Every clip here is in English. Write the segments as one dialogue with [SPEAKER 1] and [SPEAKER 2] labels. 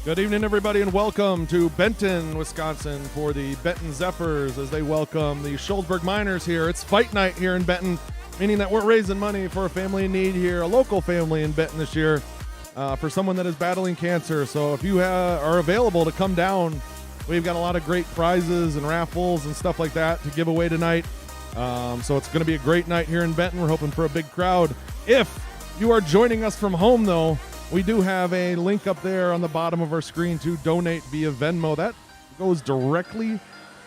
[SPEAKER 1] Good evening, everybody, and welcome to Benton, Wisconsin for the Benton Zephyrs as they welcome the Shullsburg Miners here. It's fight night here in Benton, meaning that we're raising money for a family in need here, a local family in Benton this year, for someone that is battling cancer. So if you are available to come down, we've got a lot of great prizes and raffles and stuff like that to give away tonight. So it's going to be a great night here in Benton. We're hoping for a big crowd. If you are joining us from home, though, we do have a link up there on the bottom of our screen to donate via Venmo. That goes directly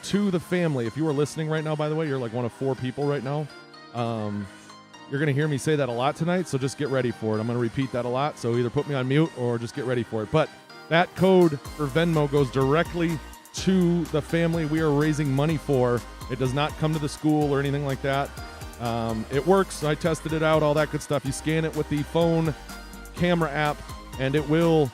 [SPEAKER 1] to the family. If you are listening right now, by the way, you're like one of 4 people right now. You're going to hear me say that a lot tonight, so just get ready for it. I'm going to repeat that a lot, so either put me on mute or just get ready for it. But that code for Venmo goes directly to the family we are raising money for. It does not come to the school or anything like that. It works. I tested it out, all that good stuff. You scan it with the phone camera app, and it will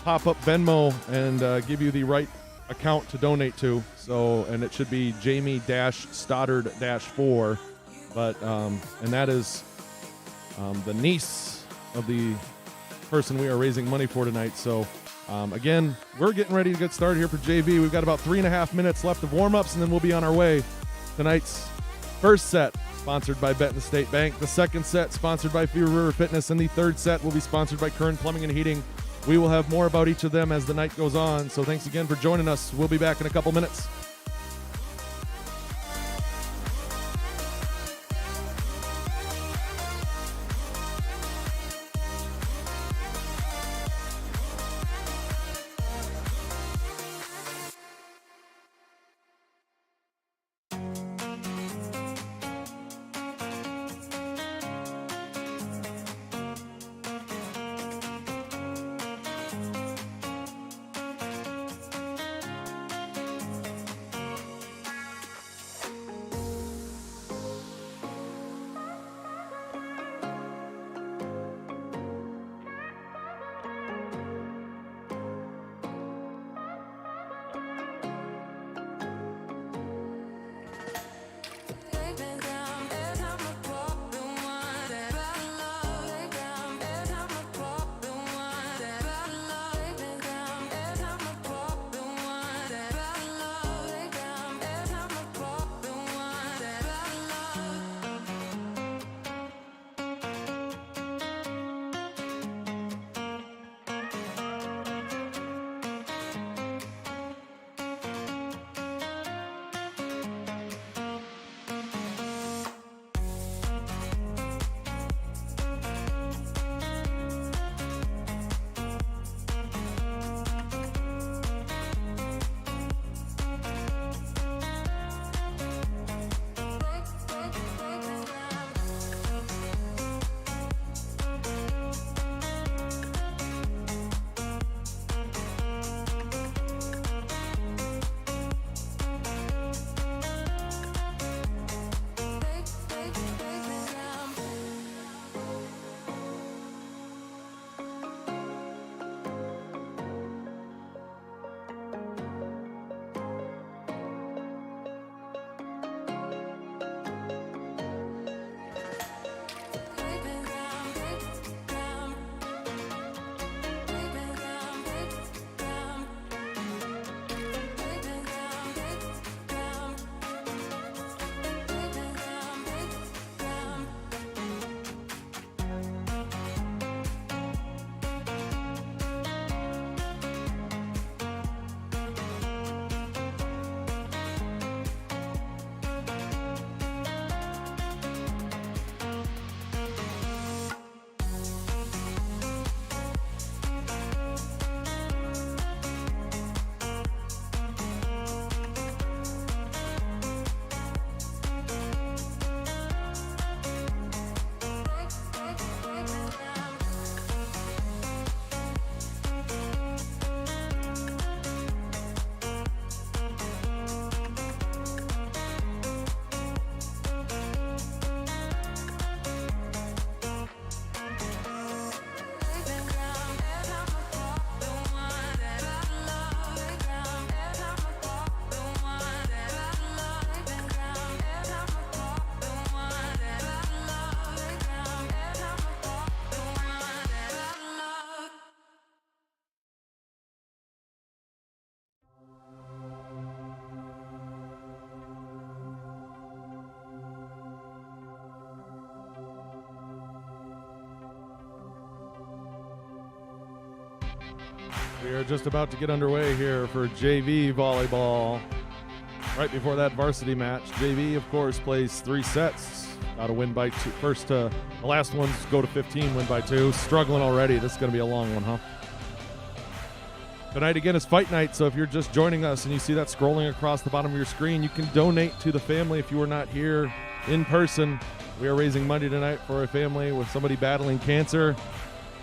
[SPEAKER 1] pop up Venmo and give you the right account to donate to. So, and it should be Jamie-Stoddard-4. But, and that is the niece of the person we are raising money for tonight. So, again, we're getting ready to get started here for JV. We've got about 3.5 minutes left of warm-ups, and then we'll be on our way. Tonight's first set sponsored by Benton State Bank. The second set sponsored by Fever River Fitness, and the third set will be sponsored by Current Plumbing and Heating. We will have more about each of them as the night goes on. So thanks again for joining us. We'll be back in a couple minutes. We are just about to get underway here for JV volleyball. Right before that varsity match, JV, of course, plays 3 sets. Got to win by 2. First, the last ones go to 15, win by 2. Struggling already. This is going to be a long one, huh? Tonight, again, is fight night, so if you're just joining us and you see that scrolling across the bottom of your screen, you can donate to the family if you are not here in person. We are raising money tonight for a family with somebody battling cancer.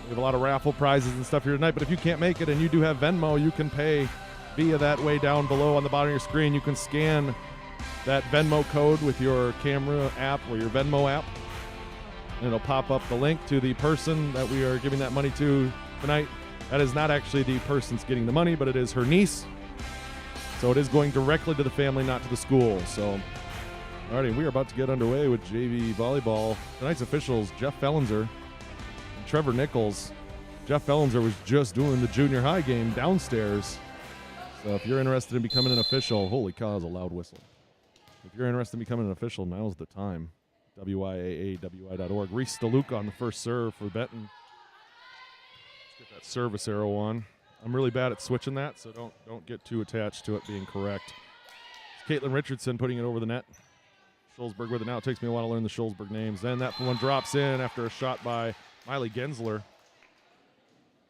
[SPEAKER 1] We have a lot of raffle prizes and stuff here tonight, but if you can't make it and you do have Venmo, you can pay via that way down below on the bottom of your screen. You can scan that Venmo code with your camera app or your Venmo app, and it'll pop up the link to the person that we are giving that money to tonight. That is not actually the person's getting the money, but it is her niece. So it is going directly to the family, not to the school. So, alrighty, we are about to get underway with JV volleyball. Tonight's officials, Jeff Fellenser and Trevor Nichols. Jeff Fellenser was just doing the junior high game downstairs. So if you're interested in becoming an official, holy cow, that's a loud whistle. If you're interested in becoming an official, now's the time. WIAAWI.org. Reese DeLuca on the first serve for Benton. Let's get that service arrow on. I'm really bad at switching that, so don't get too attached to it being correct. It's Caitlin Richardson putting it over the net. Shullsburg with it now. It takes me a while to learn the Shullsburg names. Then that one drops in after a shot by Miley Gensler.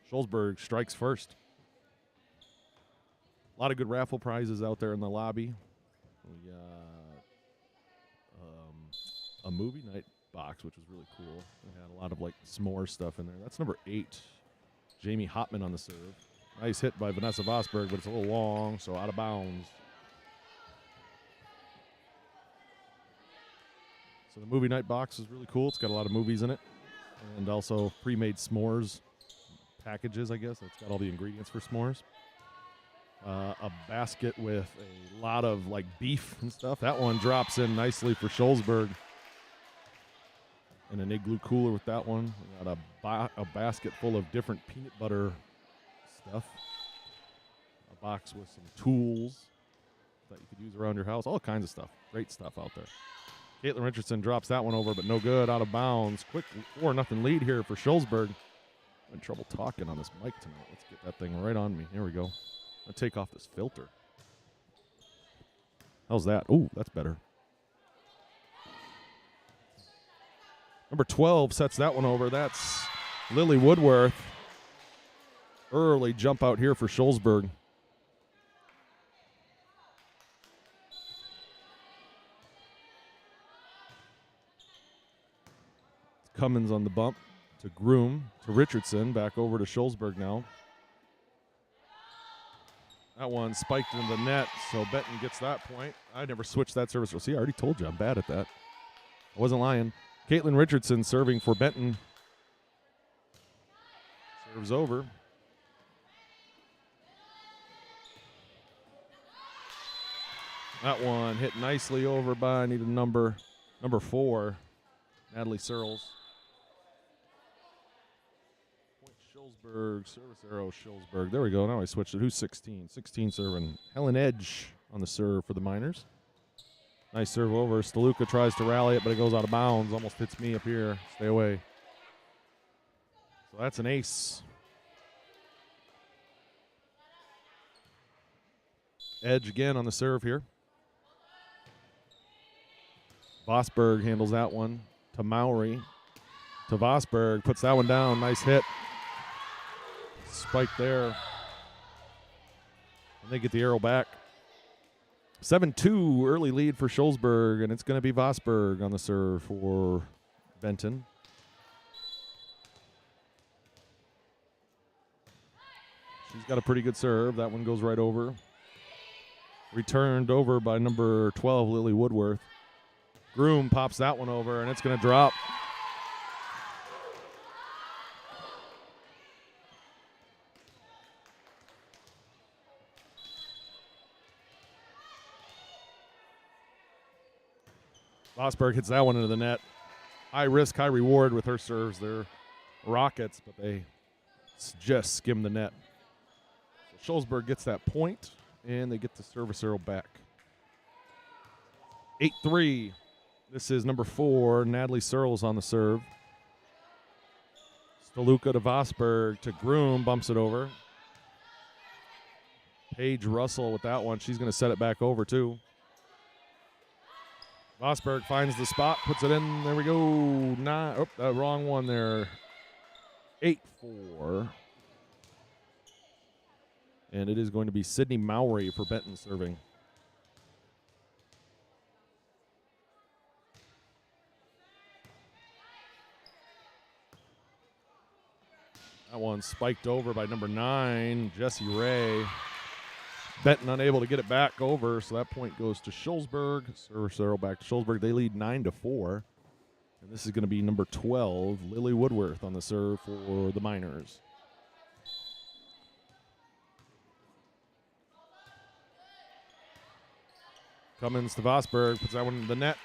[SPEAKER 1] Shullsburg strikes first. A lot of good raffle prizes out there in the lobby. We got a movie night box, which was really cool. We had a lot of like s'more stuff in there. That's number 8. Jamie Hopman on the serve. Nice hit by Vanessa Vosberg, but it's a little long, so out of bounds. So the movie night box is really cool. It's got a lot of movies in it, and also pre-made s'mores packages, I guess. It's got all the ingredients for s'mores. A basket with a lot of like beef and stuff. That one drops in nicely for Shullsburg. And an igloo cooler with that one. We got a basket full of different peanut butter stuff. A box with some tools that you could use around your house. All kinds of stuff. Great stuff out there. Caitlin Richardson drops that one over, but no good. Out of bounds. Quick 4-0 lead here for Shullsburg. I'm in trouble talking on this mic tonight. Let's get that thing right on me. Here we go. I'll take off this filter. How's that? Ooh, that's better. Number 12 sets that one over. That's Lily Woodworth. Early jump out here for Shullsburg. Cummins on the bump to Groom to Richardson. Back over to Shullsburg now. That one spiked into the net, so Benton gets that point. I never switched that service. See, I already told you I'm bad at that. I wasn't lying. Caitlin Richardson serving for Benton. Serves over. That one hit nicely over by, I need a number 4, Natalie Searles. Point Shullsburg, service arrow Shullsburg. There we go, now I switched it. Who's 16? 16 serving. Helen Edge on the serve for the Miners. Nice serve over. Steluka tries to rally it, but it goes out of bounds. Almost hits me up here. Stay away. So that's an ace. Edge again on the serve here. Vosberg handles that one to Mowry. To Vosberg. Puts that one down. Nice hit. Spike there. And they get the arrow back. 7-2 early lead for Shullsburg, and it's going to be Vosberg on the serve for Benton. She's got a pretty good serve. That one goes right over. Returned over by number 12, Lily Woodworth. Groom pops that one over, and it's going to drop. Vosberg hits that one into the net. High risk, high reward with her serves. They're rockets, but they just skim the net. So Shullsburg gets that point, and they get the service arrow back. 8-3. This is number 4, Natalie Searles on the serve. Steluka to Vosberg to Groom, bumps it over. Paige Russell with that one. She's going to set it back over, too. Shullsburg finds the spot, puts it in. There we go. Wrong one there. 8-4. And it is going to be Sydney Mowry for Benton serving. That one spiked over by number 9, Jessie Ray. Benton unable to get it back over, so that point goes to Shullsburg. Service arrow back to Shullsburg. They lead 9-4. And this is going to be number 12, Lily Woodworth on the serve for the Miners. Cummins to Vosberg, puts that one in the net.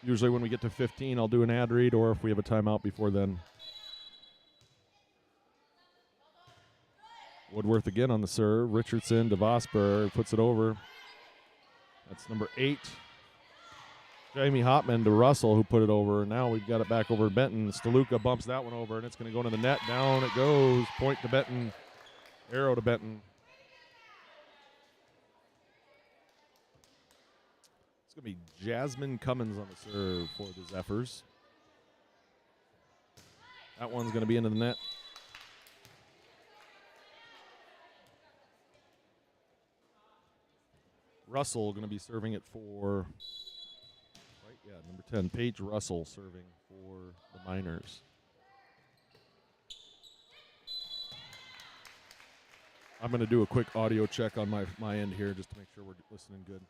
[SPEAKER 1] Usually when we get to 15, I'll do an ad read, or if we have a timeout before then. Woodworth again on the serve. Richardson to Vosberg, puts it over. That's number 8. Jamie Hopman to Russell, who put it over. Now we've got it back over to Benton. Steluka bumps that one over, and it's going to go into the net. Down it goes. Point to Benton. Arrow to Benton. It's going to be Jasmine Cummins on the serve for the Zephyrs. That one's going to be into the net. Russell going to be serving it for, number 10, Paige Russell serving for the Miners. I'm going to do a quick audio check on my end here just to make sure we're listening good.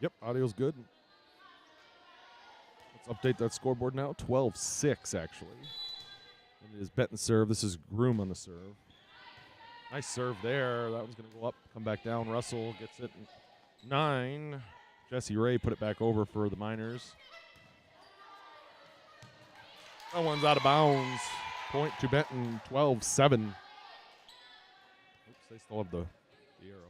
[SPEAKER 1] Yep, audio's good. Let's update that scoreboard now. 12-6, actually. And it is Benton serve. This is Groom on the serve. Nice serve there. That one's going to go up, come back down. Russell gets it. 9. Jessie Ray put it back over for the Miners. That one's out of bounds. Point to Benton, 12-7. Oops, they still have the arrow.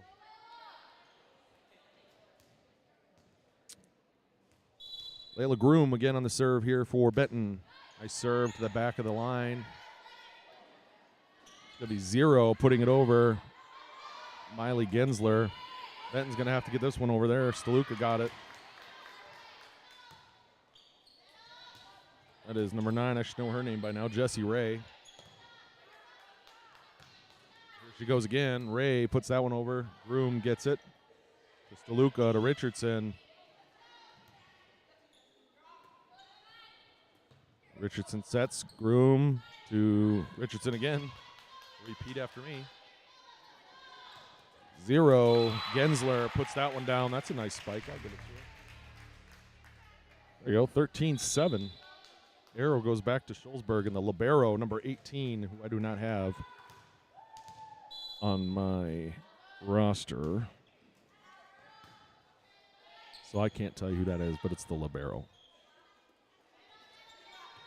[SPEAKER 1] Layla Groom again on the serve here for Benton. Nice serve to the back of the line. It's going to be 0, putting it over Miley Gensler. Benton's going to have to get this one over there. Steluka got it. That is number 9. I should know her name by now, Jessie Ray. Here she goes again. Ray puts that one over. Groom gets it. To Steluka, to Richardson. Richardson sets. Groom to Richardson again. Repeat after me. 0. Gensler puts that one down. That's a nice spike. I'll give it to her. There you go. 13-7. Arrow goes back to Shullsburg, and the libero, number 18, who I do not have on my roster. So I can't tell you who that is, but it's the libero.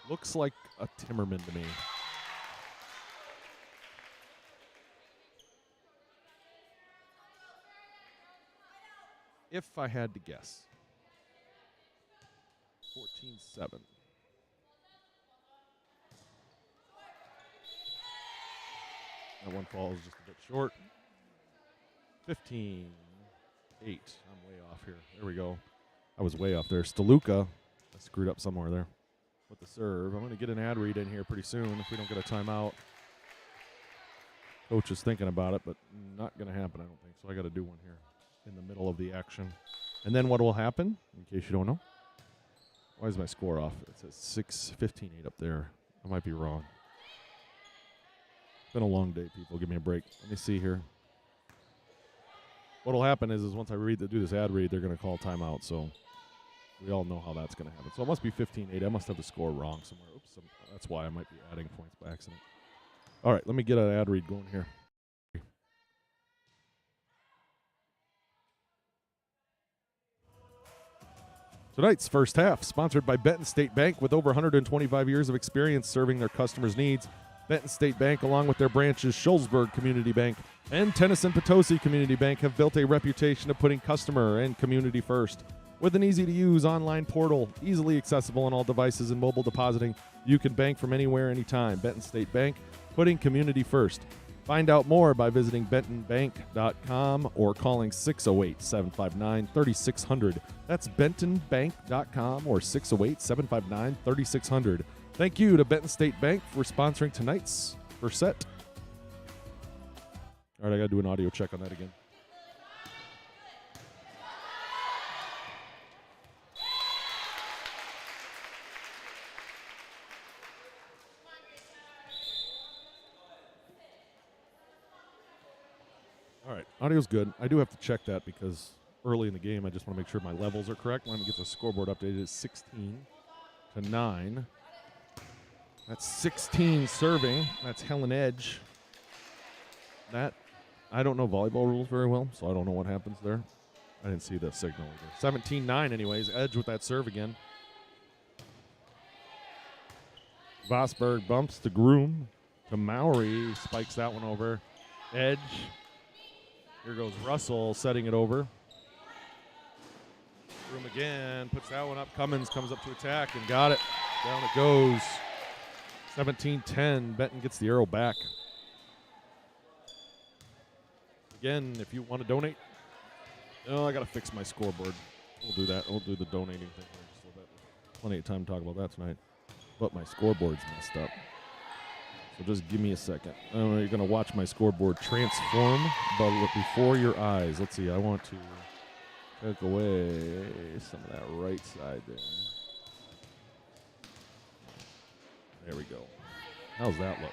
[SPEAKER 1] Looks like a Timmerman to me. If I had to guess. 14-7. That one falls just a bit short. 15-8. I'm way off here. There we go. I was way off there. Steluka. I screwed up somewhere there with the serve. I'm going to get an ad read in here pretty soon if we don't get a timeout. Coach is thinking about it, but not going to happen, I don't think. So I got to do one here in the middle of the action. And then what will happen, in case you don't know? Why is my score off? It says 15-8 up there. I might be wrong. It's been a long day, people. Give me a break. Let me see here. What will happen is once I do this ad read, they're going to call timeout. So we all know how that's going to happen. So it must be 15-8. I must have the score wrong somewhere. Oops, that's why I might be adding points by accident. All right, let me get an ad read going here. Tonight's first half, sponsored by Benton State Bank, with over 125 years of experience serving their customers' needs. Benton State Bank, along with their branches Shullsburg Community Bank and Tennyson Potosi Community Bank, have built a reputation of putting customer and community first. With an easy-to-use online portal, easily accessible on all devices and mobile depositing, you can bank from anywhere, anytime. Benton State Bank, putting community first. Find out more by visiting bentonbank.com or calling 608-759-3600. That's bentonbank.com or 608-759-3600. Thank you to Benton State Bank for sponsoring tonight's first set. All right, I got to do an audio check on that again. All right, audio's good. I do have to check that because early in the game, I just want to make sure my levels are correct. Let me get the scoreboard updated. It's 16-9. That's 16 serving. That's Helen Edge. That, I don't know volleyball rules very well, so I don't know what happens there. I didn't see the signal either. 17-9 anyways. Edge with that serve again. Vosberg bumps to Groom. To Mowry. Spikes that one over. Edge. Here goes Russell setting it over. Groom again. Puts that one up. Cummins comes up to attack and got it. Down it goes. 17-10. Benton gets the arrow back. Again, if you want to donate. Oh, I got to fix my scoreboard. We'll do that. We'll do the donating thing here just a little bit. Plenty of time to talk about that tonight. But my scoreboard's messed up. So just give me a second. You're going to watch my scoreboard transform, but before your eyes. Let's see. I want to take away some of that right side there. There we go. How's that look?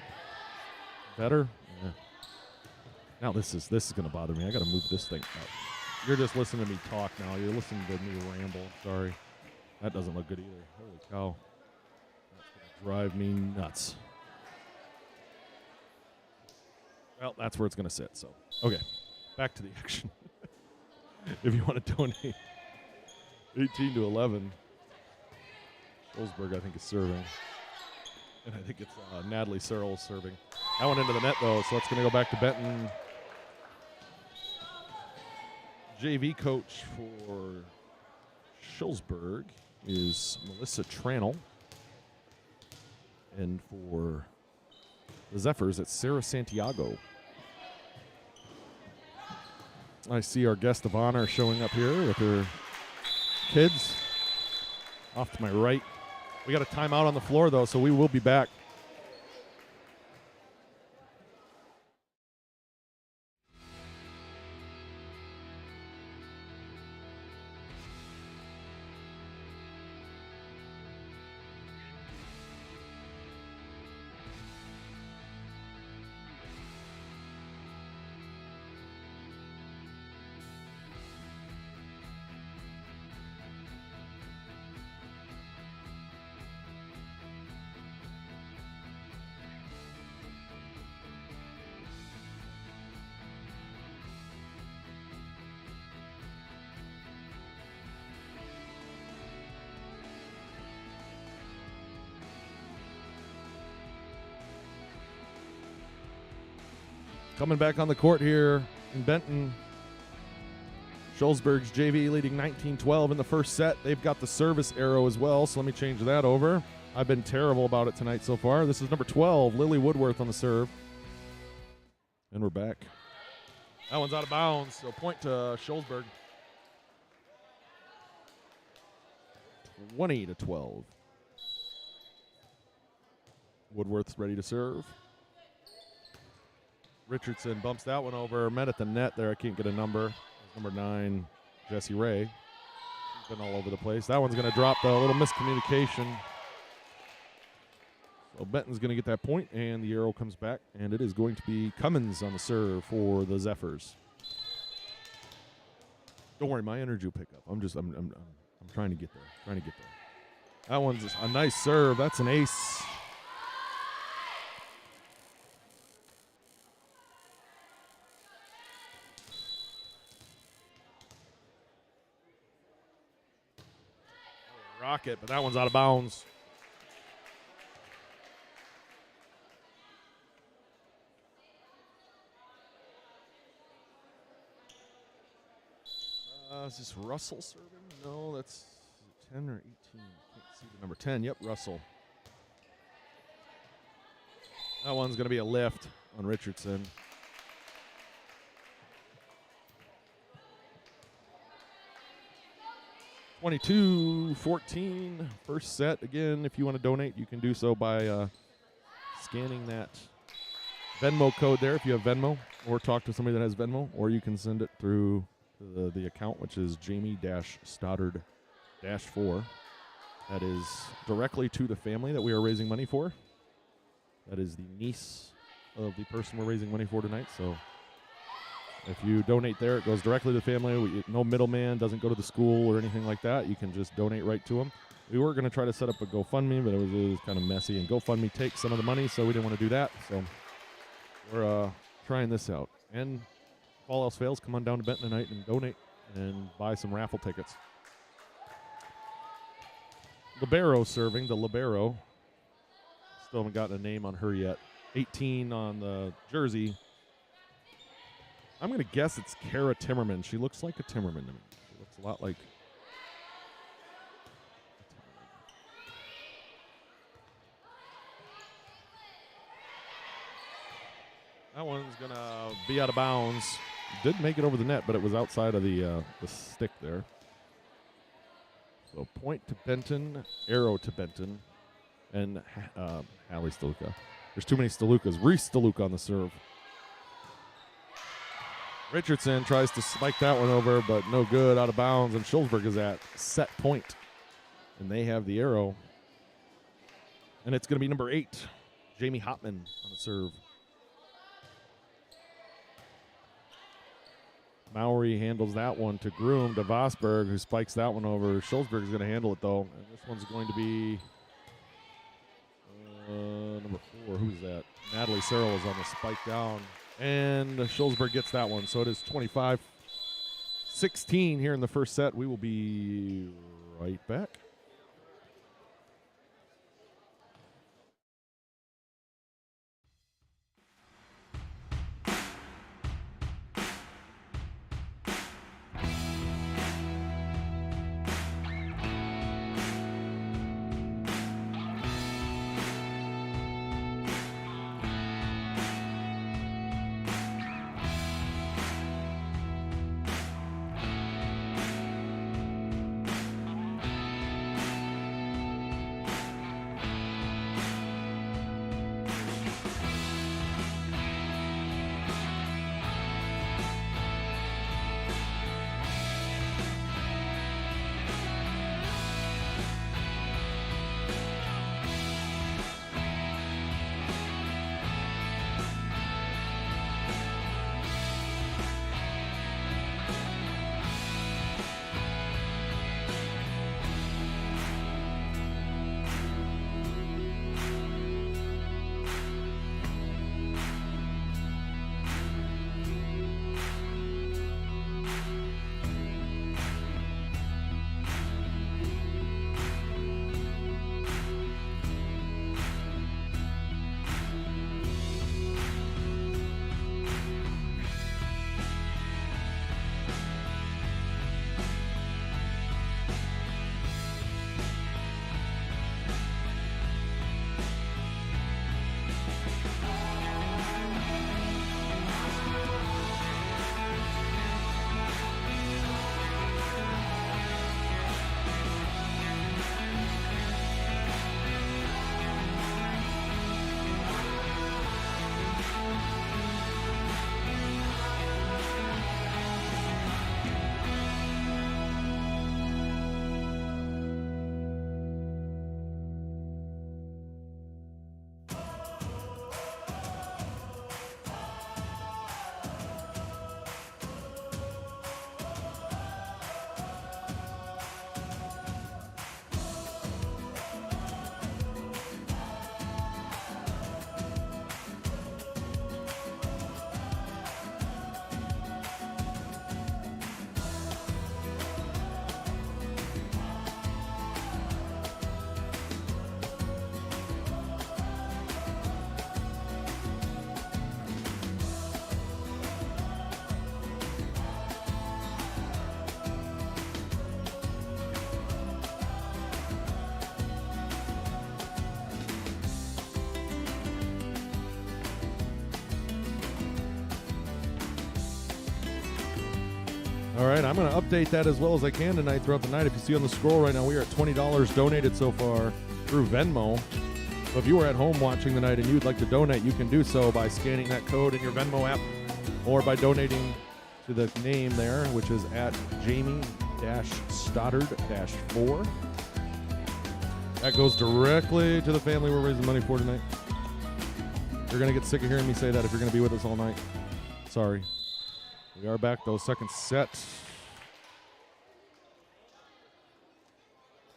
[SPEAKER 1] Better? Yeah. Now this is going to bother me. I got to move this thing up. You're just listening to me talk now. You're listening to me ramble. Sorry. That doesn't look good either. Holy cow. That's going to drive me nuts. Well, that's where it's going to sit. So, okay. Back to the action. If you want to donate. 18-11. Shullsburg, I think, is serving. And I think it's Natalie Searle serving. That one into the net, though, so it's going to go back to Benton. JV coach for Shullsburg is Melissa Tranel. And for the Zephyrs, it's Sarah Santiago. I see our guest of honor showing up here with her kids. Off to my right. We got a timeout on the floor, though, so we will be back. Coming back on the court here in Benton. Shullsburg's JV leading 19-12 in the first set. They've got the service arrow as well, so let me change that over. I've been terrible about it tonight so far. This is number 12, Lily Woodworth on the serve. And we're back. That one's out of bounds, so point to Shullsburg. 20-12. Woodworth's ready to serve. Richardson bumps that one over. Met at the net there. I can't get a number. Number 9, Jesse Ray. He's been all over the place. That one's going to drop, though. A little miscommunication. So Benton's going to get that point, and the arrow comes back, and it is going to be Cummins on the serve for the Zephyrs. Don't worry, my energy will pick up. I'm trying to get there. That one's a nice serve. That's an ace. Rocket, but that one's out of bounds. Is this Russell serving? No, that's 10 or 18. Can't see the number 10. Yep, Russell. That one's going to be a lift on Richardson. $22-14. First set. Again, if you want to donate, you can do so by scanning that Venmo code there if you have Venmo, or talk to somebody that has Venmo, or you can send it through the account, which is Jamie-Stoddard-4. That is directly to the family that we are raising money for. That is the niece of the person we're raising money for tonight. So if you donate there, it goes directly to the family. No middleman, doesn't go to the school or anything like that. You can just donate right to them. We were going to try to set up a GoFundMe, but it was kind of messy, and GoFundMe takes some of the money, so we didn't want to do that. So we're trying this out. And if all else fails, come on down to Benton tonight and donate and buy some raffle tickets. Libero serving, the Libero. Still haven't gotten a name on her yet. 18 on the jersey. I'm going to guess it's Kara Timmerman. She looks like a Timmerman to me. She looks a lot like that one's going to be out of bounds. Did make it over the net, but it was outside of the stick there. So point to Benton, arrow to Benton, and Hallie Steluka. There's too many Stelukas. Reese Steluka on the serve. Richardson tries to spike that one over, but no good, out of bounds, and Shullsburg is at set point. And they have the arrow. And it's going to be number 8, Jamie Hopman on the serve. Mowry handles that one to Groom, to Vosberg, who spikes that one over. Shullsburg is going to handle it, though. And this one's going to be number 4. Who's that? Natalie Searle is on the spike down. And Shullsburg gets that one. So it is 25-16 here in the first set. We will be right back. All right, I'm going to update that as well as I can tonight throughout the night. If you see on the scroll right now, we are at $20 donated so far through Venmo. So if you were at home watching the night and you'd like to donate, you can do so by scanning that code in your Venmo app or by donating to the name there, which is at Jamie-Stoddard-4. That goes directly to the family we're raising money for tonight. You're going to get sick of hearing me say that if you're going to be with us all night. Sorry. We are back, though. Second set.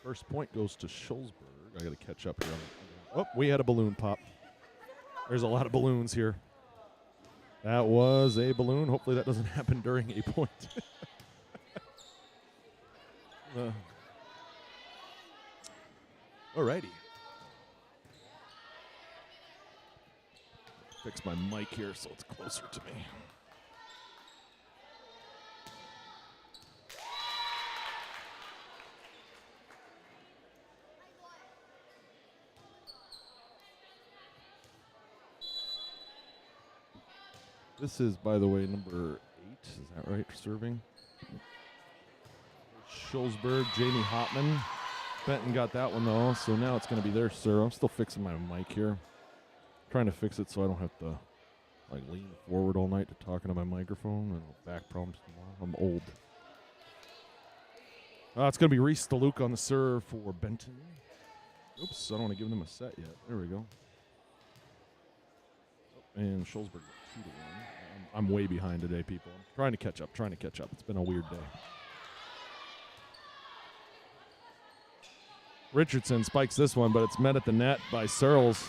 [SPEAKER 1] First point goes to Shullsburg. I got to catch up here. Oh, we had a balloon pop. There's a lot of balloons here. That was a balloon. Hopefully that doesn't happen during a point. Alrighty. Fix my mic here so it's closer to me. This is, by the way, number 8. Is that right? Serving. Shullsburg, Jamie Hopman. Benton got that one, though, so now it's going to be their serve. I'm still fixing my mic here. Trying to fix it so I don't have to lean forward all night to talk into my microphone. And back problems tomorrow. I'm old. It's going to be Reese DeLuca on the serve for Benton. Oops, I don't want to give them a set yet. There we go. And Shullsburg 2-1. I'm way behind today, people. I'm trying to catch up. It's been a weird day. Richardson spikes this one, but it's met at the net by Searles.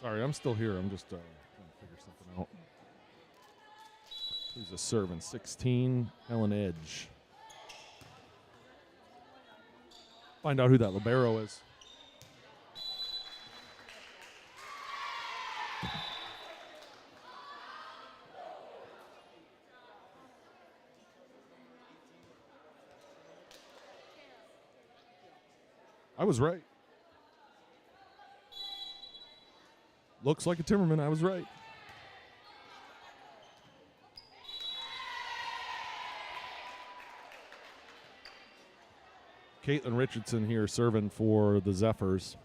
[SPEAKER 1] Sorry, I'm still here. I'm just trying to figure something out. He's a serve in 16. Helen Edge. Find out who that libero is. I was right. Looks like a Timmerman. I was right. Caitlin Richardson here serving for the Zephyrs.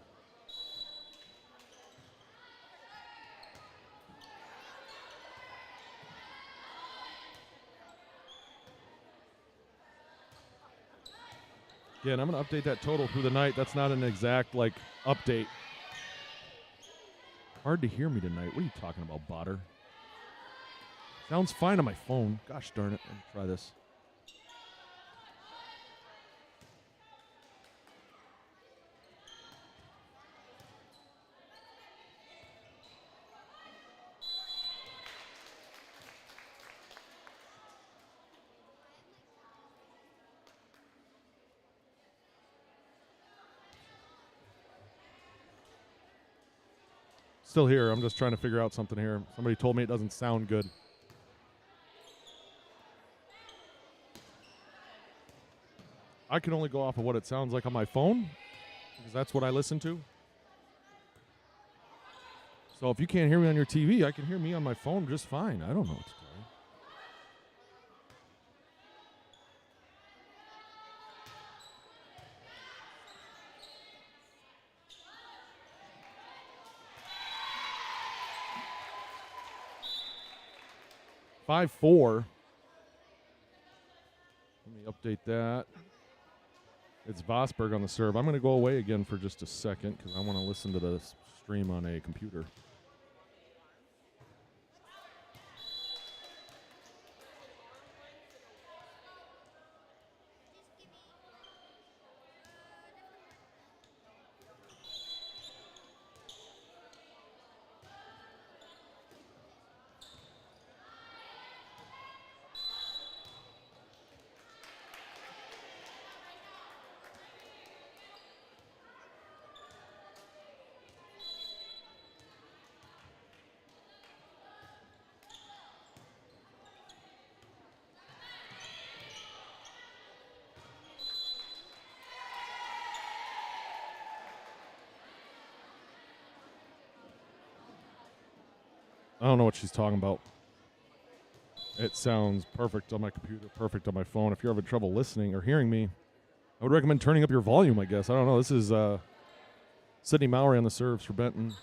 [SPEAKER 1] Again, I'm going to update that total through the night. That's not an exact, update. Hard to hear me tonight. What are you talking about, Botter? Sounds fine on my phone. Gosh darn it. Let me try this. Still here. I'm just trying to figure out something here. Somebody told me it doesn't sound good. I can only go off of what it sounds like on my phone because that's what I listen to. So if you can't hear me on your TV, I can hear me on my phone just fine. I don't know what's going on. 5-4. Let me update that. It's Vosberg on the serve. I'm going to go away again for just a second because I want to listen to the stream on a computer. I don't know what she's talking about. It sounds perfect on my computer, perfect on my phone. If you're having trouble listening or hearing me, I would recommend turning up your volume, I guess. I don't know. This is Sydney Mowry on the serves for Benton.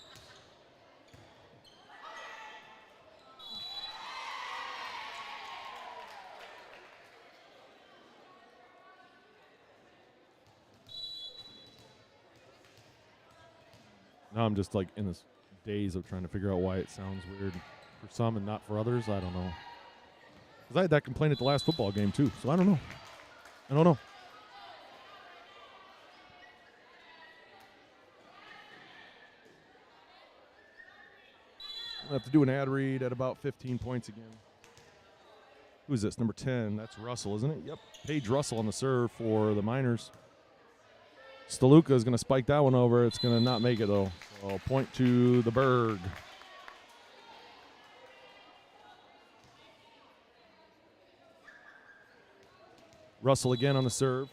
[SPEAKER 1] Now I'm just like in this daze of trying to figure out why it sounds weird for some and not for others. I don't know. Because I had that complaint at the last football game too, so I don't know. I don't know. I'll have to do an ad read at about 15 points again. Who's this? Number 10. That's Russell, isn't it? Yep. Paige Russell on the serve for the Miners. Steluka is going to spike that one over. It's going to not make it, though. So point to the Berg. Russell again on the serve.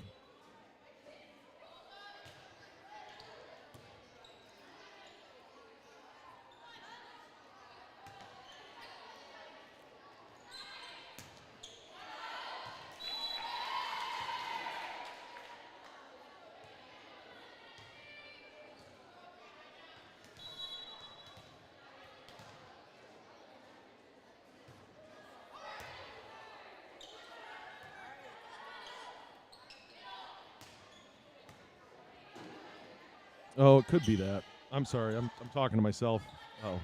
[SPEAKER 1] Oh, it could be that. I'm sorry. I'm talking to myself. Oh.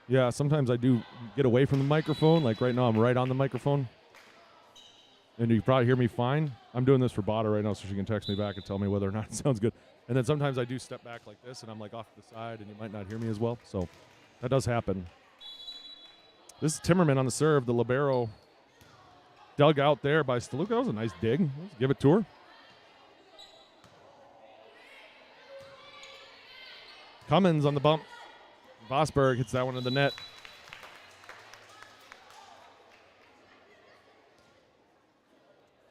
[SPEAKER 1] Yeah, sometimes I do get away from the microphone. Like right now, I'm right on the microphone. And you probably hear me fine. I'm doing this for Bada right now so she can text me back and tell me whether or not it sounds good. And then sometimes I do step back like this, and I'm like off to the side, and you might not hear me as well. So that does happen. This is Timmerman on the serve. The libero dug out there by Steluka. That was a nice dig. Let's give it to her. Cummins on the bump. Vosberg hits that one in the net.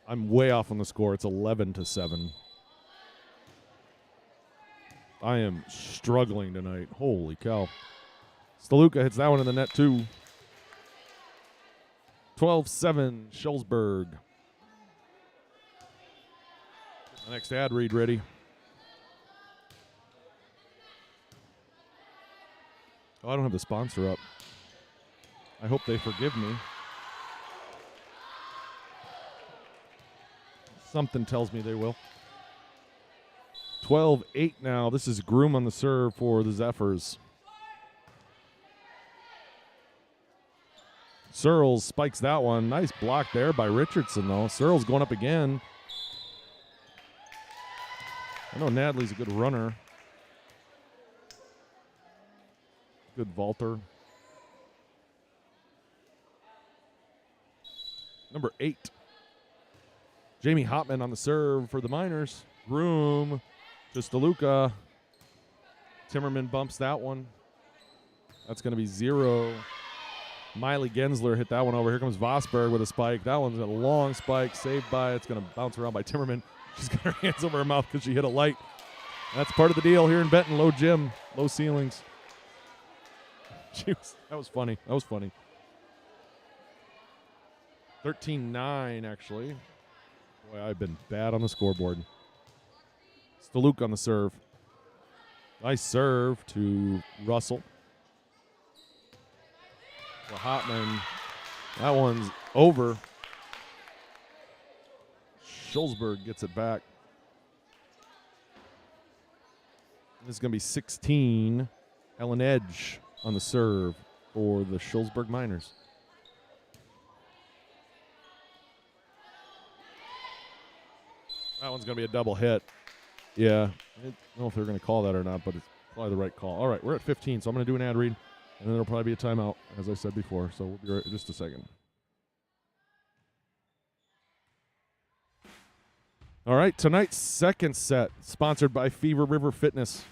[SPEAKER 1] I'm way off on the score. It's 11-7. I am struggling tonight. Holy cow. Steluka hits that one in the net too. 12-7, Shullsburg. The next ad read ready. Oh, I don't have the sponsor up. I hope they forgive me. Something tells me they will. 12-8 now. This is Groom on the serve for the Zephyrs. Searles spikes that one. Nice block there by Richardson, though. Searles going up again. I know Nadley's a good runner. Good vaulter. Number 8. Jamie Hopman on the serve for the Miners. Groom to Steluka. Timmerman bumps that one. That's going to be 0. Miley Gensler hit that one over. Here comes Vosberg with a spike. That one's a long spike. Saved by, it's going to bounce around by Timmerman. She's got her hands over her mouth because she hit a light. That's part of the deal here in Benton. Low gym, low ceilings. That was funny. That was funny. 13-9, actually. Boy, I've been bad on the scoreboard. Steluka on the serve. Nice serve to Russell. To Hopman. That one's over. Shullsburg gets it back. This is going to be 16. Ellen Edge on the serve for the Shullsburg Miners. That one's going to be a double hit. Yeah. I don't know if they're going to call that or not, but it's probably the right call. All right, we're at 15, so I'm going to do an ad read, and then there'll probably be a timeout, as I said before. So we'll be right in just a second. All right, tonight's second set, sponsored by Fever River Fitness.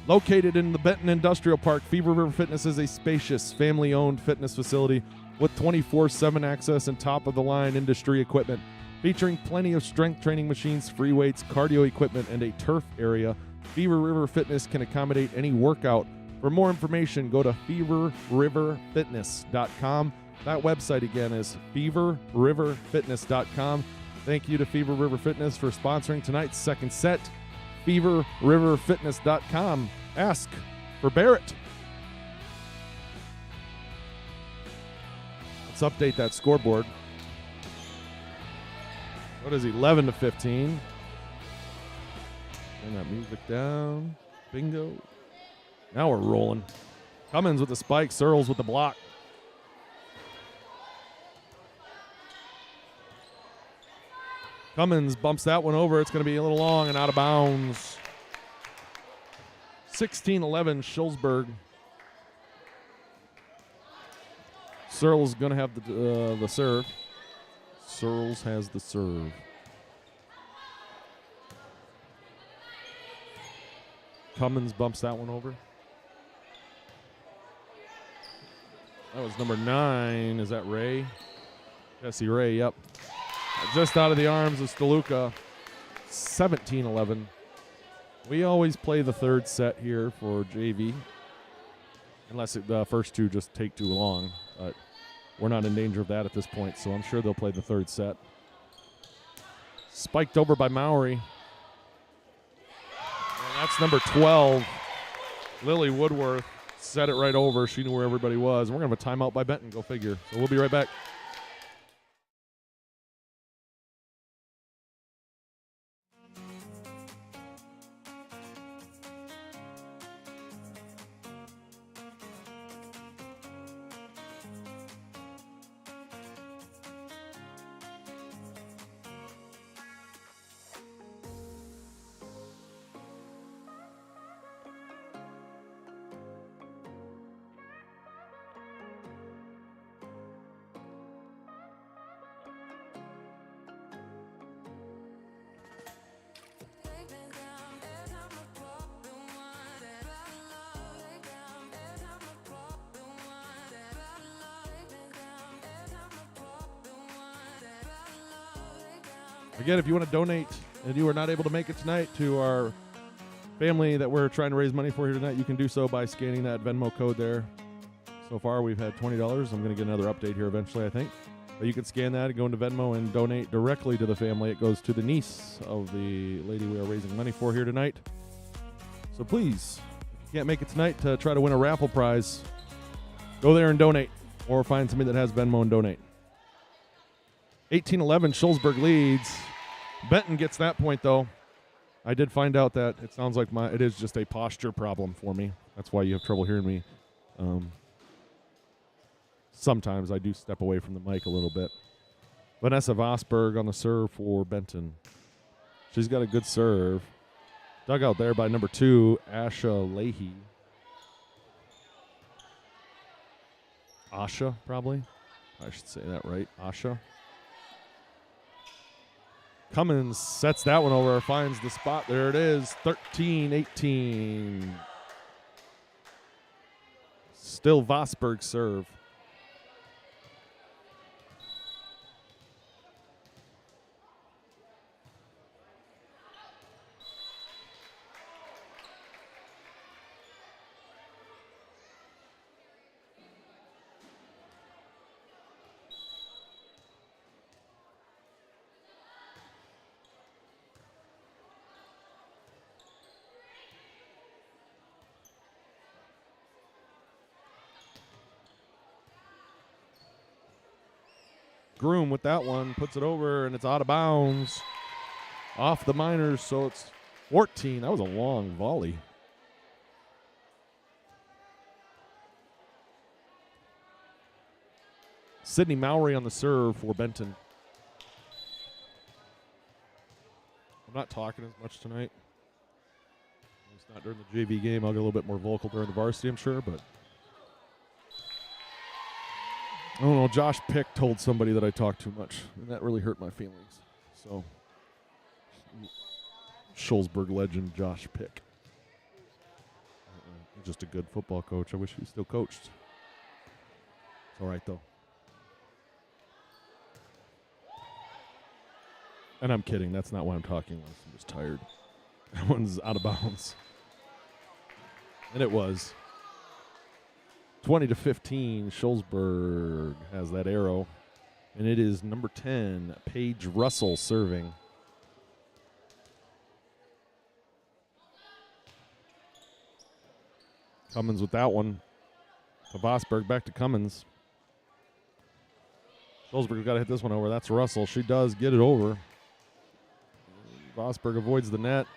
[SPEAKER 1] Located in the Benton Industrial Park, Fever River Fitness is a spacious, family-owned fitness facility with 24/7 access and top-of-the-line industry equipment. Featuring plenty of strength training machines, free weights, cardio equipment, and a turf area, Fever River Fitness can accommodate any workout For more information, go to feverriverfitness.com. That website again is feverriverfitness.com. Thank you to Fever River Fitness for sponsoring tonight's second set. feverriverfitness.com. Ask for Barrett. Let's update that scoreboard. What is 11 to 15? Turn that music down. Bingo. Now we're rolling. Cummins with the spike. Searles with the block. Cummins bumps that one over. It's going to be a little long and out of bounds. 16-11 Shullsburg. Searles going to have the serve. Searles has the serve. Cummins bumps that one over. That was number 9. Is that Ray? Jesse Ray, yep. Just out of the arms of Steluka. 17-11. We always play the third set here for JV. Unless the first two just take too long. But we're not in danger of that at this point, so I'm sure they'll play the third set. Spiked over by Mowry. And that's number 12. Lily Woodworth set it right over. She knew where everybody was. And we're going to have a timeout by Benton. Go figure. So we'll be right back. Again, if you want to donate and you are not able to make it tonight to our family that we're trying to raise money for here tonight, you can do so by scanning that Venmo code there. So far, we've had $20. I'm going to get another update here eventually, I think. But you can scan that and go into Venmo and donate directly to the family. It goes to the niece of the lady we are raising money for here tonight. So please, if you can't make it tonight to try to win a raffle prize, go there and donate. Or find somebody that has Venmo and donate. 18-11, Shullsburg leads. Benton gets that point, though. I did find out that it sounds like it is just a posture problem for me. That's why you have trouble hearing me. Sometimes I do step away from the mic a little bit. Vanessa Vosberg on the serve for Benton. She's got a good serve. Dug out there by number 2, Asha Leahy. Asha, probably. I should say that right. Asha. Cummins sets that one over, finds the spot. There it is, 13-18. Still Vosberg serve. Groom with that one, puts it over, and it's out of bounds. Off the Miners, so it's 14. That was a long volley. Sydney Mowry on the serve for Benton. I'm not talking as much tonight. It's not during the JV game. I'll get a little bit more vocal during the varsity, I'm sure, but I don't know, Josh Pick told somebody that I talk too much, and that really hurt my feelings. So, Shullsburg legend Josh Pick. Just a good football coach. I wish he still coached. It's all right, though. And I'm kidding. That's not why I'm talking less. I'm just tired. That one's out of bounds. And it was. 20-15. Shullsburg has that arrow. And it is number 10, Paige Russell serving. Cummins with that one. To Vosberg, back to Cummins. Shullsburg's got to hit this one over. That's Russell. She does get it over. Vosberg avoids the net.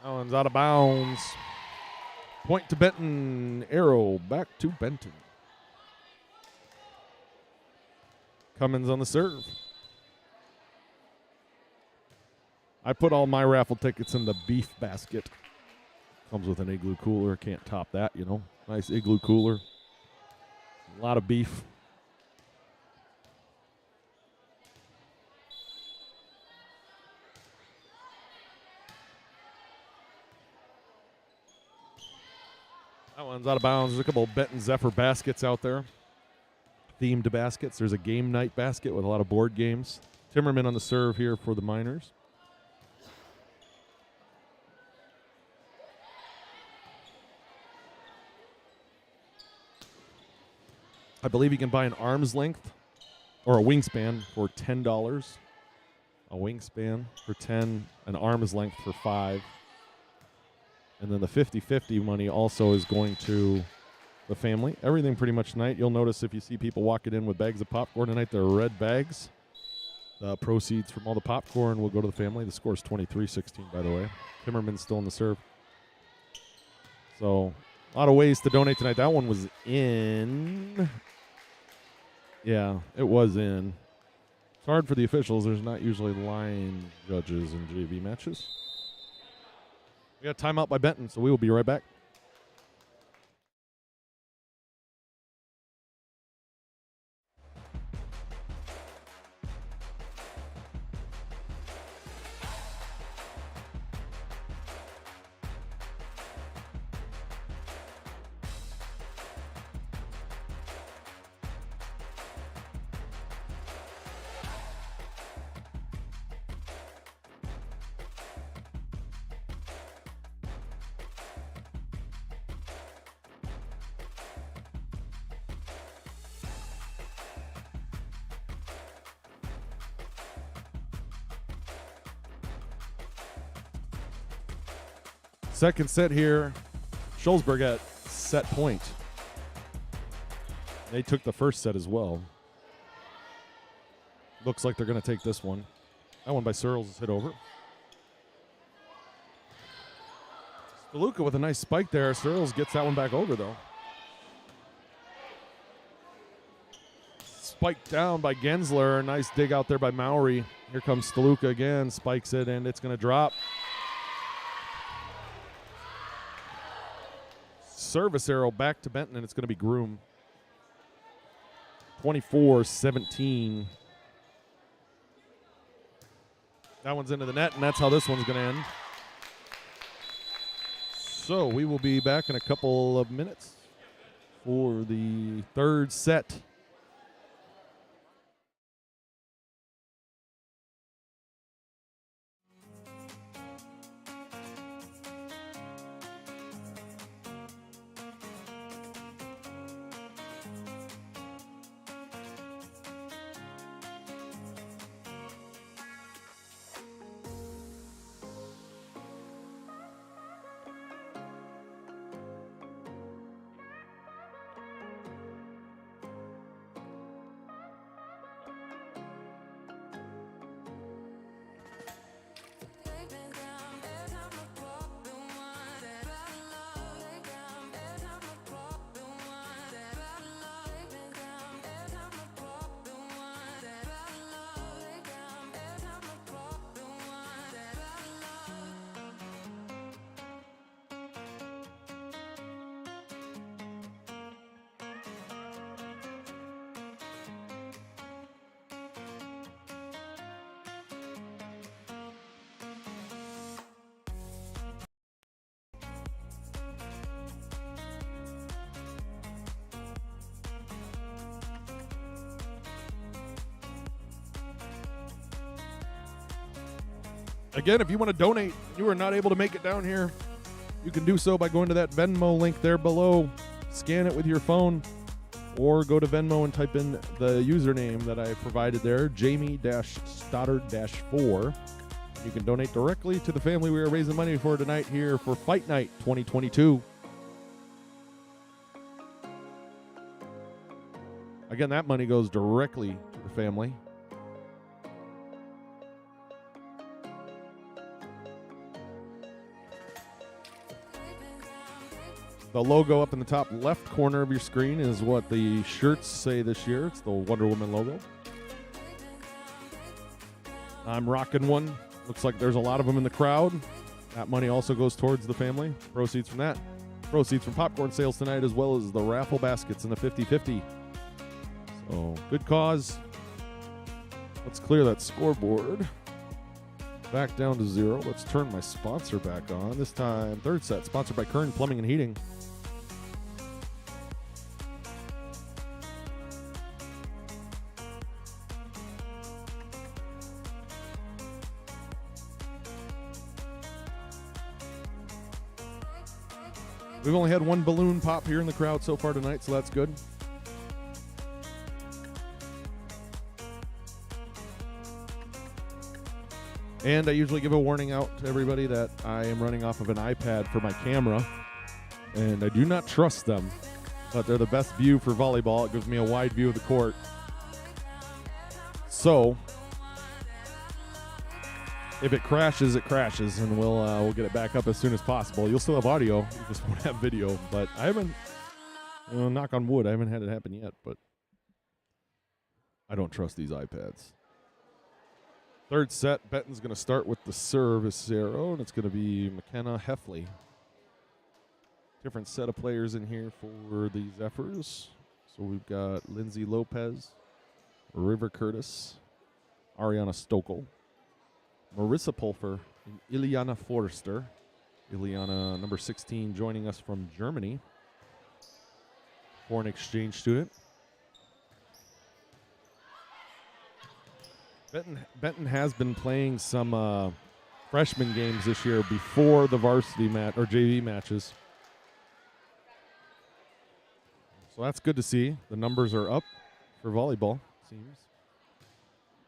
[SPEAKER 1] That one's out of bounds. Point to Benton. Arrow back to Benton. Cummins on the serve. I put all my raffle tickets in the beef basket. Comes with an igloo cooler. Can't top that, you know. Nice igloo cooler. A lot of beef. That one's out of bounds. There's a couple of Benton Zephyr baskets out there. Themed baskets. There's a game night basket with a lot of board games. Timmerman on the serve here for the Miners. I believe you can buy an arm's length or a wingspan for $10. A wingspan for $10, an arm's length for $5. And then the 50-50 money also is going to the family. Everything pretty much tonight. You'll notice if you see people walking in with bags of popcorn tonight, they're red bags. The proceeds from all the popcorn will go to the family. The score is 23-16, by the way. Timmerman's still in the serve. So a lot of ways to donate tonight. That one was in. Yeah, it was in. It's hard for the officials. There's not usually line judges in JV matches. We got a timeout by Benton, so we will be right back. Second set here. Shullsburg at set point. They took the first set as well. Looks like they're going to take this one. That one by Searles is hit over. Stoluka with a nice spike there. Searles gets that one back over, though. Spiked down by Gensler. Nice dig out there by Mowry. Here comes Stoluka again. Spikes it, and it's going to drop. Service arrow back to Benton, and it's going to be Groom. 24-17. That one's into the net, and that's how this one's going to end. So we will be back in a couple of minutes for the third set. Again, if you want to donate, you are not able to make it down here, you can do so by going to that Venmo link there below. scan it with your phone, or go to Venmo and type in the username that I provided there, Jamie-Stoddard-4. You can donate directly to the family we are raising money for tonight here for Fight Night 2022. Again, that money goes directly to the family. The logo up in the top left corner of your screen is what the shirts say this year. It's the Wonder Woman logo. I'm rocking one. Looks like there's a lot of them in the crowd. That money also goes towards the family. Proceeds from that. Proceeds from popcorn sales tonight, as well as the raffle baskets in the 50-50. So, good cause. Let's clear that scoreboard. Back down to 0. Let's turn my sponsor back on. This time, third set, sponsored by Kern Plumbing and Heating. We've only had one balloon pop here in the crowd so far tonight, so that's good. And I usually give a warning out to everybody that I am running off of an iPad for my camera, and I do not trust them, but they're the best view for volleyball. It gives me a wide view of the court. So, if it crashes, and we'll get it back up as soon as possible. You'll still have audio, you just won't have video. But I haven't, knock on wood, I haven't had it happen yet. But I don't trust these iPads. Third set, Benton's going to start with the serve as Zero, and it's going to be McKenna Heffley. Different set of players in here for the Zephyrs. So we've got Lindsay Lopez, River Curtis, Ariana Stokel, Marissa Pulfer, and Ileana Forrester. Ileana, number 16, joining us from Germany. Foreign exchange student. Benton has been playing some freshman games this year before the varsity match or JV matches. So that's good to see. The numbers are up for volleyball, seems.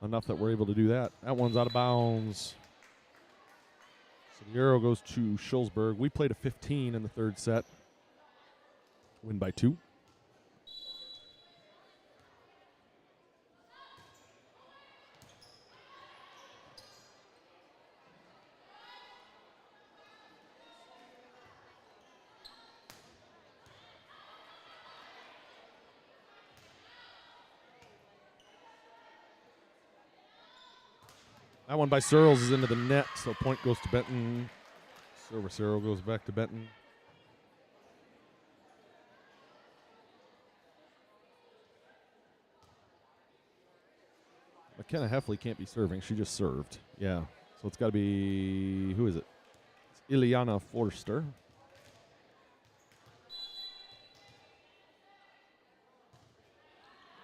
[SPEAKER 1] Enough that we're able to do that. That one's out of bounds. So the arrow goes to Shullsburg. We played a 15 in the third set. Win by 2. That one by Searles is into the net, so point goes to Benton. Service arrow goes back to Benton. McKenna Heffley can't be serving. She just served. Yeah. So it's got to be, who is it? It's Ileana Forster.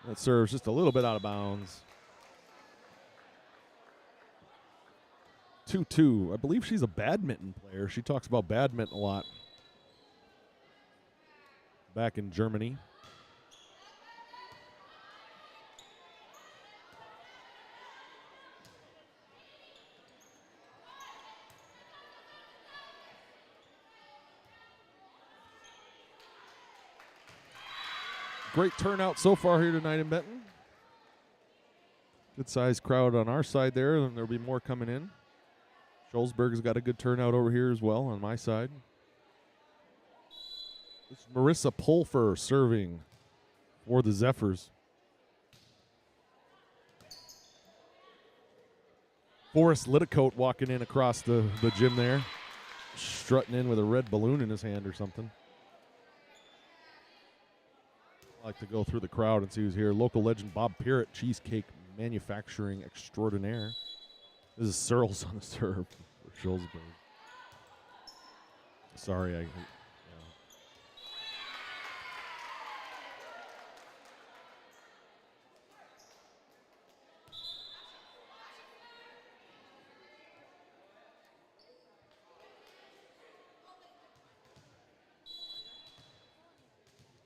[SPEAKER 1] That serves just a little bit out of bounds. 2-2. I believe she's a badminton player. She talks about badminton a lot. Back in Germany. Great turnout so far here tonight in Benton. Good sized crowd on our side there, and there'll be more coming in. Shullsburg's got a good turnout over here as well on my side. It's Marissa Pulfer serving for the Zephyrs. Forrest Litticoat walking in across the gym there, strutting in with a red balloon in his hand or something. I like to go through the crowd and see who's here. Local legend Bob Pearrett, cheesecake manufacturing extraordinaire. This is Searles on the serve for Shullsburg. Sorry,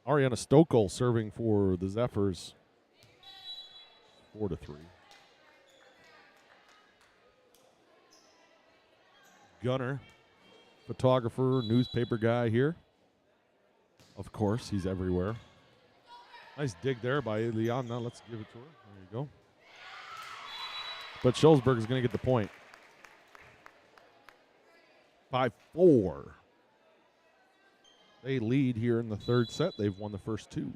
[SPEAKER 1] Ariana Stokel serving for the Zephyrs. 4-3. Gunner, photographer, newspaper guy here. Of course, he's everywhere. Nice dig there by Liana. Let's give it to her. There you go. But Shullsburg is going to get the point. 5-4. They lead here in the third set. They've won the first two.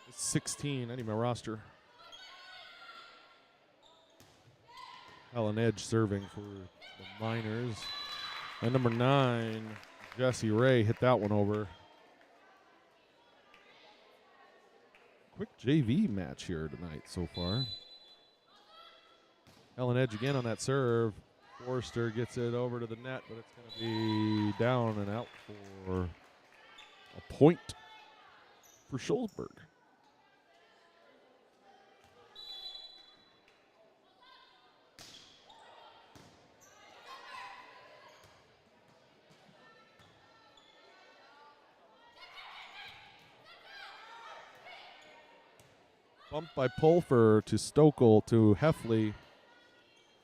[SPEAKER 1] It's 16. I need my roster. Helen Edge serving for the Miners. And number 9, Jessie Ray, hit that one over. Quick JV match here tonight so far. Helen Edge again on that serve. Forrester gets it over to the net, but it's going to be down and out for a point for Shullsburg. Bumped by Pulfer to Stokel to Heffley.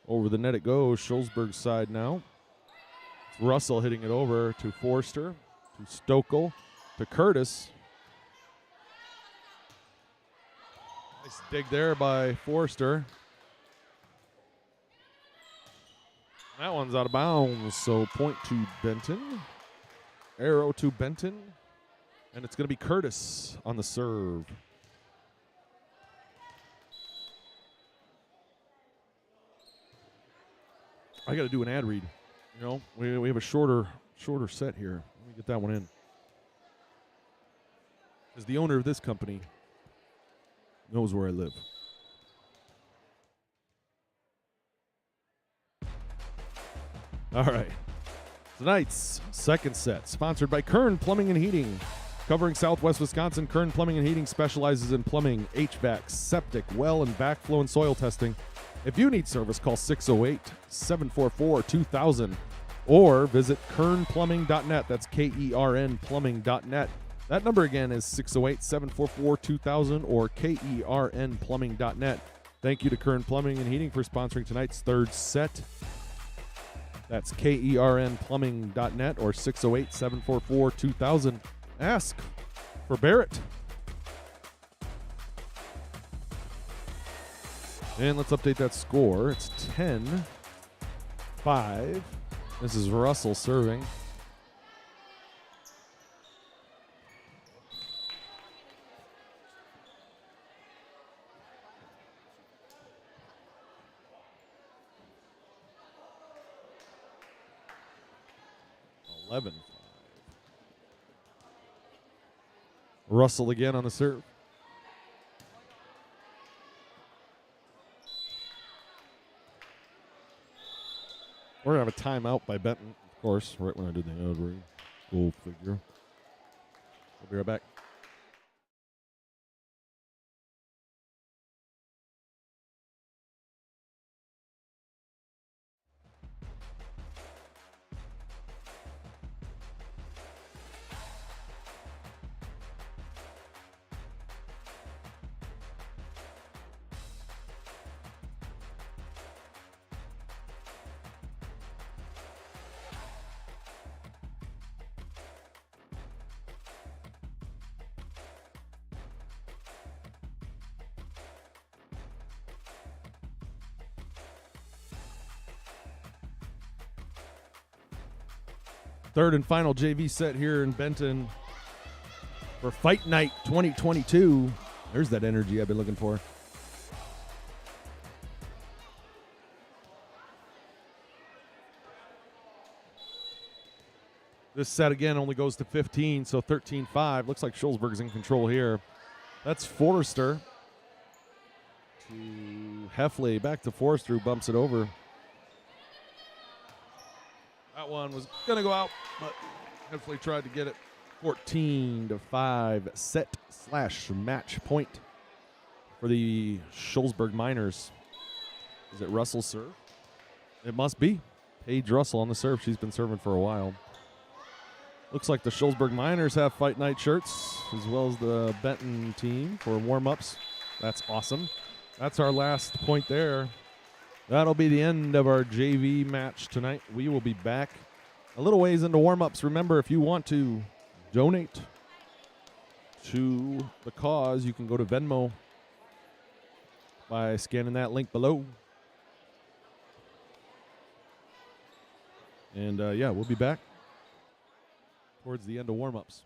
[SPEAKER 1] Over the net it goes. Shullsburg's side now. It's Russell hitting it over to Forster, to Stokel, to Curtis. Nice dig there by Forster. That one's out of bounds, so point to Benton. Arrow to Benton. And it's going to be Curtis on the serve. I got to do an ad read. You know, we have a shorter set here. Let me get that one in. Because the owner of this company knows where I live. All right. Tonight's second set, sponsored by Kern Plumbing and Heating. Covering Southwest Wisconsin, Kern Plumbing and Heating specializes in plumbing, HVAC, septic, well, and backflow and soil testing. If you need service, call 608-744-2000 or visit kernplumbing.net. That's KERN plumbing.net. That number again is 608-744-2000 or KERNplumbing.net. Thank you to Kern Plumbing and Heating for sponsoring tonight's third set. That's KERNplumbing.net or 608-744-2000. Ask for Barrett. And let's update that score. It's 10-5. This is Russell serving. Russell again on the serve. We're going to have a timeout by Benton, of course, right when I did the ad read. Go figure. We'll be right back. Third and final JV set here in Benton for Fight Night 2022. There's that energy I've been looking for. This set again only goes to 15, so 13-5. Looks like Shullsburg is in control here. That's Forrester to Heffley. Back to Forrester, who bumps it over. That one was going to go out, but Heffley tried to get it. 14-5 set/match point for the Shullsburg Miners. Is it Russell's serve? It must be. Paige Russell on the serve. She's been serving for a while. Looks like the Shullsburg Miners have Fight Night shirts, as well as the Benton team for warm-ups. That's awesome. That's our last point there. That'll be the end of our JV match tonight. We will be back a little ways into warm-ups. Remember, if you want to donate to the cause, you can go to Venmo by scanning that link below. And, yeah, we'll be back towards the end of warm-ups.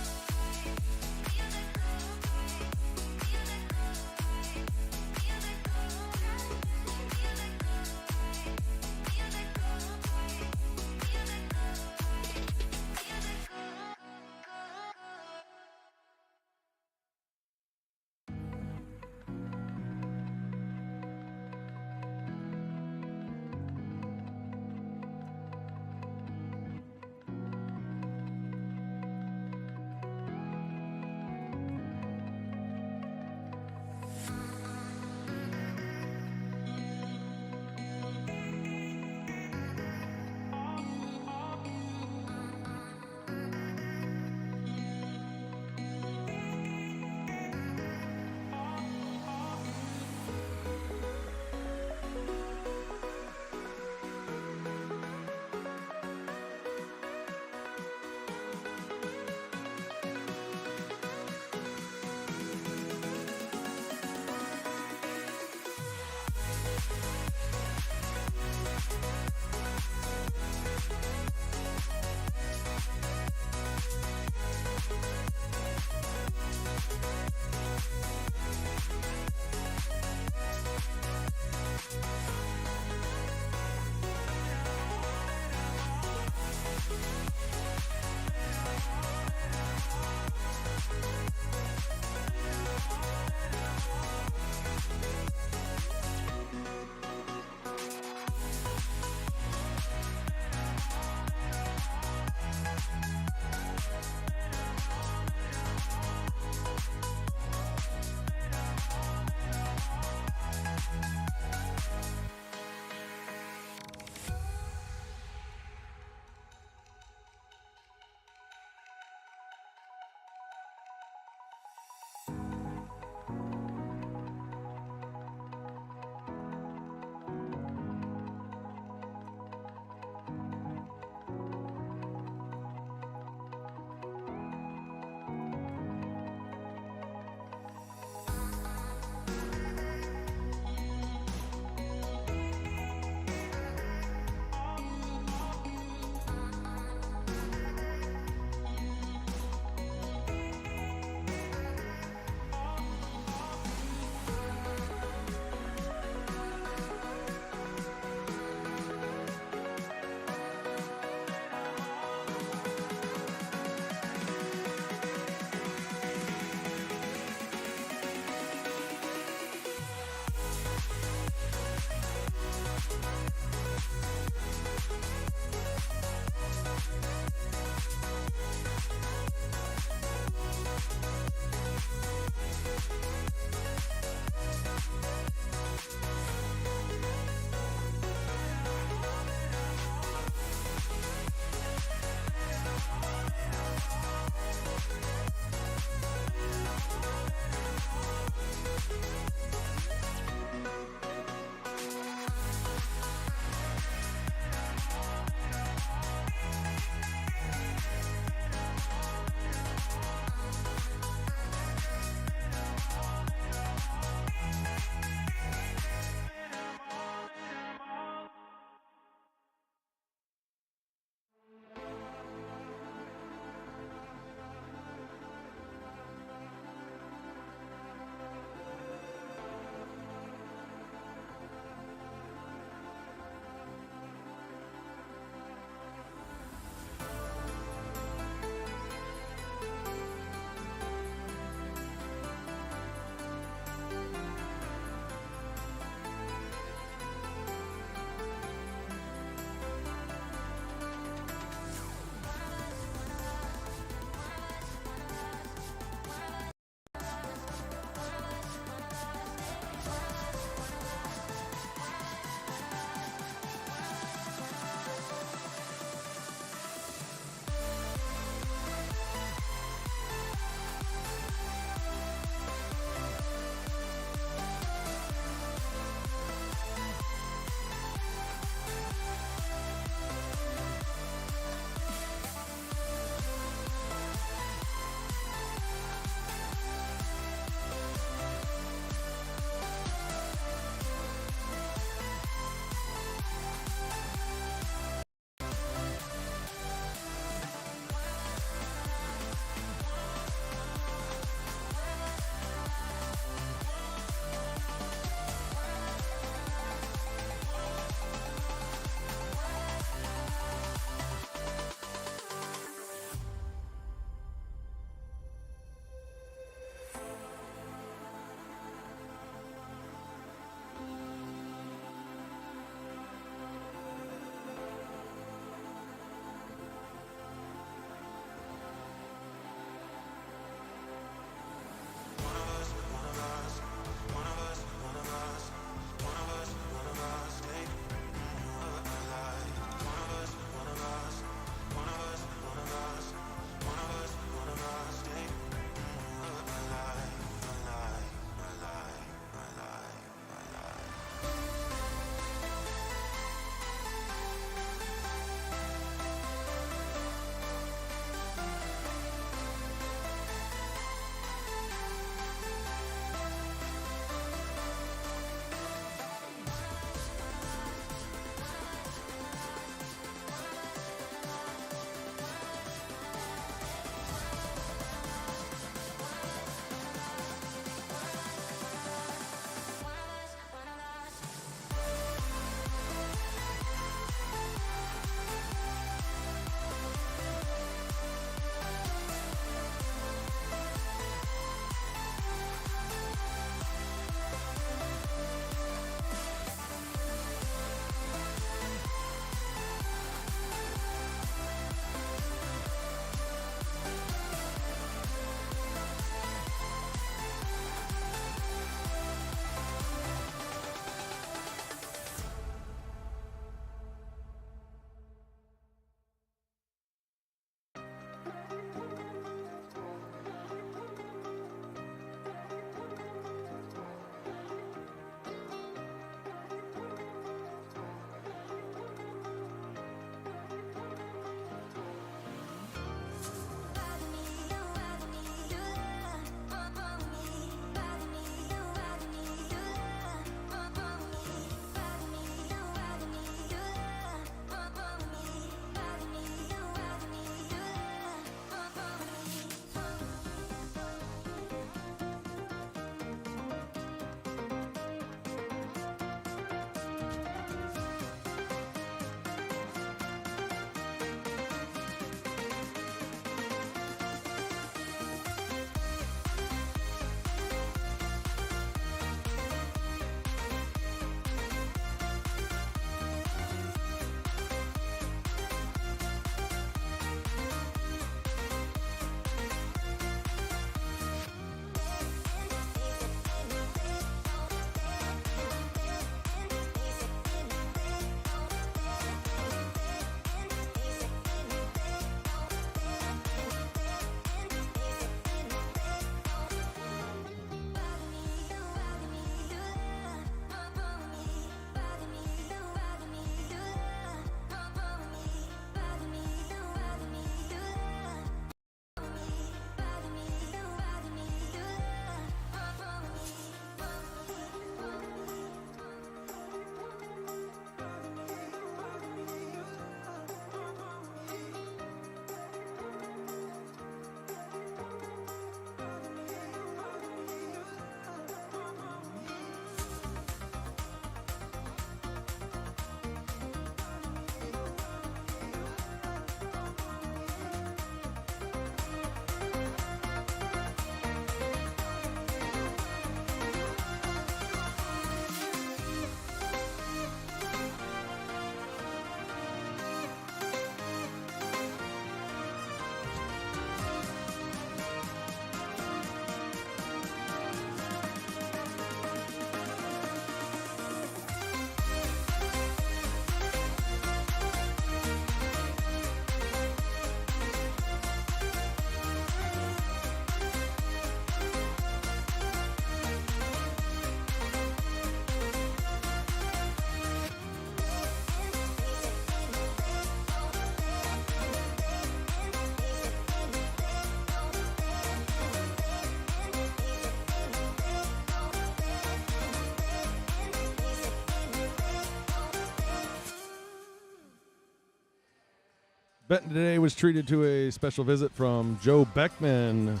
[SPEAKER 1] Benton today was treated to a special visit from Joe Beckman,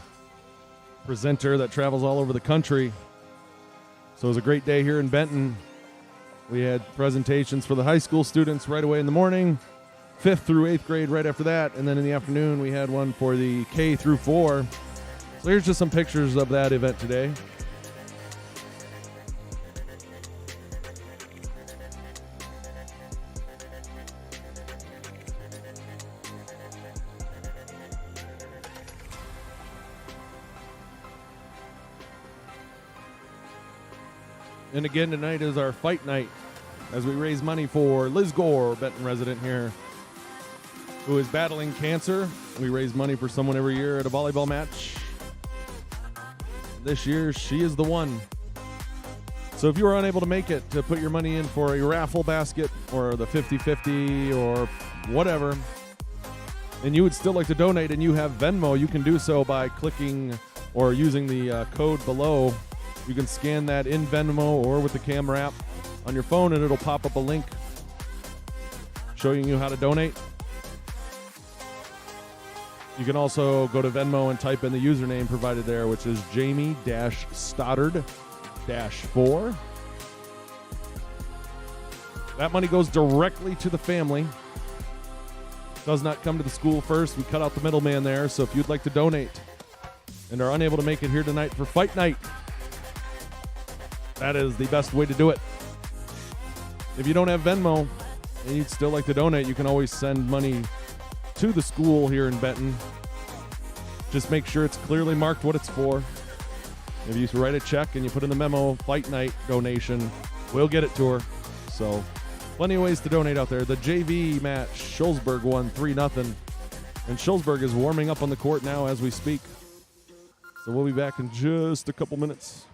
[SPEAKER 1] presenter that travels all over the country. So it was a great day here in Benton. We had presentations for the high school students right away in the morning, 5th through 8th grade right after that, and then in the afternoon we had one for the K through 4. So here's just some pictures of that event today. And again, tonight is our fight night as we raise money for Liz Gore, Benton resident here, who is battling cancer. We raise money for someone every year at a volleyball match. This year, she is the one. So if you are unable to make it, to put your money in for a raffle basket or the 50-50 or whatever, and you would still like to donate and you have Venmo, you can do so by clicking or using the code below. You can scan that in Venmo or with the camera app on your phone, and it'll pop up a link showing you how to donate. You can also go to Venmo and type in the username provided there, which is Jamie-Stoddard-4. That money goes directly to the family. Does not come to the school first. We cut out the middleman there. So if you'd like to donate and are unable to make it here tonight for fight night, that is the best way to do it. If you don't have Venmo and you'd still like to donate, you can always send money to the school here in Benton. Just make sure it's clearly marked what it's for. If you write a check and you put in the memo, fight night donation, we'll get it to her. So plenty of ways to donate out there. The JV match, Shullsburg won 3-0. And Shullsburg is warming up on the court now as we speak. So we'll be back in just a couple minutes.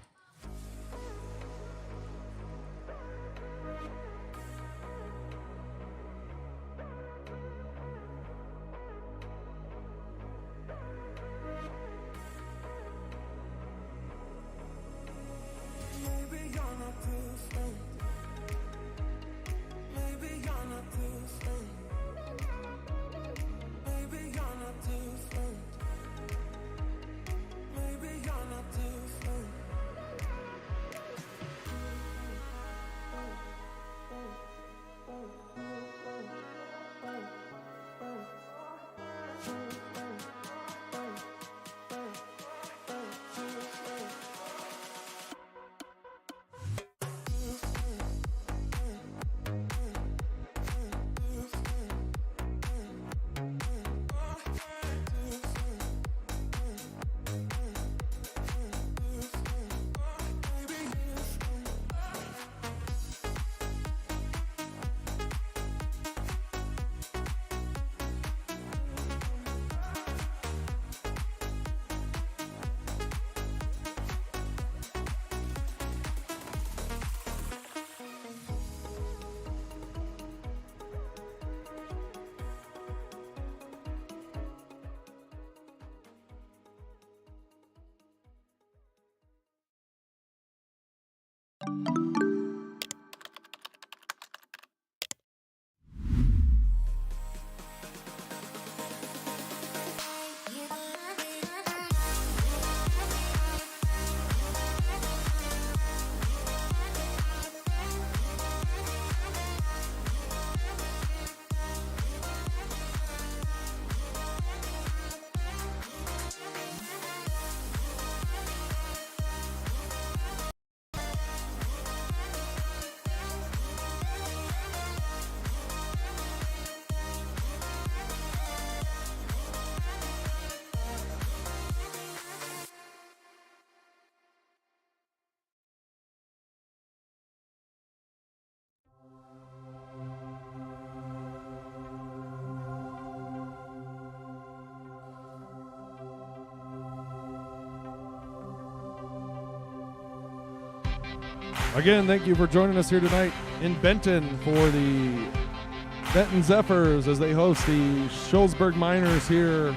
[SPEAKER 1] Again, thank you for joining us here tonight in Benton for the Benton Zephyrs as they host the Shullsburg Miners here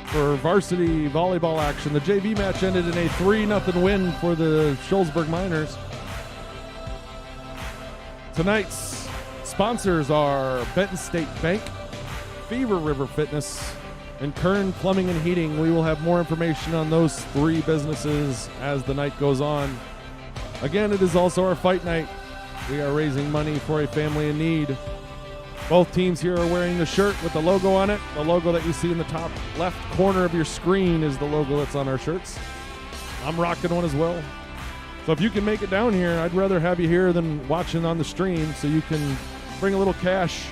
[SPEAKER 1] for varsity volleyball action. The JV match ended in a 3-0 win for the Shullsburg Miners. Tonight's sponsors are Benton State Bank, Fever River Fitness, and Kern Plumbing and Heating. We will have more information on those 3 businesses as the night goes on. Again, it is also our fight night. We are raising money for a family in need. Both teams here are wearing the shirt with the logo on it. The logo that you see in the top left corner of your screen is the logo that's on our shirts. I'm rocking one as well. So if you can make it down here, I'd rather have you here than watching on the stream, so you can bring a little cash,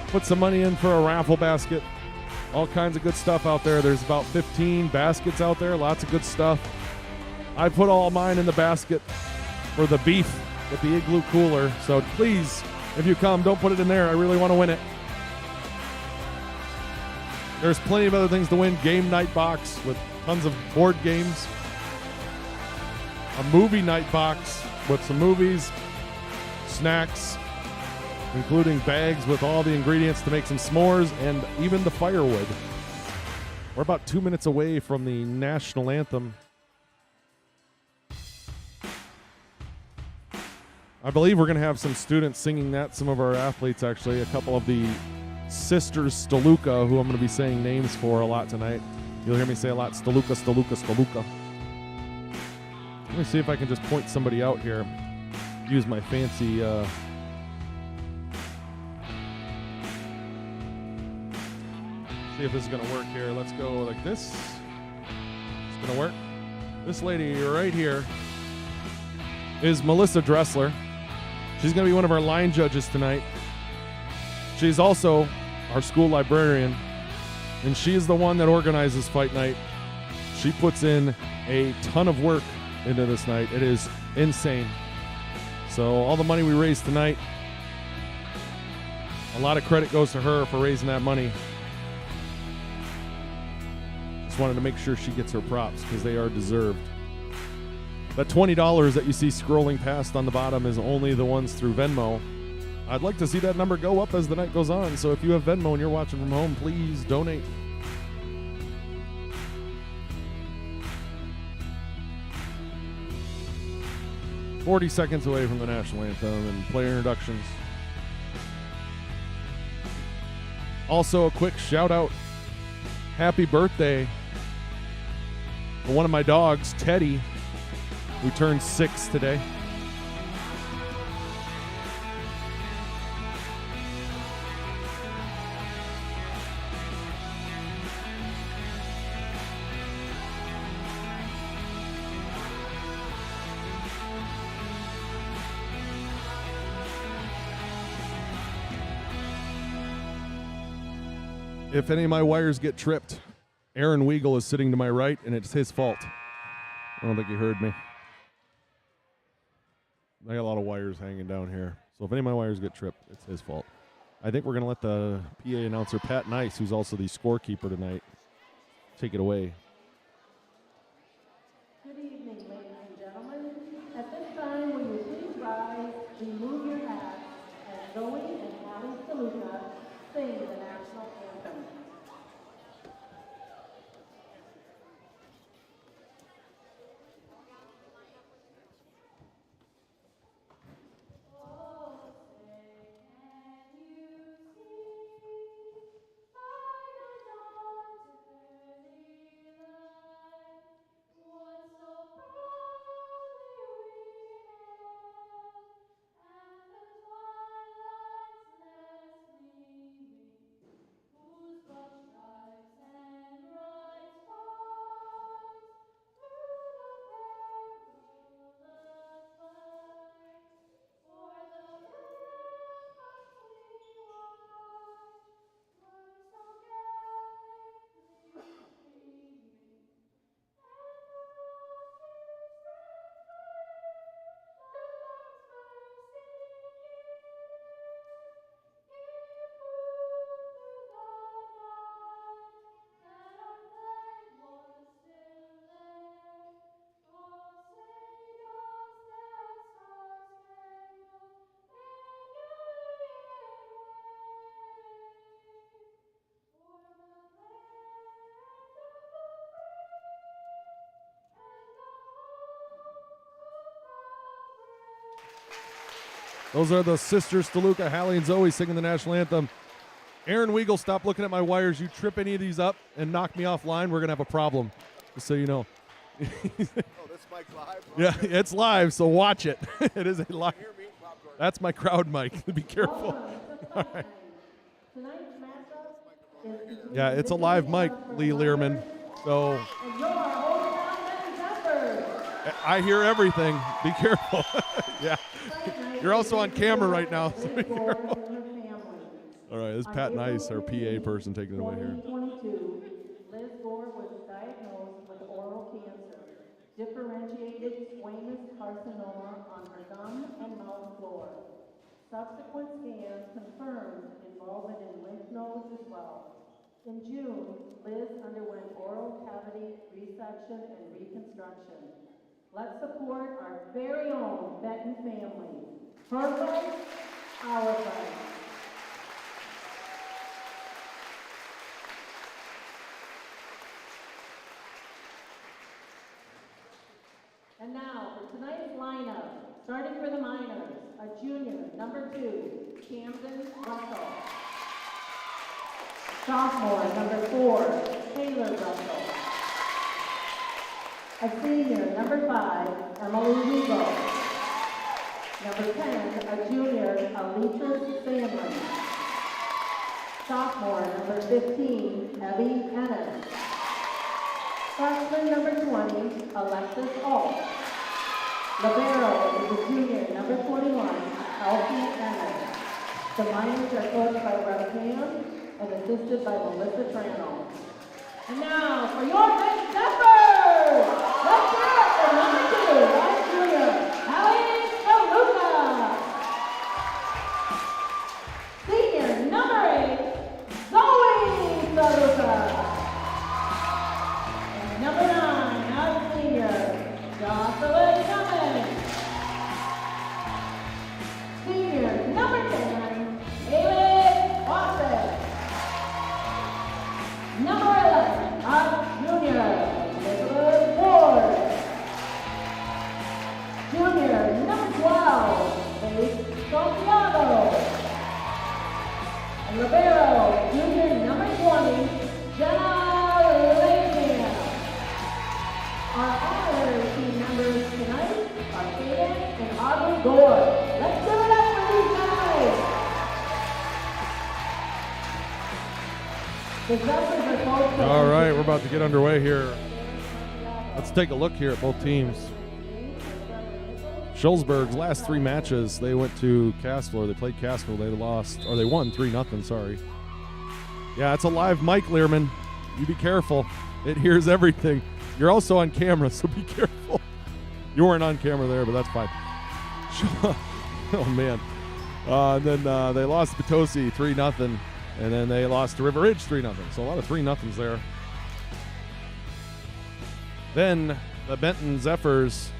[SPEAKER 1] put some money in for a raffle basket. All kinds of good stuff out there. There's about 15 baskets out there, lots of good stuff. I put all mine in the basket for the beef with the Igloo cooler. So please, if you come, don't put it in there. I really want to win it. There's plenty of other things to win. Game night box with tons of board games. A movie night box with some movies, snacks, including bags with all the ingredients to make some s'mores, and even the firewood. We're about 2 minutes away from the national anthem. I believe we're going to have some students singing that, some of our athletes actually, a couple of the sisters Staluka, who I'm going to be saying names for a lot tonight. You'll hear me say a lot, Staluka, Staluka, Staluka. Let me see if I can just point somebody out here. Use my fancy... see if this is going to work here. Let's go like this. It's going to work. This lady right here is Melissa Dressler. She's going to be one of our line judges tonight. She's also our school librarian, and she is the one that organizes Fight Night. She puts in a ton of work into this night. It is insane. So all the money we raise tonight, a lot of credit goes to her for raising that money. Just wanted to make sure she gets her props because they are deserved. That $20 that you see scrolling past on the bottom is only the ones through Venmo. I'd like to see that number go up as the night goes on. So if you have Venmo and you're watching from home, please donate. "40 seconds away from the national anthem and player introductions. Also, a quick shout out. Happy birthday for one of my dogs, Teddy, who turned 6 today. If any of my wires get tripped, Aaron Weigel is sitting to my right, and it's his fault. I don't think he heard me. I got a lot of wires hanging down here. So if any of my wires get tripped, it's his fault. I think we're going to let the PA announcer, Pat Nice, who's also the scorekeeper tonight, take it away.
[SPEAKER 2] Good evening, ladies and gentlemen. At this time, will you please rise, remove your hats, and Zoe and Hallie Staluka sing the national anthem.
[SPEAKER 1] Those are the sisters Staluka, Hallie and Zoe, singing the national anthem. Aaron Weagle, stop looking at my wires. You trip any of these up and knock me offline, we're going to have a problem, just so you know.
[SPEAKER 3] Oh, this mic's live?
[SPEAKER 1] Yeah, it's live, so watch it. It is a live.
[SPEAKER 3] Hear me? Popcorn.
[SPEAKER 1] That's my crowd mic. Be careful. All right.
[SPEAKER 2] Tonight's matchup is between
[SPEAKER 1] Yeah, it's a live mic, Lee Learman. So
[SPEAKER 2] and your hometown Benton Zephyrs.
[SPEAKER 1] I hear everything. Be careful. Yeah. You're also on camera right now, so be careful. All right, this is Pat Nice, our PA person, taking it away here.
[SPEAKER 2] 2022, Liz Gore was diagnosed with oral cancer, differentiated squamous carcinoma on her gum and mouth floor. Subsequent scans confirmed involvement in lymph nodes as well. In June, Liz underwent oral cavity resection and reconstruction. Let's support our very own Benton family. Her fight, our fight. And now for tonight's lineup, starting for the minors, a junior, number 2, Camden Russell. Sophomore, number 4, Taylor Russell. A senior, number 5, Emily Weagle. Number 10, a junior, Alitra Stanley. Sophomore, number 15, Abby Ennis. Freshman number 20, Alexis Alt. Libero is a junior, number 21, Elsie Ennis. The minors are coached by Rev Pam and assisted by Melissa Trano. And now for your Benton Zephyrs! Let's hear it for number 2, our junior, Allie DeLuca. Senior, number 8, Zoe DeLuca. Number 9, our senior, Jocelyn Cummins. Senior, number 10, David Watson. Number 11, our junior, Nicholas Ward. Junior, number 12, Faith Santiago. And libero, junior, number 20, Jenna Leahan. Our honorary team members tonight are Kaden and Aubrey Gore. Let's give it up for these guys. The Zephyrs are both.
[SPEAKER 1] All right, we're about to get underway here. Let's take a look here at both teams. Shullsburg's last 3 matches, they went to Cassville. They played Cassville. They lost, or they won 3-0, sorry. Yeah, it's a live mic, Learman. You be careful. It hears everything. You're also on camera, so be careful. You weren't on camera there, but that's fine. Oh, man. And then they lost to Potosi 3-0, and then they lost to River Ridge 3-0. So a lot of 3-0s there. Then the Benton Zephyrs,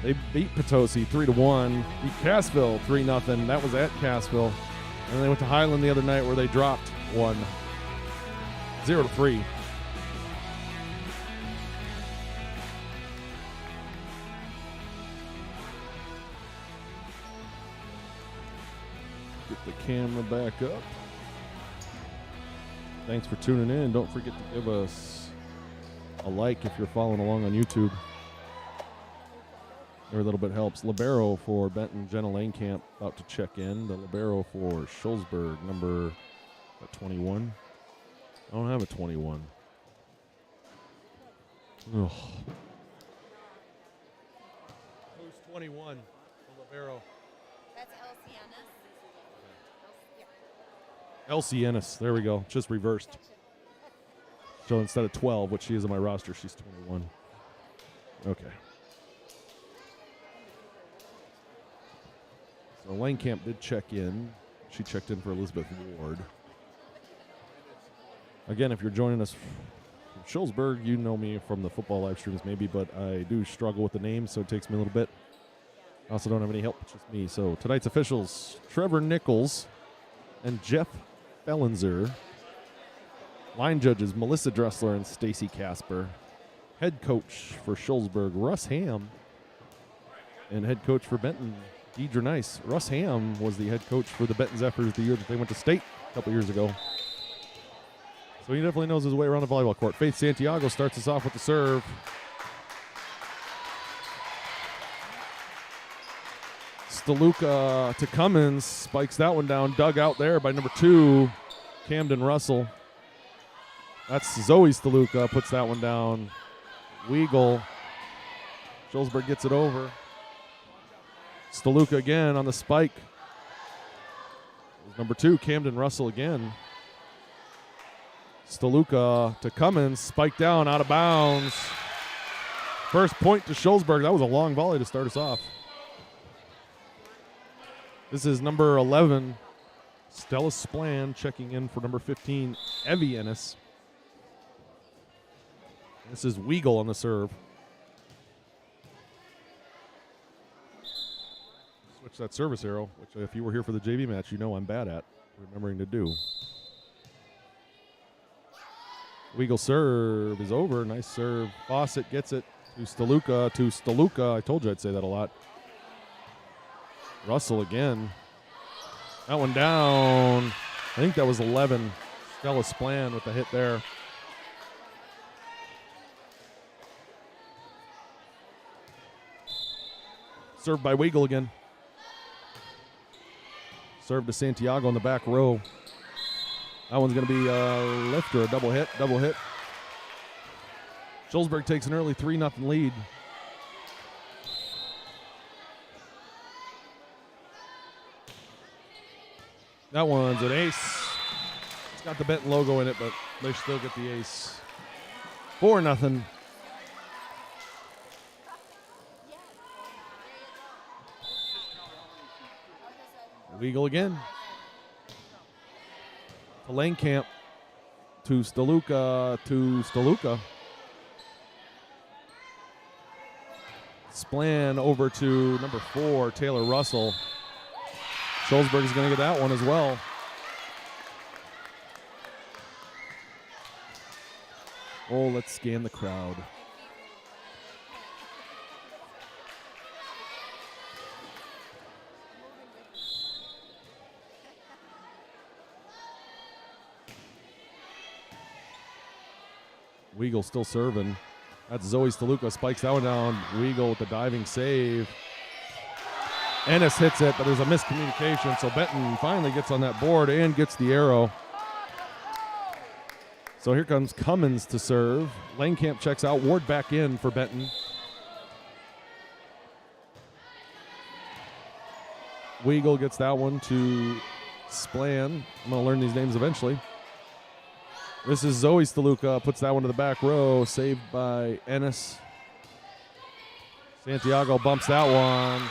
[SPEAKER 1] they beat Potosi 3-1, beat Cassville 3-0. That was at Cassville. And then they went to Highland the other night where they dropped 1, 0-3. Get the camera back up. Thanks for tuning in. Don't forget to give us a like if you're following along on YouTube. Every little bit helps. Libero for Benton, Jenna Lanecamp about to check in. The libero for Shullsburg, number 21. I don't have a 21. Ugh. Who's 21? The libero.
[SPEAKER 4] That's Elsie Ennis.
[SPEAKER 1] Elsie Ennis. There we go. Just reversed. So instead of 12, which she is on my roster, she's 21. Okay. So Lanecamp did check in. She checked in for Elizabeth Ward. Again, if you're joining us from Shullsburg, you know me from the football live streams maybe, but I do struggle with the names, so it takes me a little bit. I also don't have any help. It's just me. So tonight's officials, Trevor Nichols and Jeff Fellenzer. Line judges, Melissa Dressler and Stacy Casper. Head coach for Shullsburg, Russ Ham. And head coach for Benton, Deidre Nice. Russ Ham was the head coach for the Benton Zephyrs the year that they went to state a couple years ago. So he definitely knows his way around the volleyball court. Faith Santiago starts us off with the serve. Steluka to Cummins, spikes that one down, dug out there by number 2, Camden Russell. That's Zoe Steluka, puts that one down. Weigel. Shullsburg gets it over. Steluka again on the spike. Number 2, Camden Russell again. Steluka to Cummins, spike down, out of bounds. First point to Shullsburg. That was a long volley to start us off. This is number 11, Stella Splan, checking in for number 15, Evie Ennis. This is Weigel on the serve. Switch that service arrow, which if you were here for the JV match, you know I'm bad at remembering to do. Weigel serve is over. Nice serve. Fawcett gets it to Steluka. I told you I'd say that a lot. Russell again. That one down. I think that was 11. Stella Splan with the hit there. Served by Weigel again. Serve to Santiago in the back row. That one's going to be a lift or a double hit. Double hit. Shullsburg takes an early 3-0 lead. That one's an ace. It's got the Benton logo in it, but they still get the ace. 4-0. Weigel again. To Langkamp. To Steluka. Splan over to number 4, Taylor Russell. Shullsburg is going to get that one as well. Oh, let's scan the crowd. Weigel still serving. That's Zoe Steluka, spikes that one down. Weigel with the diving save. Ennis hits it, but there's a miscommunication, so Benton finally gets on that board and gets the arrow. So here comes Cummins to serve. Langkamp checks out. Ward back in for Benton. Weigel gets that one to Splan. I'm going to learn these names eventually. This is Zoe Steluka, puts that one to the back row, saved by Ennis. Santiago bumps that one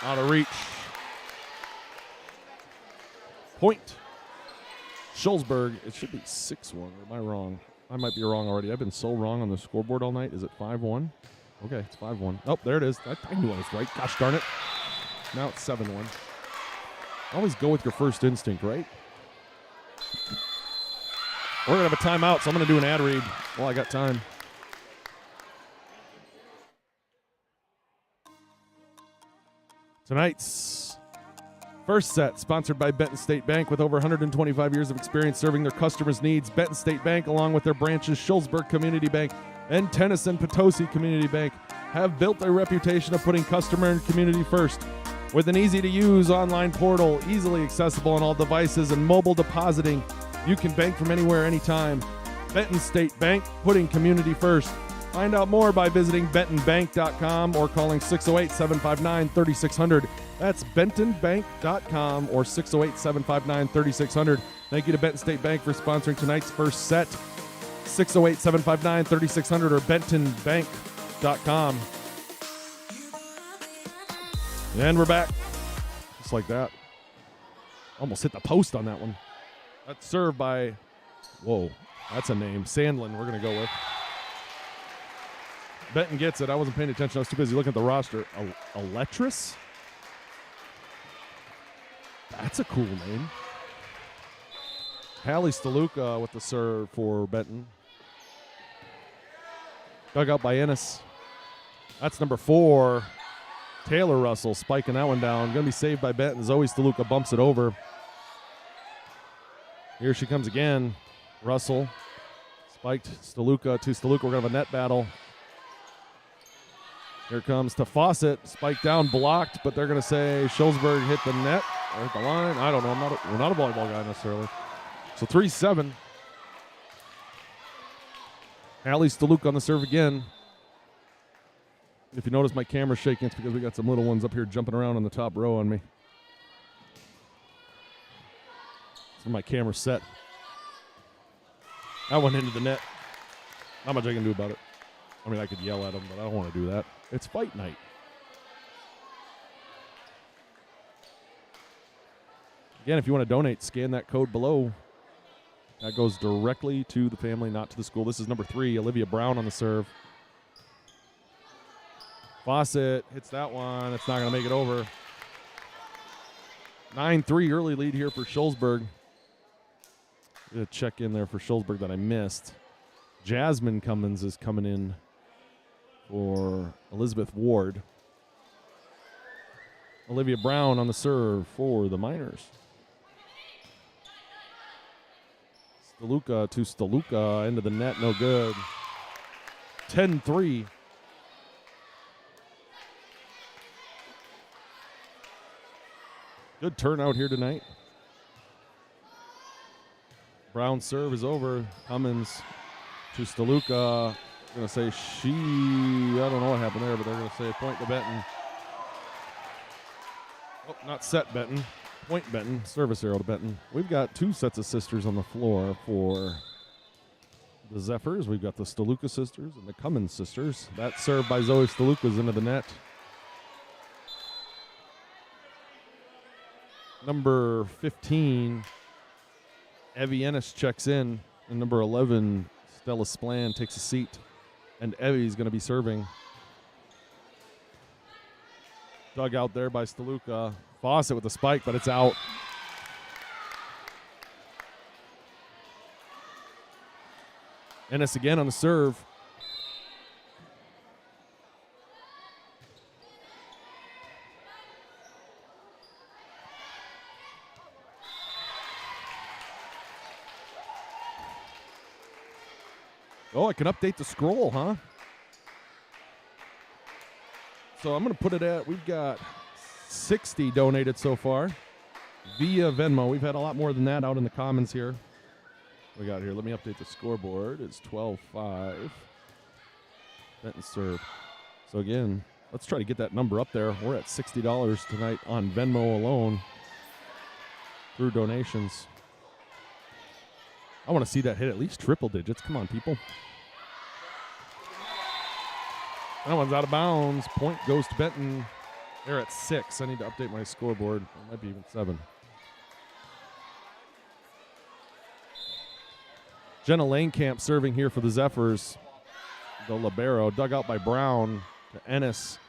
[SPEAKER 1] out of reach. Point. Shullsburg, it should be 6-1, or am I wrong? I might be wrong already. I've been so wrong on the scoreboard all night. Is it 5-1? Okay, it's 5-1. Oh, there it is. I knew I was right. Gosh darn it. Now it's 7-1. Always go with your first instinct, right? We're going to have a timeout, so I'm going to do an ad read while I got time. Tonight's first set, sponsored by Benton State Bank. With over 125 years of experience serving their customers' needs, Benton State Bank, along with their branches Shullsburg Community Bank and Tennyson Potosi Community Bank, have built a reputation of putting customer and community first. With an easy-to-use online portal, easily accessible on all devices, and mobile depositing, you can bank from anywhere, anytime. Benton State Bank, putting community first. Find out more by visiting bentonbank.com or calling 608-759-3600. That's bentonbank.com or 608-759-3600. Thank you to Benton State Bank for sponsoring tonight's first set. 608-759-3600 or bentonbank.com. And we're back. Just like that. Almost hit the post on that one. That's served by, whoa, that's a name. Sandlin, we're going to go with. Benton gets it. I wasn't paying attention. I was too busy looking at the roster. Eletris? That's a cool name. Hallie Steluka with the serve for Benton. Dug out by Ennis. That's number 4, Taylor Russell spiking that one down. Going to be saved by Benton. Zoe Steluka bumps it over. Here she comes again. Russell spiked Steluka to Steluka. We're going to have a net battle. Here comes to Fawcett. Spike down, blocked, but they're going to say Shullsburg hit the net or hit the line. I don't know. We're not a volleyball guy necessarily. So 3-7. Allie Steluka on the serve again. If you notice my camera shaking, it's because we got some little ones up here jumping around on the top row on me. So my camera's set. That one into the net. Not much I can do about it. I mean, I could yell at them, but I don't want to do that. It's fight night. Again, if you want to donate, scan that code below. That goes directly to the family, not to the school. This is number 3, Olivia Brown on the serve. Fawcett hits that one. It's not going to make it over. 9-3 early lead here for Shullsburg. Going to check in there for Shullsburg that I missed. Jasmine Cummins is coming in for Elizabeth Ward. Olivia Brown on the serve for the Miners. Steluka to Steluka into the net, no good. 10-3. Good turnout here tonight. Brown's serve is over. Cummins to Steluka. Going to say I don't know what happened there, but they're going to say point to Benton. Oh, not set Benton. Point Benton. Service arrow to Benton. We've got 2 sets of sisters on the floor for the Zephyrs. We've got the Steluka sisters and the Cummins sisters. That serve by Zoe Steluka is into the net. Number 15, Evie Ennis checks in, and number 11, Stella Splan takes a seat, and Evie's going to be serving. Dug out there by Steluka. Fawcett with the spike, but it's out. Ennis again on the serve. Oh, I can update the scroll, huh? So I'm going to put it at, we've got 60 donated so far via Venmo. We've had a lot more than that out in the comments here. We got here, let me update the scoreboard. It's 12-5. Benton serve. So again, let's try to get that number up there. We're at $60 tonight on Venmo alone through donations. I want to see that hit at least triple digits. Come on, people. That one's out of bounds. Point goes to Benton. They're at 6. I need to update my scoreboard. It might be even 7. Jenna Lanecamp serving here for the Zephyrs. The libero dug out by Brown to Ennis.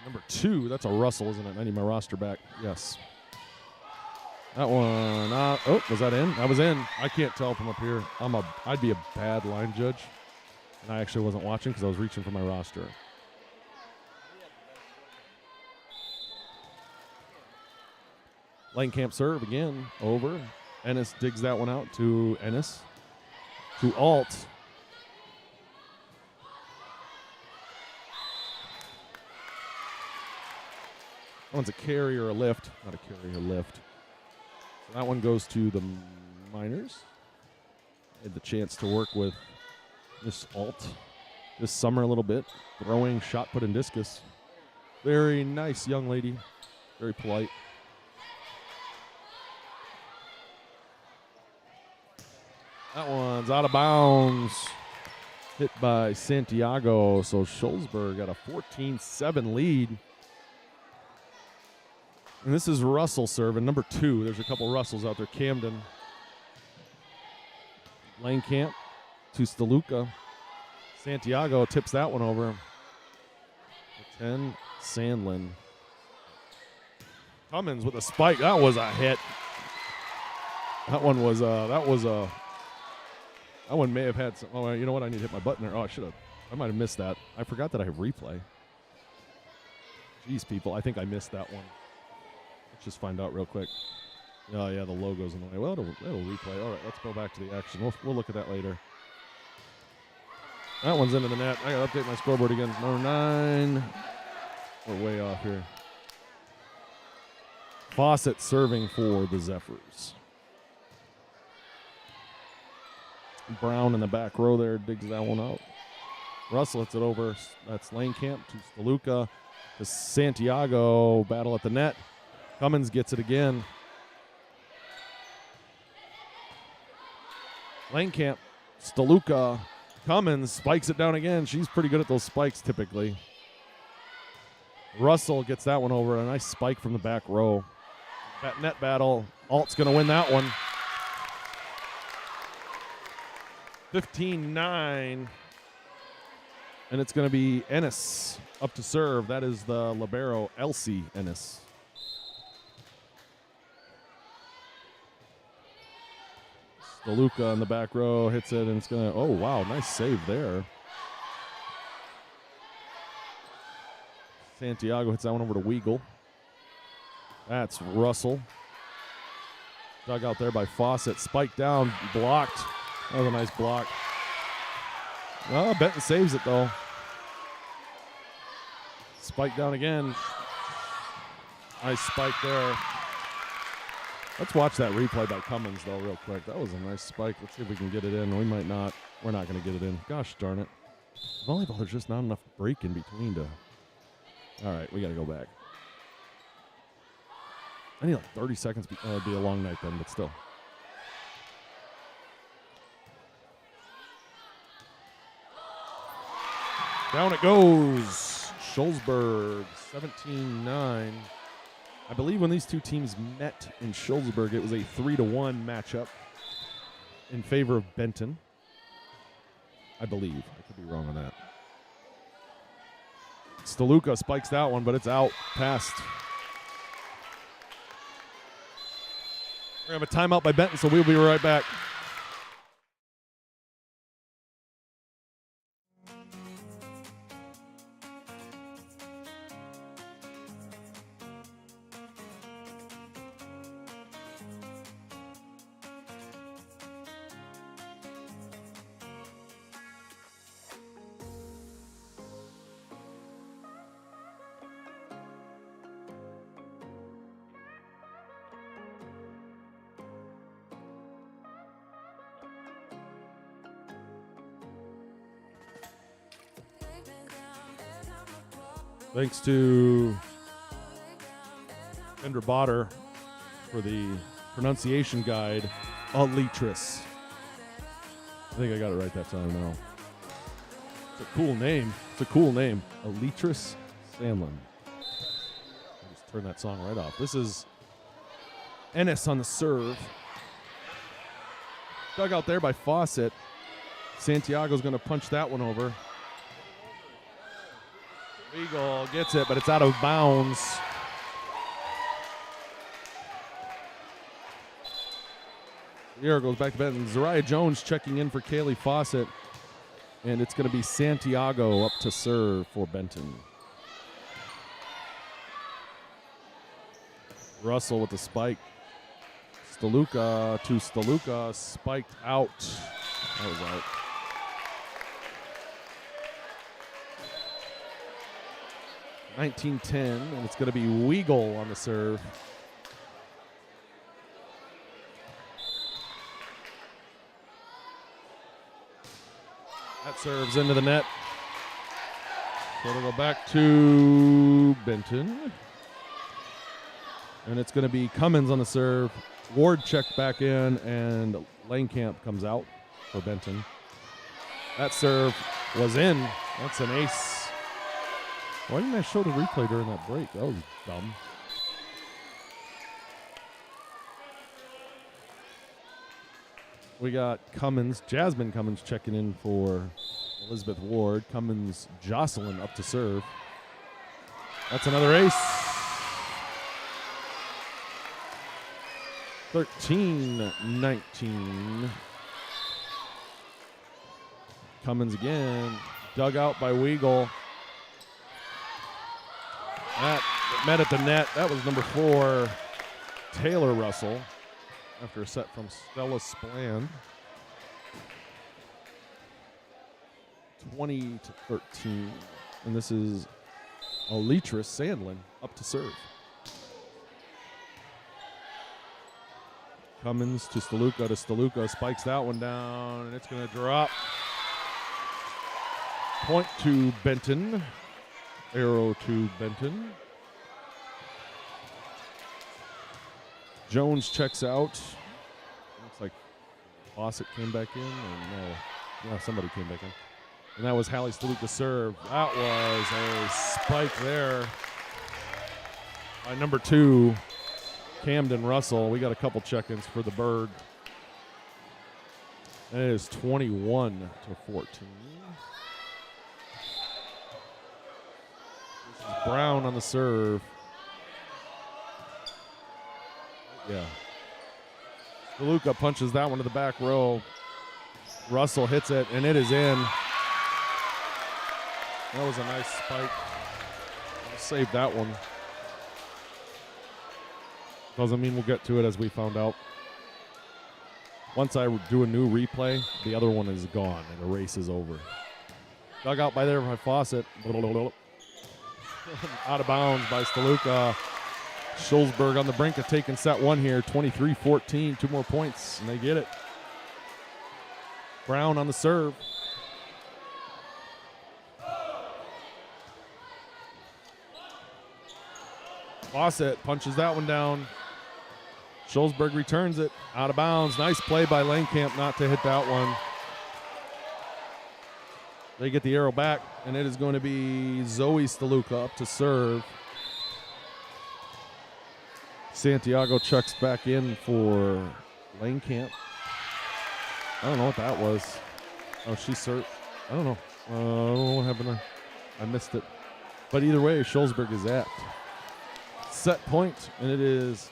[SPEAKER 1] Number 2. That's a Russell, isn't it? I need my roster back. Yes. That one. Oh, was that in? That was in. I can't tell from up here. I'd be a bad line judge. And I actually wasn't watching because I was reaching for my roster. Lanecamp serve again. Over. Ennis digs that one out to Ennis. To Alt. That one's a carry or a lift. Not a carry or lift. So that one goes to the Miners. I had the chance to work with Miss Alt this summer a little bit. Throwing, shot put, and discus. Very nice young lady. Very polite. That one's out of bounds. Hit by Santiago. So Shullsburg got a 14-7 lead. And this is Russell serving, number 2. There's a couple Russells out there. Camden. Lanecamp to Steluka. Santiago tips that one over. 10, Sandlin. Cummins with a spike. That was a hit. That one was that one may have had some. Oh, you know what? I need to hit my button there. Oh, I might have missed that. I forgot that I have replay. Jeez, people, I think I missed that one. Let's just find out real quick. Oh, yeah, the logo's in the way. Well, it'll replay. All right, let's go back to the action. We'll look at that later. That one's into the net. I got to update my scoreboard again. Number 9. We're way off here. Fawcett serving for the Zephyrs. Brown in the back row there digs that one out. Russell hits it over. That's Lanecamp to Staluka to Santiago. Battle at the net. Cummins gets it again. Lanecamp, Staluka, Cummins spikes it down again. She's pretty good at those spikes typically. Russell gets that one over. A nice spike from the back row. That net battle. Alt's going to win that one. 15-9. And it's going to be Ennis up to serve. That is the libero, Elsie Ennis. DeLuca in the back row hits it, and it's going to, oh, wow, nice save there. Santiago hits that one over to Weagle. That's Russell. Dug out there by Fawcett. Spiked down, blocked. That was a nice block. Well, Benton saves it, though. Spike down again. Nice spike there. Let's watch that replay by Cummins, though, real quick. That was a nice spike. Let's see if we can get it in. We might not. We're not going to get it in. Gosh darn it. Volleyball, there's just not enough break in between to. All right, we got to go back. I need like 30 seconds. It'd be a long night then, but still. Down it goes. Shullsburg, 17-9. I believe when these two teams met in Shullsburg, it was a 3-1 matchup in favor of Benton. I believe. I could be wrong on that. Staluka spikes that one, but it's out past. We're going to have a timeout by Benton, so we'll be right back. Thanks to Kendra Botter for the pronunciation guide, Alitris. I think I got it right that time now. It's a cool name. It's a cool name. Alitris Samlin. I'll just turn that song right off. This is Ennis on the serve. Dug out there by Fawcett. Santiago's going to punch that one over. Eagle gets it, but it's out of bounds. Here goes back to Benton. Zariah Jones checking in for Kaylee Fawcett. And it's going to be Santiago up to serve for Benton. Russell with the spike. Staluka to Staluka. Spiked out. That was out. (19-10), and it's going to be Weagle on the serve. That serves into the net. So it'll go back to Benton. And it's going to be Cummins on the serve. Ward checked back in, and Lanecamp comes out for Benton. That serve was in. That's an ace. Why didn't I show the replay during that break? That was dumb. We got Cummins, Jasmine Cummins checking in for Elizabeth Ward. Cummins, Jocelyn up to serve. That's another ace. 13-19. Cummins again. Dug out by Weagle. That met at the net. That was number 4, Taylor Russell, after a set from Stella Spland. 20-13. And this is Alitra Sandlin up to serve. Cummins to Steluka. Spikes that one down, and it's going to drop. Point to Benton. Arrow to Benton. Jones checks out. Looks like Fawcett came back in. Or no, somebody came back in. And that was Hallie Steluka serve. That was a spike there by number 2, Camden Russell. We got a couple check-ins for the Bird. It is 21-14. This is Brown on the serve. Yeah. Steluka punches that one to the back row. Russell hits it, and it is in. That was a nice spike. I'll save that one. Doesn't mean we'll get to it, as we found out. Once I do a new replay, the other one is gone and the race is over. Dug out by there by Fawcett. Out of bounds by Steluka. Shullsburg on the brink of taking set 1 here. 23-14. 2 more points, and they get it. Brown on the serve. Fawcett punches that one down. Shullsburg returns it out of bounds. Nice play by Langkamp not to hit that one. They get the arrow back, and it is going to be Zoe Steluka up to serve. Santiago checks back in for Langkamp. I don't know what that was. Oh, she served. I don't know. I don't know what happened there. I missed it. But either way, Shullsburg is at set point, and it is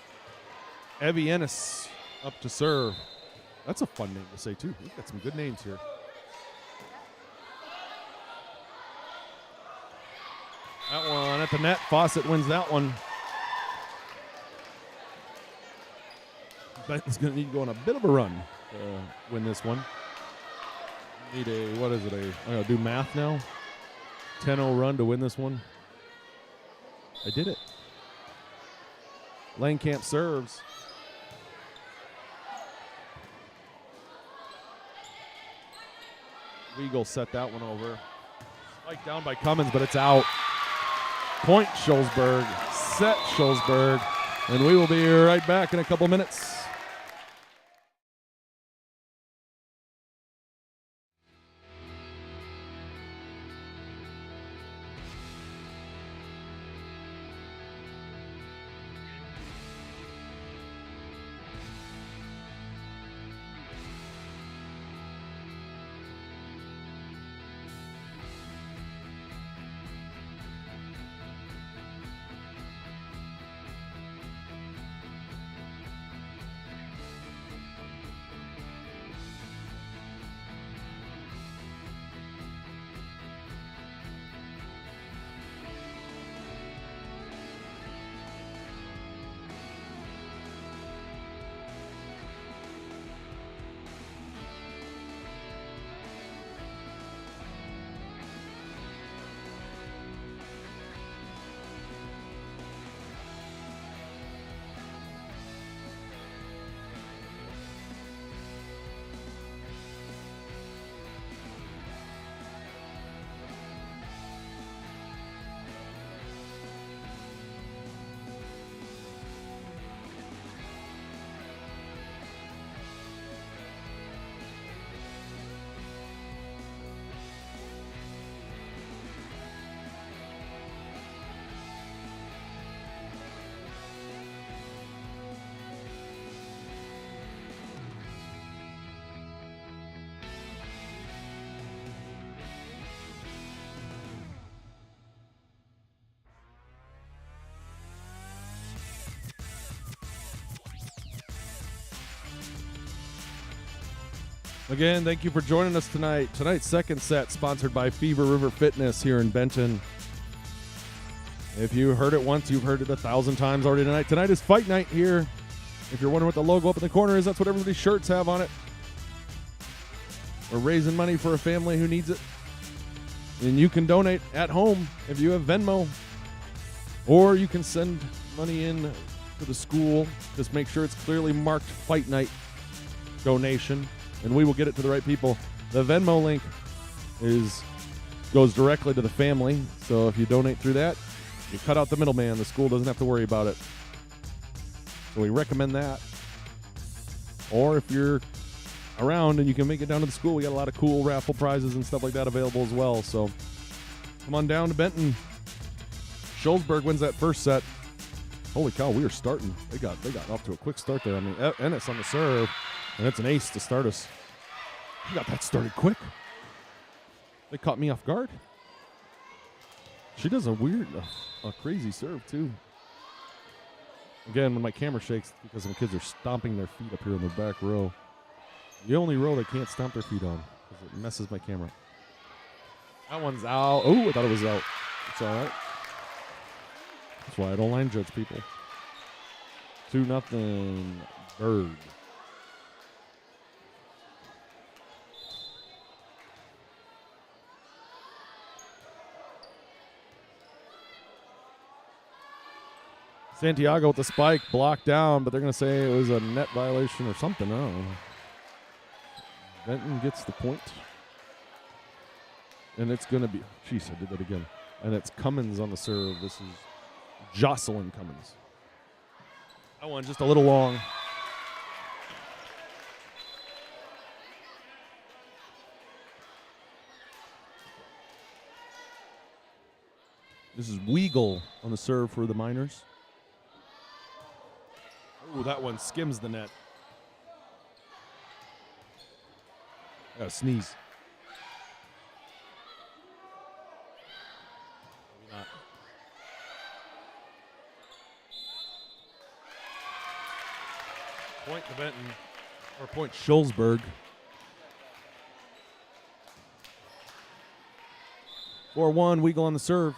[SPEAKER 1] Evie Ennis up to serve. That's a fun name to say, too. We've got some good names here. That one at the net. Fawcett wins that one. Benton's going to need to go on a bit of a run to win this one. Need a, what is it, I got to do math now. 10-0 run to win this one. I did it. Langkamp serves. Weagle set that one over. Spike down by Cummins, but it's out. Point Shullsburg. Set Shullsburg. And we will be right back in a couple minutes. Again, thank you for joining us tonight. Tonight's second set sponsored by Fever River Fitness here in Benton. If you heard it once, you've heard it 1,000 times already tonight. Tonight is fight night here. If you're wondering what the logo up in the corner is, that's what everybody's shirts have on it. We're raising money for a family who needs it. And you can donate at home if you have Venmo. Or you can send money in to the school. Just make sure it's clearly marked fight night donation, and we will get it to the right people. The Venmo link goes directly to the family. So if you donate through that, you cut out the middleman. The school doesn't have to worry about it. So we recommend that. Or if you're around and you can make it down to the school, we got a lot of cool raffle prizes and stuff like that available as well. So come on down to Benton. Shullsburg wins that first set. Holy cow, we are starting. They got off to a quick start there. I mean, Ennis on the serve, and it's an ace to start us. We got that started quick. They caught me off guard. She does a crazy serve too. Again, when my camera shakes, because my kids are stomping their feet up here in the back row. The only row they can't stomp their feet on because it messes my camera. That one's out. Oh, I thought it was out. It's all right. That's why I don't line judge people. 2-0 Bird. Santiago with the spike, blocked down, but they're going to say it was a net violation or something. I don't know. Benton gets the point. And it's going to be, jeez, I did that again. And it's Cummins on the serve. This is Jocelyn Cummins. That one just a little long. This is Weigel on the serve for the Miners. Oh, that one skims the net. I gotta sneeze. Maybe not. Point to Benton, or point Shullsburg. 4-1, Weigel on the serve.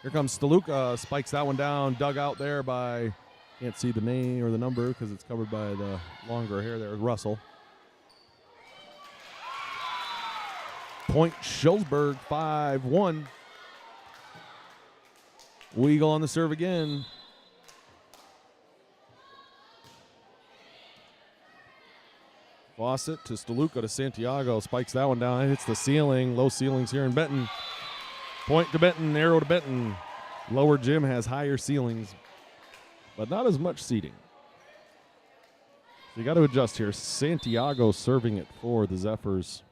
[SPEAKER 1] Here comes Steluka, spikes that one down, dug out there by, can't see the name or the number because it's covered by the longer hair there, Russell. Point Shullsburg, 5-1. Weigel on the serve again. Fawcett to Steluka to Santiago, spikes that one down, hits the ceiling, low ceilings here in Benton. Point to Benton, arrow to Benton. Lower gym has higher ceilings, but not as much seating. So you got to adjust here. Santiago serving it for the Zephyrs.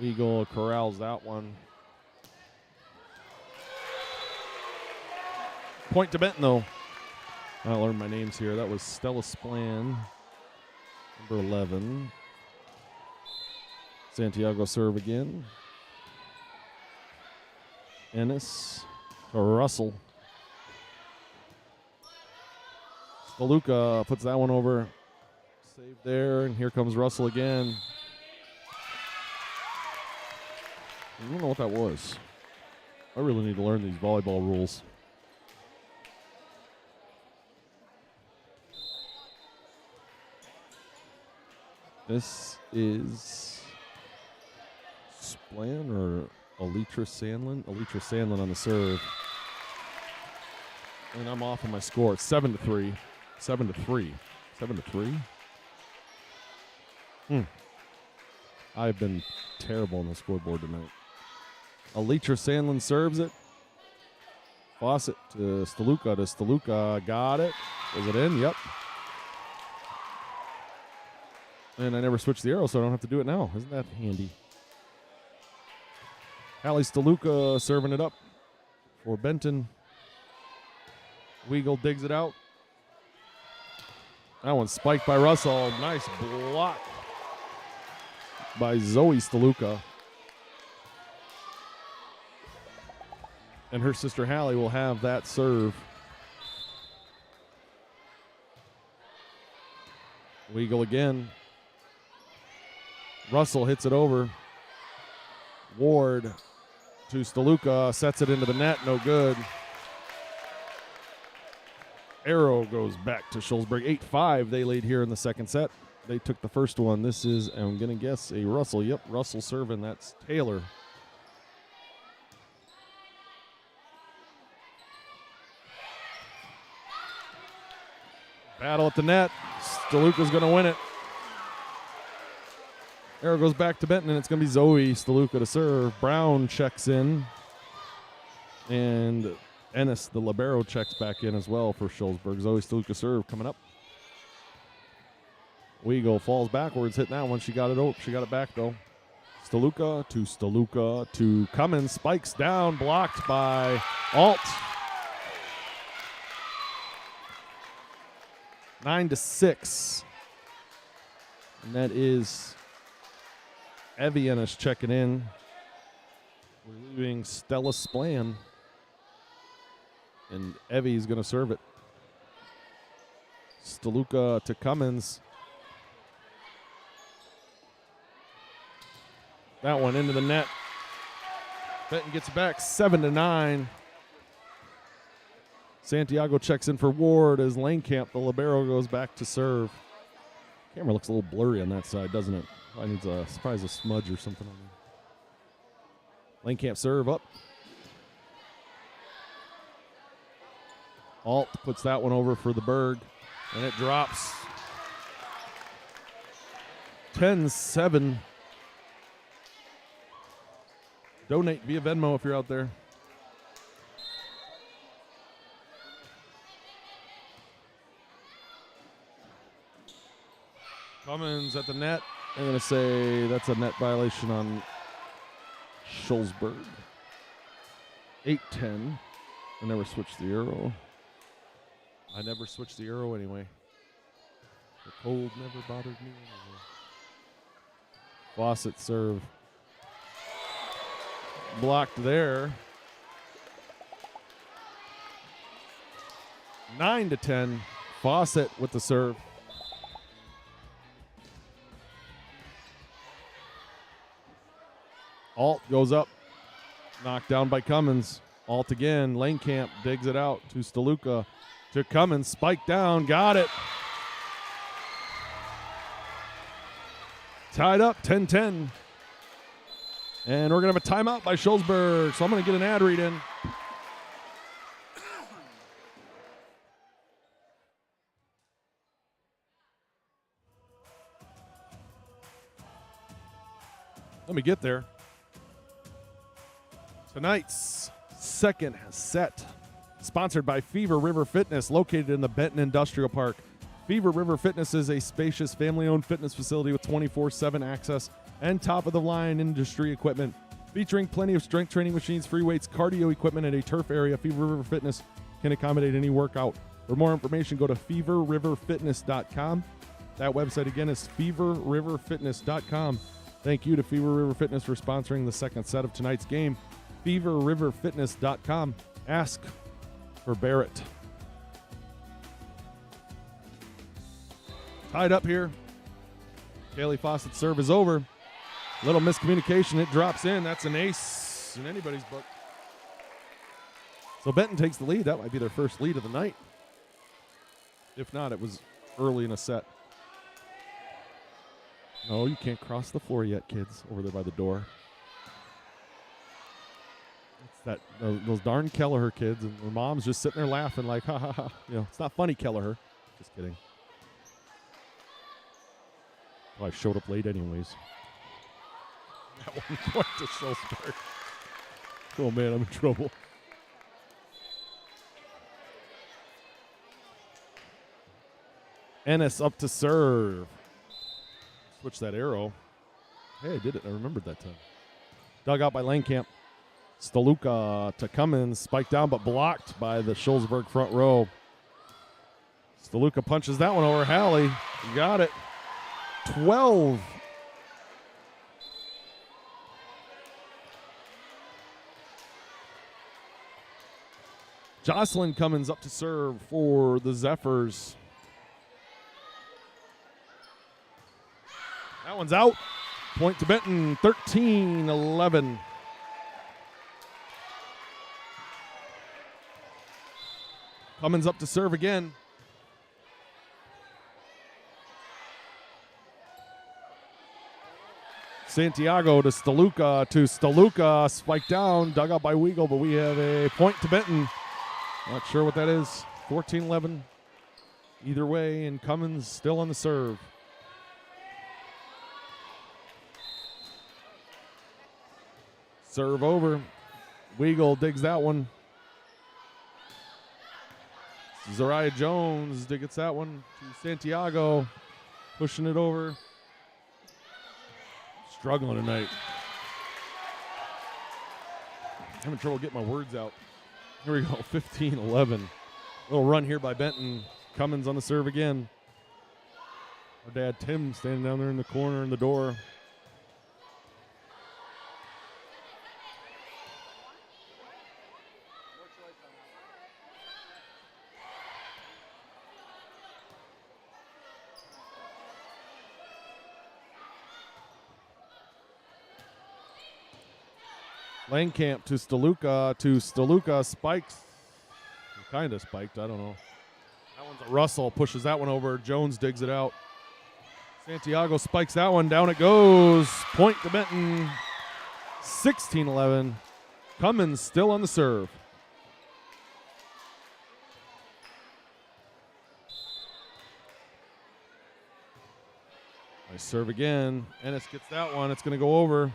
[SPEAKER 1] Weigel corrals that one. Point to Benton, though. I learned my names here. That was Stella Splan, number 11. Santiago serve again. Ennis to Russell. Steluka puts that one over. Save there, and here comes Russell again. I don't know what that was. I really need to learn these volleyball rules. This is Splan or Alitra Sandlin? Alitra Sandlin on the serve. And I'm off on my score. It's 7-3. 7-3. 7-3? I've been terrible on the scoreboard tonight. Alitra Sandlin serves it. Fawcett to Steluka. Got it. Is it in? Yep. And I never switched the arrow, so I don't have to do it now. Isn't that handy? Hallie Steluka serving it up for Benton. Weigel digs it out. That one's spiked by Russell. Nice block by Zoe Steluka. And her sister Hallie will have that serve. Weigel again. Russell hits it over. Ward to Steluka, sets it into the net, no good. Arrow goes back to Shullsburg. 8-5 they lead here in the second set. They took the first one. This is, I'm going to guess, a Russell. Yep, Russell serving. That's Taylor. Battle at the net. Steluka's going to win it. Arrow goes back to Benton, and it's going to be Zoe Steluka to serve. Brown checks in. And Ennis, the libero, checks back in as well for Shullsburg. Zoe Steluka serve coming up. Weagle falls backwards, hitting that one. She got it back, though. Steluka to Cummins. Spikes down, blocked by Alt. 9-6. And that is Evie Ennis checking in. We're leaving Stella Splan. And Evie's going to serve it. Steluka to Cummins. That one into the net. Benton gets it back 7-9. Santiago checks in for Ward as Lanecamp, the libero, goes back to serve. Camera looks a little blurry on that side, doesn't it? I need a smudge or something on there. Lanecamp serve up. Alt puts that one over for the Berg, and it drops. 10-7. Donate via Venmo if you're out there. Cummins at the net. I'm going to say that's a net violation on Shullsburg. 8-10. I never switched the arrow. I never switched the arrow anyway. The cold never bothered me anyway. Fawcett serve. Blocked there. 9-10. Fawcett with the serve. Alt goes up. Knocked down by Cummins. Alt again. Lanecamp digs it out to Steluka. To Cummins. Spike down. Got it. Tied up 10-10. And we're going to have a timeout by Shullsburg. So I'm going to get an ad read in. Let me get there. Tonight's second set, sponsored by Fever River Fitness, located in the Benton Industrial Park. Fever River Fitness is a spacious family-owned fitness facility with 24/7 access and top-of-the-line industry equipment, featuring plenty of strength training machines, free weights, cardio equipment, and a turf area. Fever River Fitness can accommodate any workout. For more information, go to feverriverfitness.com. That website again is feverriverfitness.com. Thank you to Fever River Fitness for sponsoring the second set of tonight's game. feverriverfitness.com. Ask for Barrett. Tied up here. Kaylee Fawcett's serve is over. Little miscommunication. It drops in. That's an ace in anybody's book. So Benton takes the lead. That might be their first lead of the night. If not, it was early in a set. No, you can't cross the floor yet, kids, over there by the door. It's those darn Kelleher kids, and their mom's just sitting there laughing like, ha, ha, ha. You know, it's not funny, Kelleher. Just kidding. Well, I showed up late anyways. At one point to Shullsburg. Oh, man, I'm in trouble. Ennis up to serve. Switch that arrow. Hey, I did it. I remembered that time. Dug out by Lanecamp. Steluka to Cummins. Spiked down, but blocked by the Shullsburg front row. Steluka punches that one over. Hallie got it. 12. Jocelyn Cummins up to serve for the Zephyrs. That one's out. Point to Benton, 13-11. Cummins up to serve again. Santiago to Staluka, spiked down, dug out by Weigel, but we have a point to Benton. Not sure what that is. 14-11. Either way, and Cummins still on the serve. Serve over. Weigel digs that one. Zariah Jones gets that one to Santiago, pushing it over. Struggling tonight. Having trouble getting my words out. Here we go, 15-11. Little run here by Benton. Cummins on the serve again. Our dad Tim standing down there in the corner in the door. Langkamp to Staluka, spikes. Kind of spiked, I don't know. That one's a Russell, pushes that one over. Jones digs it out. Santiago spikes that one, down it goes. Point to Benton, 16-11. Cummins still on the serve. Nice serve again. Ennis gets that one, it's going to go over.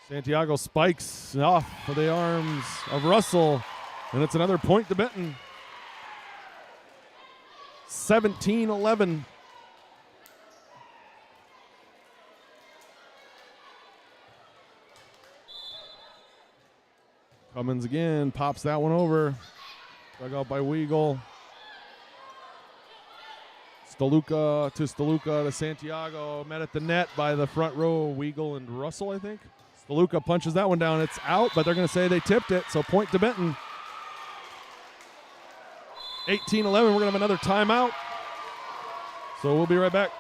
[SPEAKER 1] Santiago spikes off for the arms of Russell, and it's another point to Benton. 17-11. Cummins again, pops that one over. Dug out by Weigel. Staluka to Santiago. Met at the net by the front row, Weigel and Russell, I think. Staluka punches that one down. It's out, but they're going to say they tipped it, so point to Benton. 18-11, we're going to have another timeout. So we'll be right back.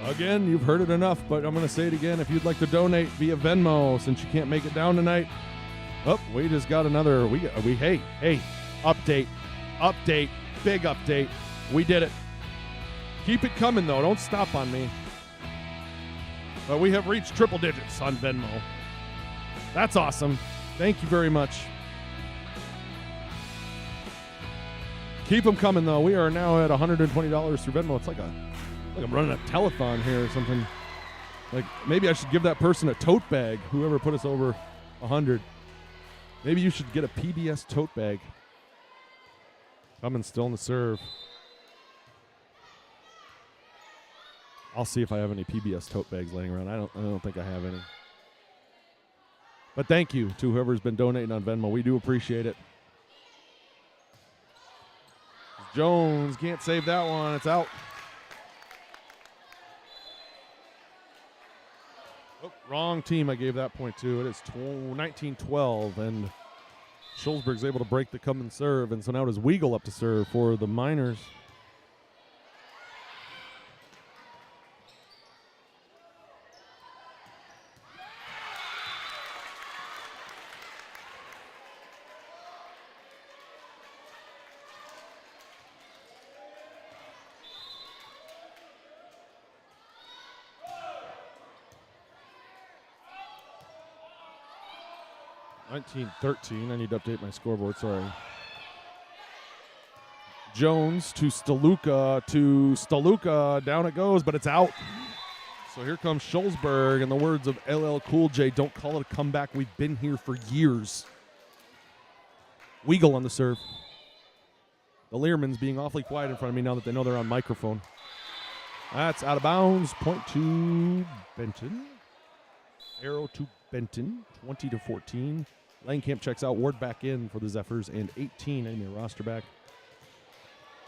[SPEAKER 1] Again, you've heard it enough, but I'm going to say it again. If you'd like to donate via Venmo, since you can't make it down tonight. Oh, we just got another. Hey, update, big update. We did it. Keep it coming, though. Don't stop on me. But we have reached triple digits on Venmo. That's awesome. Thank you very much. Keep them coming, though. We are now at $120 through Venmo. It's like I'm running a telethon here or something. Like, maybe I should give that person a tote bag, whoever put us over 100. Maybe you should get a PBS tote bag. Coming still in the serve. I'll see if I have any PBS tote bags laying around. I don't think I have any. But thank you to whoever's been donating on Venmo. We do appreciate it. Jones can't save that one. It's out. Oh, wrong team I gave that point to. It is 19-12, and Shullsburg's able to break the Cummins serve, and so now it is Weigel up to serve for the Miners. $19-13. I need to update my scoreboard. Sorry. Jones to Staluka. Down it goes, but it's out. So here comes Shullsburg. In the words of LL Cool J, don't call it a comeback. We've been here for years. Weigel on the serve. The Learmans being awfully quiet in front of me now that they know they're on microphone. That's out of bounds. Point to Benton. Arrow to Benton, 20-14. Langenkamp checks out. Ward back in for the Zephyrs, and 18 in their roster back.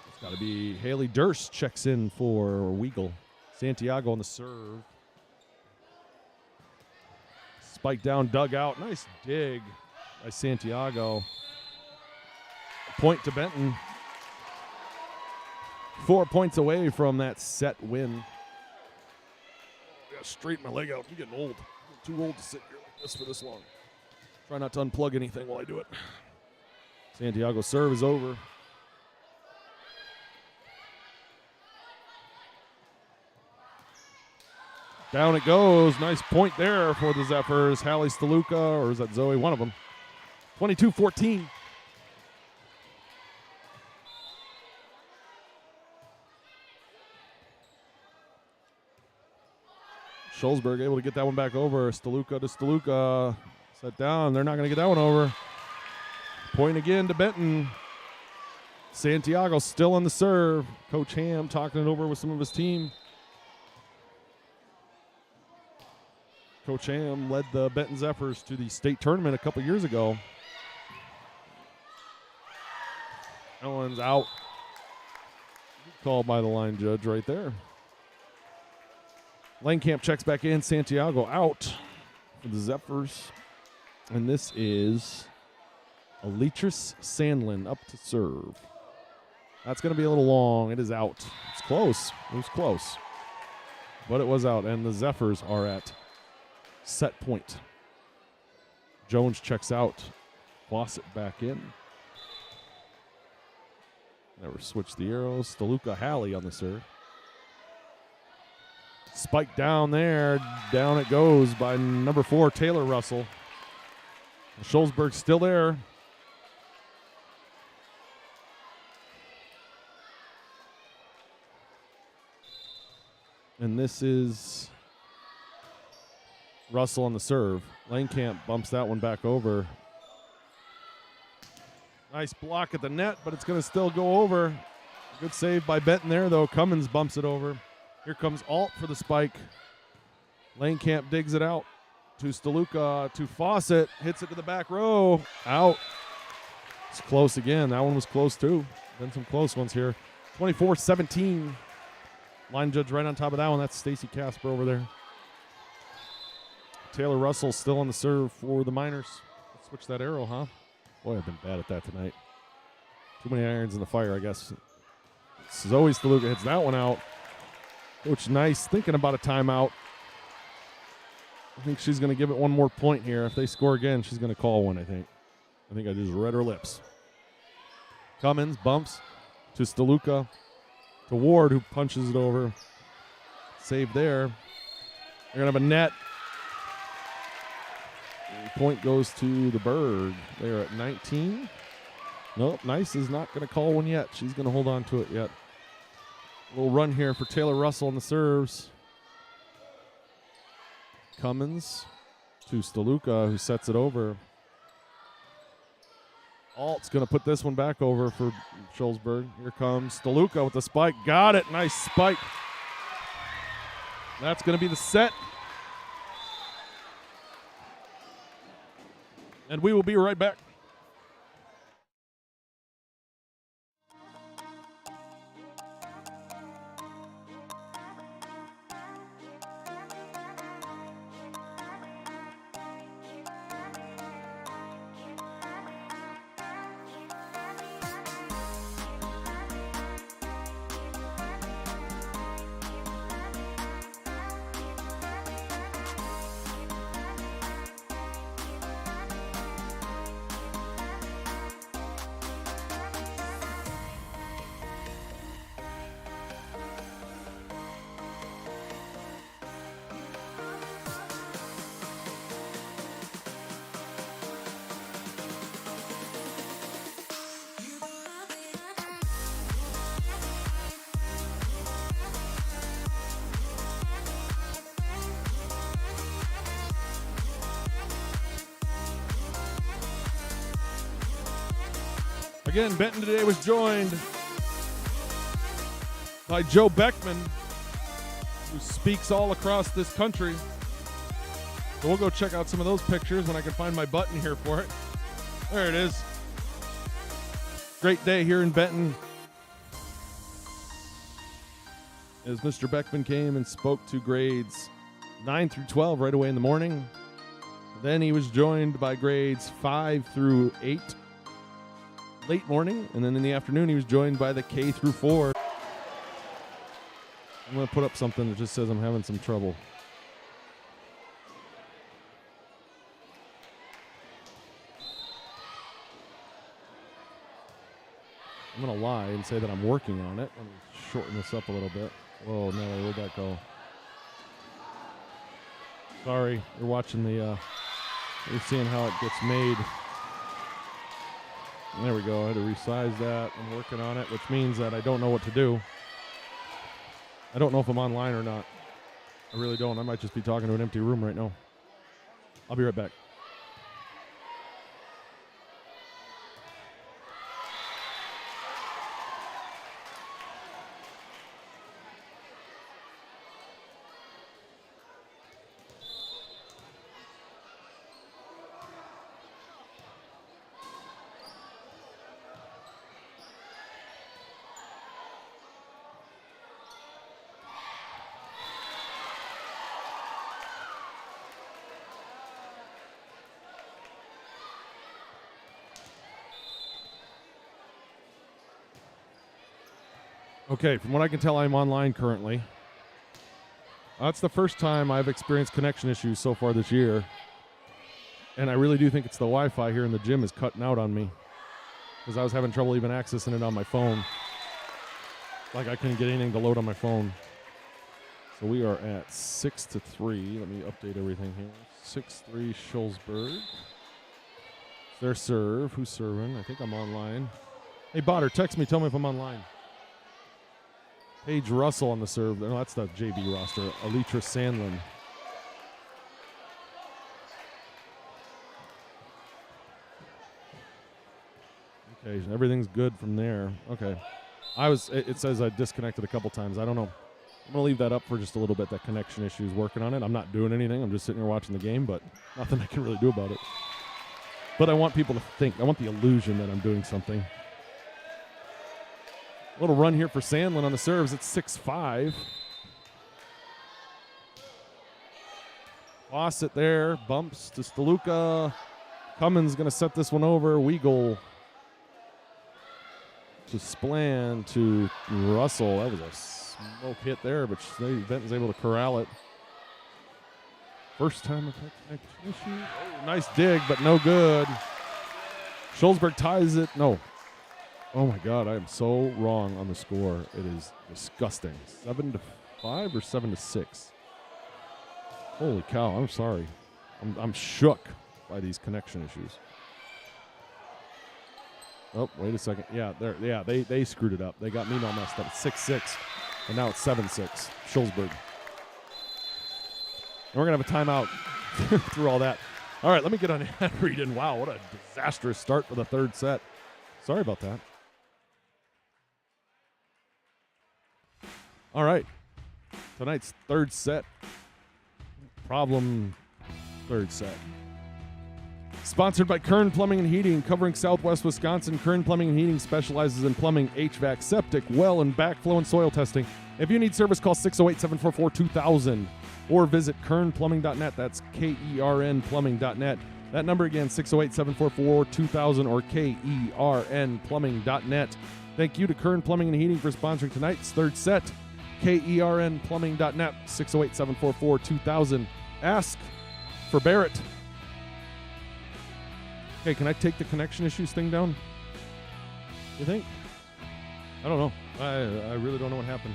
[SPEAKER 1] It's got to be Haley Durst checks in for Weagle. Santiago on the serve. Spike down, dug out. Nice dig by Santiago. Point to Benton. 4 points away from that set win. I gotta straighten my leg out. I'm getting old. I'm too old to sit here like this for this long. Try not to unplug anything while I do it. Santiago's serve is over. Down it goes. Nice point there for the Zephyrs. Hallie Staluka, or is that Zoe? One of them. 22-14. Shullsburg able to get that one back over. Staluka to Staluka. Set down. They're not going to get that one over. Point again to Benton. Santiago still on the serve. Coach Ham talking it over with some of his team. Coach Ham led the Benton Zephyrs to the state tournament a couple years ago. That one's out. Called by the line judge right there. Langenkamp checks back in. Santiago out for the Zephyrs. And this is Aletris Sandlin up to serve. That's going to be a little long. It is out. It's close. It was close. But it was out. And the Zephyrs are at set point. Jones checks out. Fawcett back in. Never switched the arrows. Staluka Hallie on the serve. Spike down there. Down it goes by number 4, Taylor Russell. Shullsburg still there. And this is Russell on the serve. Langenkamp bumps that one back over. Nice block at the net, but it's going to still go over. Good save by Benton there, though. Cummins bumps it over. Here comes Alt for the spike. Langenkamp digs it out to Staluka, to Fawcett. Hits it to the back row. Out. It's close again. That one was close, too. Been some close ones here. 24-17. Line judge right on top of that one. That's Stacy Casper over there. Taylor Russell still on the serve for the Miners. Let's switch that arrow, huh? Boy, I've been bad at that tonight. Too many irons in the fire, I guess. Zoe Staluka hits that one out. Coach Nice thinking about a timeout. I think she's going to give it one more point here. If they score again, she's going to call one, I think. I just read her lips. Cummins bumps to Staluka, to Ward, who punches it over. Save there. They're going to have a net. And point goes to the Berg. They're at 19. Nope, Nice is not going to call one yet. She's going to hold on to it yet. A little run here for Taylor Russell on the serves. Cummins to Staluka, who sets it over. Alt's going to put this one back over for Shullsburg. Here comes Staluka with the spike. Got it. Nice spike. That's going to be the set. And we will be right back. Again, Benton today was joined by Joe Beckman who speaks all across this country. So we'll go check out some of those pictures when I can find my button here for it. There it is. Great day here in Benton. As Mr. Beckman came and spoke to grades 9 through 12 right away in the morning. Then he was joined by grades 5 through 8 late morning. And then in the afternoon, he was joined by the K through 4. I'm going to put up something that just says I'm having some trouble. I'm going to lie and say that I'm working on it. Let me shorten this up a little bit. Whoa, no, where'd that go? Sorry, you're watching the, you're seeing how it gets made. There we go, I had to resize that. I'm working on it, which means that I don't know what to do. I don't know if I'm online or not. I really don't. I might just be talking to an empty room right now. I'll be right back. Okay, from what I can tell, I'm online currently. That's the first time I've experienced connection issues so far this year. And I really do think it's the Wi-Fi here in the gym is cutting out on me. Because I was having trouble even accessing it on my phone. Like I couldn't get anything to load on my phone. So we are at 6-3. Let me update everything here. 6-3 Shullsburg. Their serve. Who's serving? I think I'm online. Hey, Botter, text me. Tell me if I'm online. Paige Russell on the serve. No, that's the JB roster. Alitra Sandlin. Okay, everything's good from there. Okay. It says I disconnected a couple times. I don't know. I'm going to leave that up for just a little bit, that connection issue is working on it. I'm not doing anything. I'm just sitting here watching the game, but nothing I can really do about it. But I want people to think. I want the illusion that I'm doing something. Little run here for Sandlin on the serves. It's 6-5. Fawcett there. Bumps to Steluka. Cummins going to set this one over. Weagle to Splan to Russell. That was a smoke hit there, but Benton's able to corral it. First time I've had connection issue. Oh, nice dig, but no good. Shullsburg ties it. No. Oh my God, I am so wrong on the score. It is disgusting. 7-5 or 7-6. Holy cow! I'm sorry. I'm shook by these connection issues. Oh, wait a second. Yeah, they screwed it up. They got me all messed up. It's 6-6, and now it's 7-6. Shullsburg. And we're gonna have a timeout through all that. All right, let me get on ad read. And wow, what a disastrous start for the third set. Sorry about that. All right, tonight's third set. Problem third set. Sponsored by Kern Plumbing and Heating, covering Southwest Wisconsin. Kern Plumbing and Heating specializes in plumbing, HVAC, septic, well, and backflow and soil testing. If you need service, call 608-744-2000 or visit kernplumbing.net. That's K-E-R-N plumbing.net. That number again, 608-744-2000 or KERNplumbing.net. Thank you to Kern Plumbing and Heating for sponsoring tonight's third set. KERNplumbing.net, 608-744-2000. Ask for Barrett. Okay, can I take the connection issues thing down? You think? I don't know. I really don't know what happened.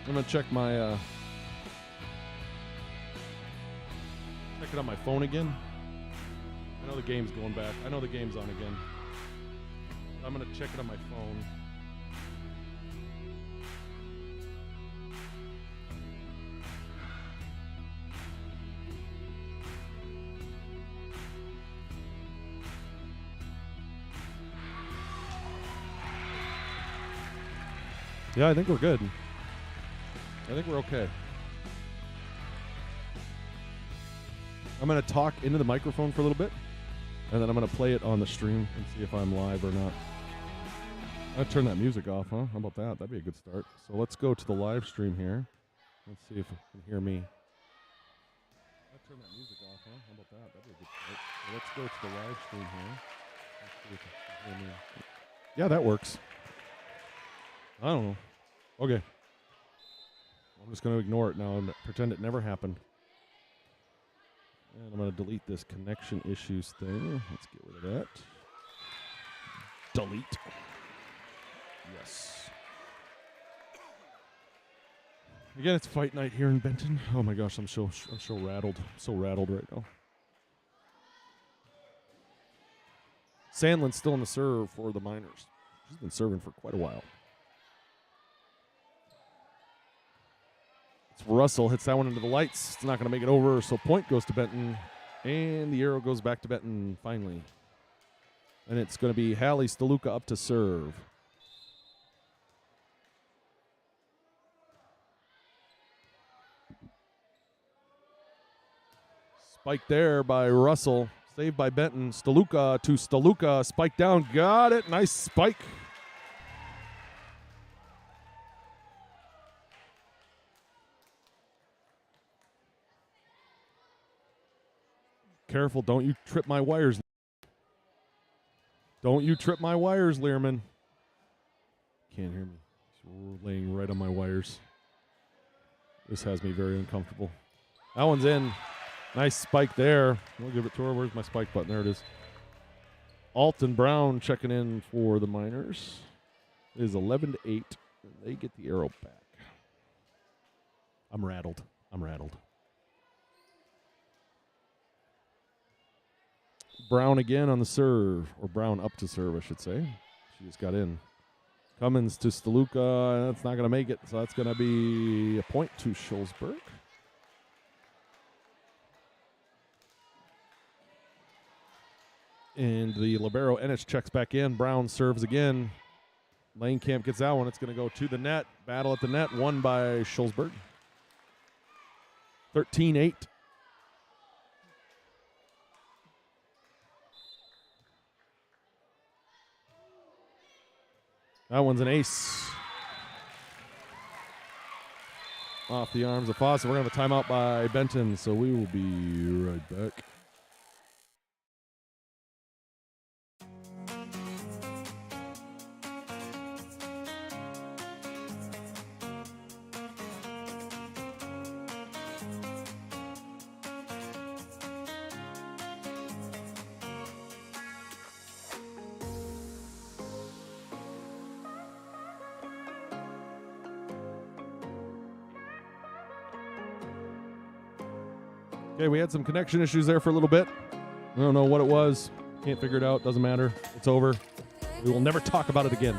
[SPEAKER 1] I'm going to check my... check it on my phone again. I know the game's going back. I know the game's on again. I'm going to check it on my phone. Yeah, I think we're good. I think we're okay. I'm going to talk into the microphone for a little bit, and then I'm going to play it on the stream and see if I'm live or not. I'll turn that music off, huh? How about that? That'd be a good start. So let's go to the live stream here. Let's see if you can hear me. I'll turn that music off, huh? How about that? That'd be a good start. So let's go to the live stream here. Let's see if you can hear me. Yeah, that works. I don't know. Okay. I'm just going to ignore it now and pretend it never happened. And I'm going to delete this connection issues thing. Let's get rid of that. Delete. Yes. Again, it's fight night here in Benton. Oh my gosh, I'm so rattled. I'm so rattled right now. Sandlin's still in the serve for the Miners. She's been serving for quite a while. It's Russell, hits that one into the lights. It's not going to make it over, so point goes to Benton. And the arrow goes back to Benton finally. And it's going to be Hallie Staluka up to serve. Spike there by Russell. Saved by Benton. Staluka to Staluka. Spike down. Got it. Nice spike. Careful. Don't you trip my wires. Don't you trip my wires, Learman. Can't hear me. She's laying right on my wires. This has me very uncomfortable. That one's in. Nice spike there. We'll give it to her. Where's my spike button? There it is. Alton Brown checking in for the Miners. It is 11-8. They get the arrow back. I'm rattled. Brown again on the serve. Or Brown up to serve, I should say. She just got in. Cummins to Staluka. That's not going to make it. So that's going to be a point to Shullsburg. And the libero Ennis checks back in. Brown serves again. Lane Camp gets that one. It's going to go to the net. Battle at the net. Won by Shullsburg. 13-8. That one's an ace. Off the arms of Foss. We're going to have a timeout by Benton, so we will be right back. Okay, we had some connection issues there for a little bit. I don't know what it was. Can't figure it out. Doesn't matter. It's over. We will never talk about it again.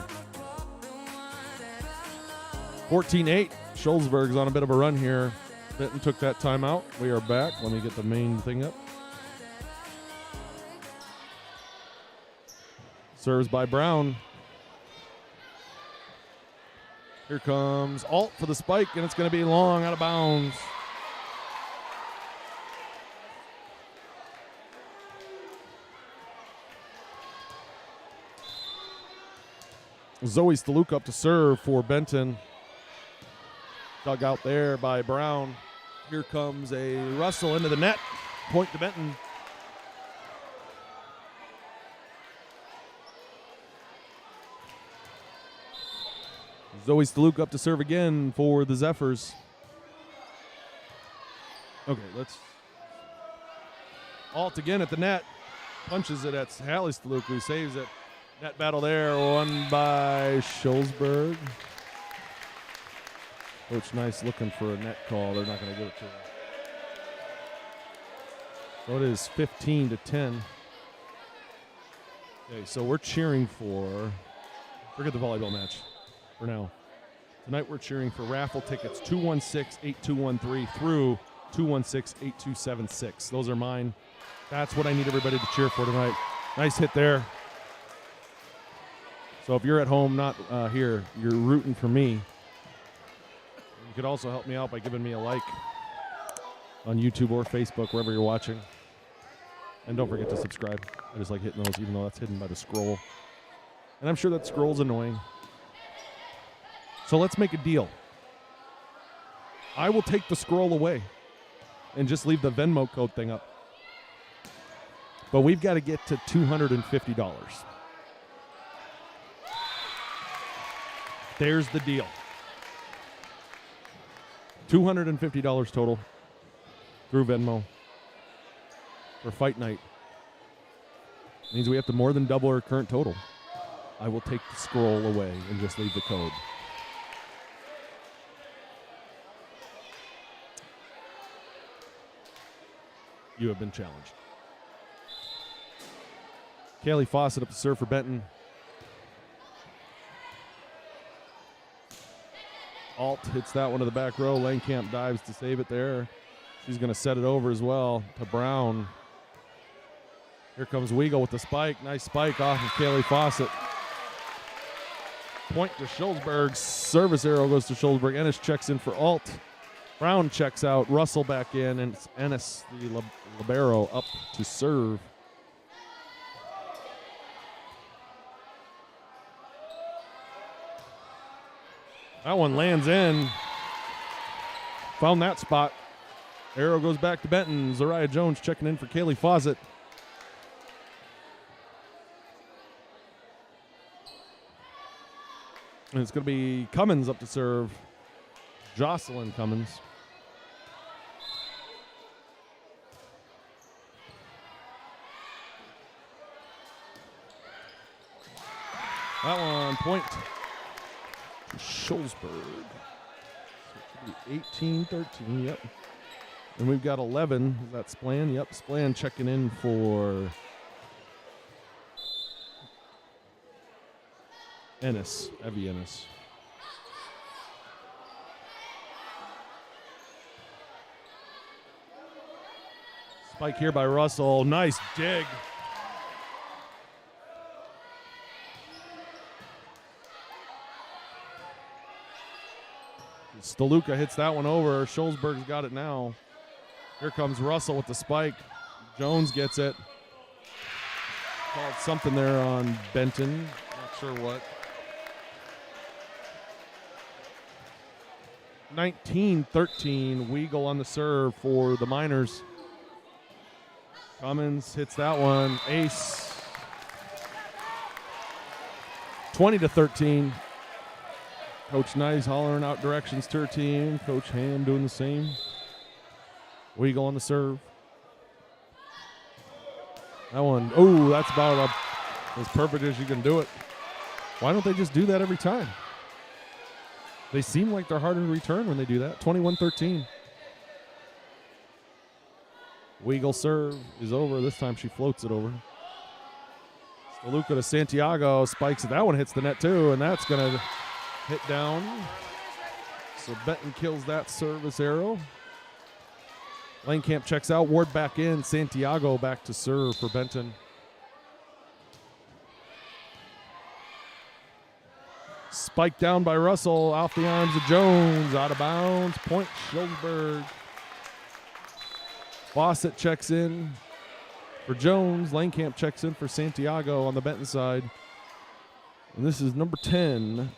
[SPEAKER 1] 14-8. Shullsburg's on a bit of a run here. Benton took that timeout. We are back. Let me get the main thing up. Serves by Brown. Here comes Alt for the spike, and it's going to be long, out of bounds. Zoe Staluka up to serve for Benton. Dug out there by Brown. Here comes a Russell into the net. Point to Benton. Zoe Staluka up to serve again for the Zephyrs. Okay, let's. Alt again at the net. Punches it at Hallie Staluka, who saves it. Net battle there, won by Shullsburg. Coach Nice looking for a net call. They're not going to give it to her. So it is 15-10. Okay, so we're cheering for, forget the volleyball match for now. Tonight we're cheering for raffle tickets 216-8213 through 216-8276. Those are mine. That's what I need everybody to cheer for tonight. Nice hit there. So if you're at home, not here, you're rooting for me. You could also help me out by giving me a like on YouTube or Facebook, wherever you're watching. And don't forget to subscribe. I just like hitting those, even though that's hidden by the scroll. And I'm sure that scroll's annoying. So let's make a deal. I will take the scroll away and just leave the Venmo code thing up. But we've got to get to $250. There's the deal. $250 total through Venmo for fight night. Means we have to more than double our current total. I will take the scroll away and just leave the code. You have been challenged. Kaylee Fawcett up to serve for Benton. Alt hits that one to the back row. Langkamp dives to save it there. She's going to set it over as well to Brown. Here comes Weigel with the spike. Nice spike off of Kaylee Fawcett. Point to Shullsburg. Service arrow goes to Shullsburg. Ennis checks in for Alt. Brown checks out. Russell back in. And it's Ennis, the libero, up to serve. That one lands in. Found that spot. Arrow goes back to Benton. Zariah Jones checking in for Kaylee Fawcett. And it's going to be Cummins up to serve. Jocelyn Cummins. That one, point to Shullsburg. So it should be 18-13, yep. And we've got 11. Is that Splan? Yep, Splan checking in for Ennis, Evie Ennis. Spike here by Russell. Nice dig. Steluka hits that one over. Shullsburg's got it now. Here comes Russell with the spike. Jones gets it. Called something there on Benton. Not sure what. 19-13. Weigel on the serve for the Miners. Cummins hits that one. Ace. 20-13. Coach Nice hollering out directions to her team. Coach Ham doing the same. Weigel on the serve. That one, oh, that's about as perfect as you can do it. Why don't they just do that every time? They seem like they're harder to return when they do that. 21-13. Weigel serve is over. This time she floats it over. Steluka to Santiago. Spikes it. That one hits the net too, and that's going to hit down. So Benton kills that service arrow. Langkamp checks out. Ward back in. Santiago back to serve for Benton. Spiked down by Russell. Off the arms of Jones. Out of bounds. Point Shullsburg. Fawcett checks in for Jones. Langkamp checks in for Santiago on the Benton side. And this is number 10,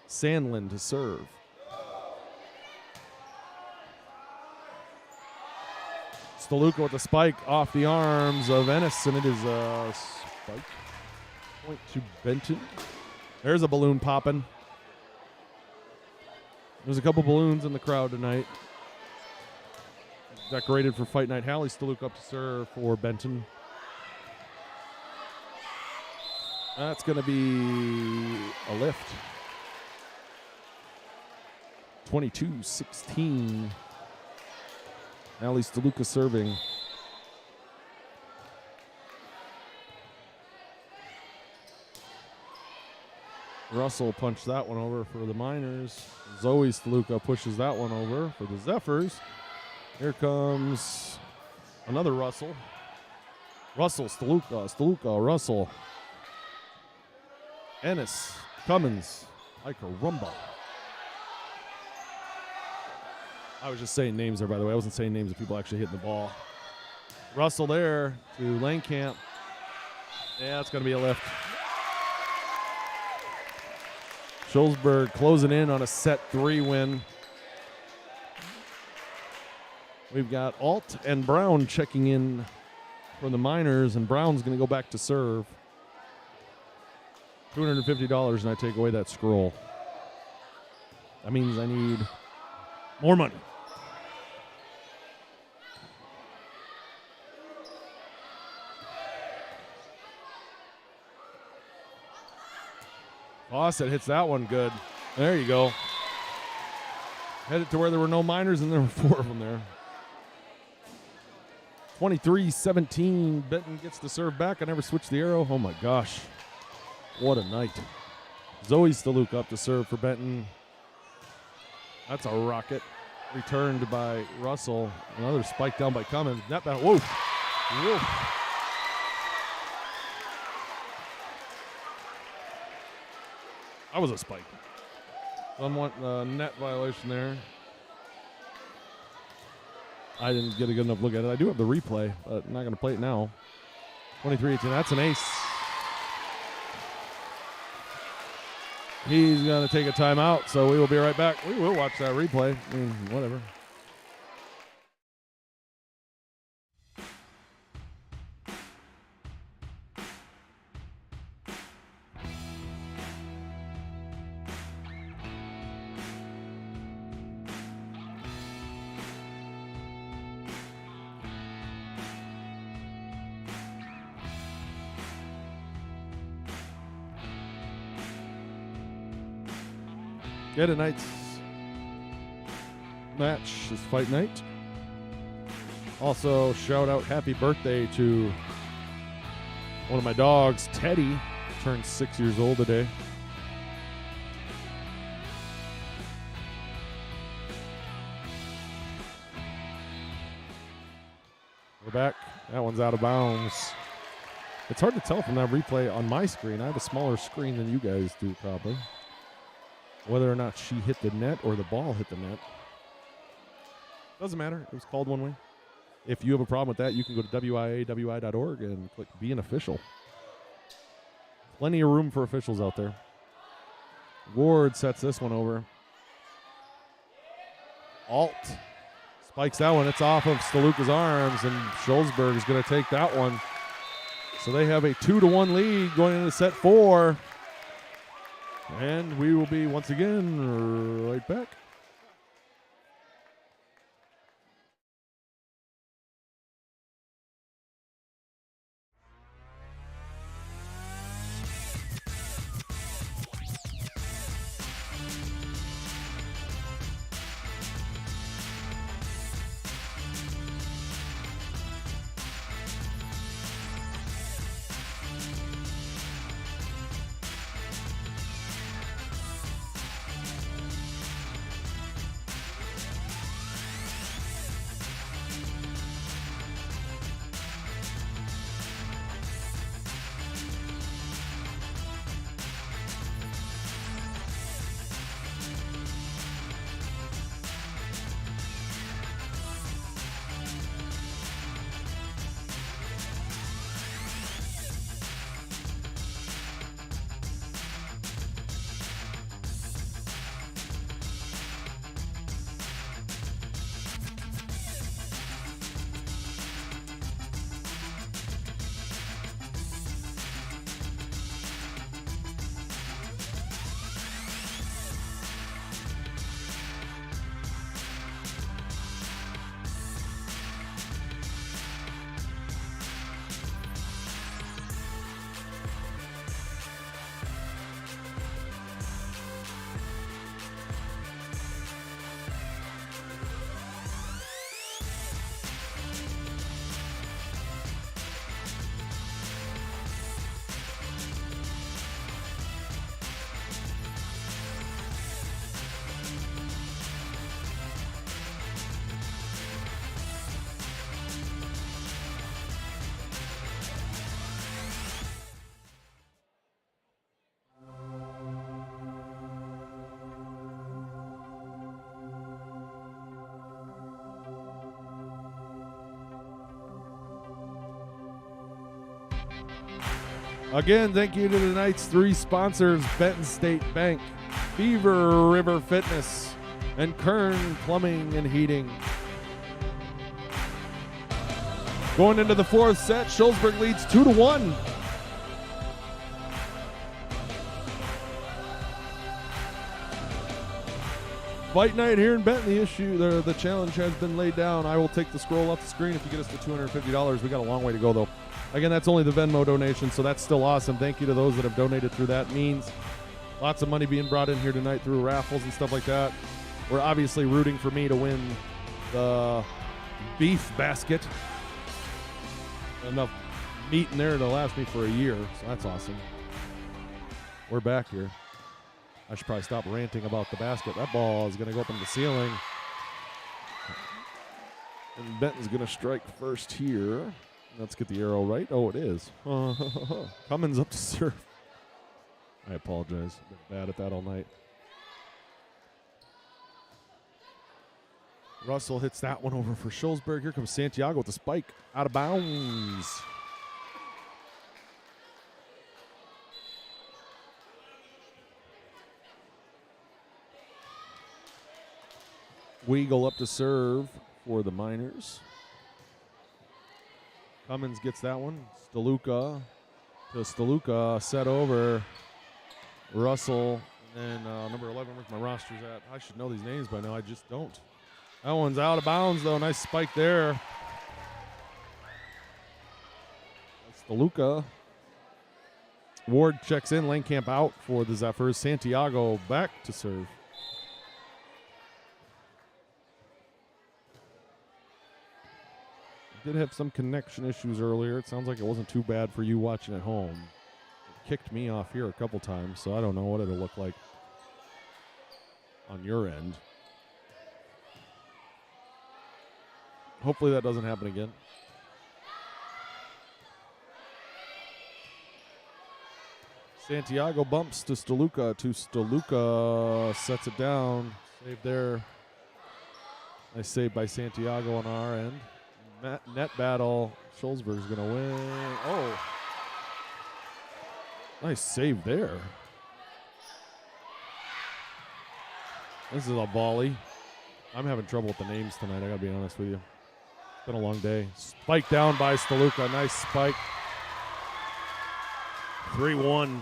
[SPEAKER 1] Sandlin to serve. Steluka with the spike off the arms of Ennis, and it is a spike. Point to Benton. There's a balloon popping. There's a couple balloons in the crowd tonight. Decorated for Fight Night. Hallie Steluka up to serve for Benton. That's going to be a lift. 22-16. Hallie Steluka serving. Russell punched that one over for the Miners. Zoe Steluka pushes that one over for the Zephyrs. Here comes another Russell. Russell, Steluka, Russell. Ennis, Cummins, Rumba. I was just saying names there, by the way. I wasn't saying names of people actually hitting the ball. Russell there to Langkamp. Yeah, it's going to be a lift. Shullsburg closing in on a set 3 win. We've got Alt and Brown checking in for the Miners, and Brown's going to go back to serve. $250, and I take away that scroll. That means I need more money. Fawcett hits that one good. There you go. Headed to where there were no Miners, and there were 4 of them there. 23-17. Benton gets the serve back. I never switched the arrow. Oh, my gosh. What a night. Zoe Staluk up to serve for Benton. That's a rocket. Returned by Russell. Another spike down by Cummins. Net back. Whoa. Whoa. That was a spike. Somewhat net violation there. I didn't get a good enough look at it. I do have the replay, but I'm not going to play it now. 23-18. That's an ace. He's going to take a timeout, so we will be right back. We will watch that replay. I mean, whatever. Yeah, tonight's match is fight night. Also, shout out happy birthday to one of my dogs, Teddy. Turned 6 years old today. We're back. That one's out of bounds. It's hard to tell from that replay on my screen. I have a smaller screen than you guys do, probably. Whether or not she hit the net or the ball hit the net. Doesn't matter. It was called one way. If you have a problem with that, you can go to WIAWI.org and click Be an Official. Plenty of room for officials out there. Ward sets this one over. Alt spikes that one. It's off of Staluka's arms, and Shullsburg is going to take that one. So they have a 2-1 lead going into set 4. And we will be, once again, right back. Again, thank you to tonight's 3 sponsors, Benton State Bank, Beaver River Fitness, and Kern Plumbing and Heating. Going into the 4th set, Shullsburg leads 2-1. Fight night here in Benton. The challenge has been laid down. I will take the scroll off the screen if you get us to $250. We got a long way to go, though. Again, that's only the Venmo donation, so that's still awesome. Thank you to those that have donated through that means. Lots of money being brought in here tonight through raffles and stuff like that. We're obviously rooting for me to win the beef basket. Enough meat in there to last me for a year, so that's awesome. We're back here. I should probably stop ranting about the basket. That ball is going to go up into the ceiling. And Benton's going to strike first here. Let's get the arrow right. Oh, it is. Cummins up to serve. I apologize. I've been bad at that all night. Russell hits that one over for Shullsburg. Here comes Santiago with the spike. Out of bounds. Weagle up to serve for the Miners. Cummins gets that one. Steluka to Steluka. Set over. Russell. And then number 11, where's my rosters at? I should know these names by now. I just don't. That one's out of bounds, though. Nice spike there. That's Steluka. Ward checks in. Langkamp out for the Zephyrs. Santiago back to serve. Did have some connection issues earlier. It sounds like it wasn't too bad for you watching at home. It kicked me off here a couple times, so I don't know what it'll look like on your end. Hopefully that doesn't happen again. Santiago bumps to Steluka. Steluka sets it down. Save there. Nice save by Santiago on our end. Net battle. Shullsburg's going to win. Oh. Nice save there. This is a volley. I'm having trouble with the names tonight, I got to be honest with you. It's been a long day. Spike down by Steluka. Nice spike. 3-1.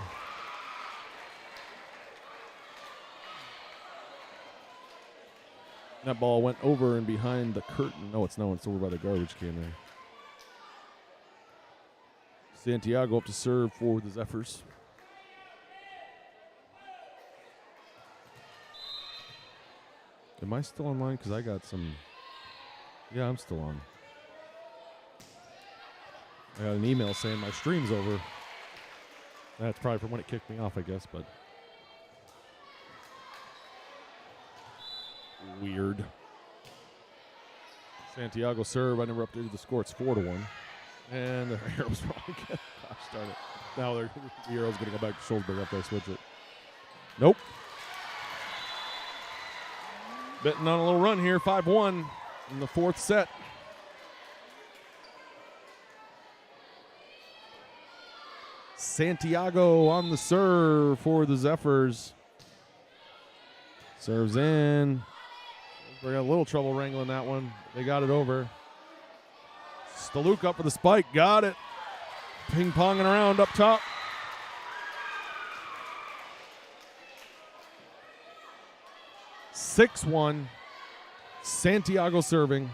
[SPEAKER 1] That ball went over and behind the curtain. No, it's over by the garbage can there. Santiago up to serve for the Zephyrs. Am I still online? Because I got some. Yeah, I'm still on. I got an email saying my stream's over. That's probably from when it kicked me off, I guess, but. Weird. Santiago serve. I never updated the score. It's 4-1. And the arrow's wrong again. Gosh darn it. Now the arrow's going to go back to Shullsburg after I switch it. Nope. Benton on a little run here. 5-1 in the 4th set. Santiago on the serve for the Zephyrs. Serves in. We got a little trouble wrangling that one. They got it over. Steluka up for the spike. Got it. Ping-ponging around up top. (6-1). Santiago serving.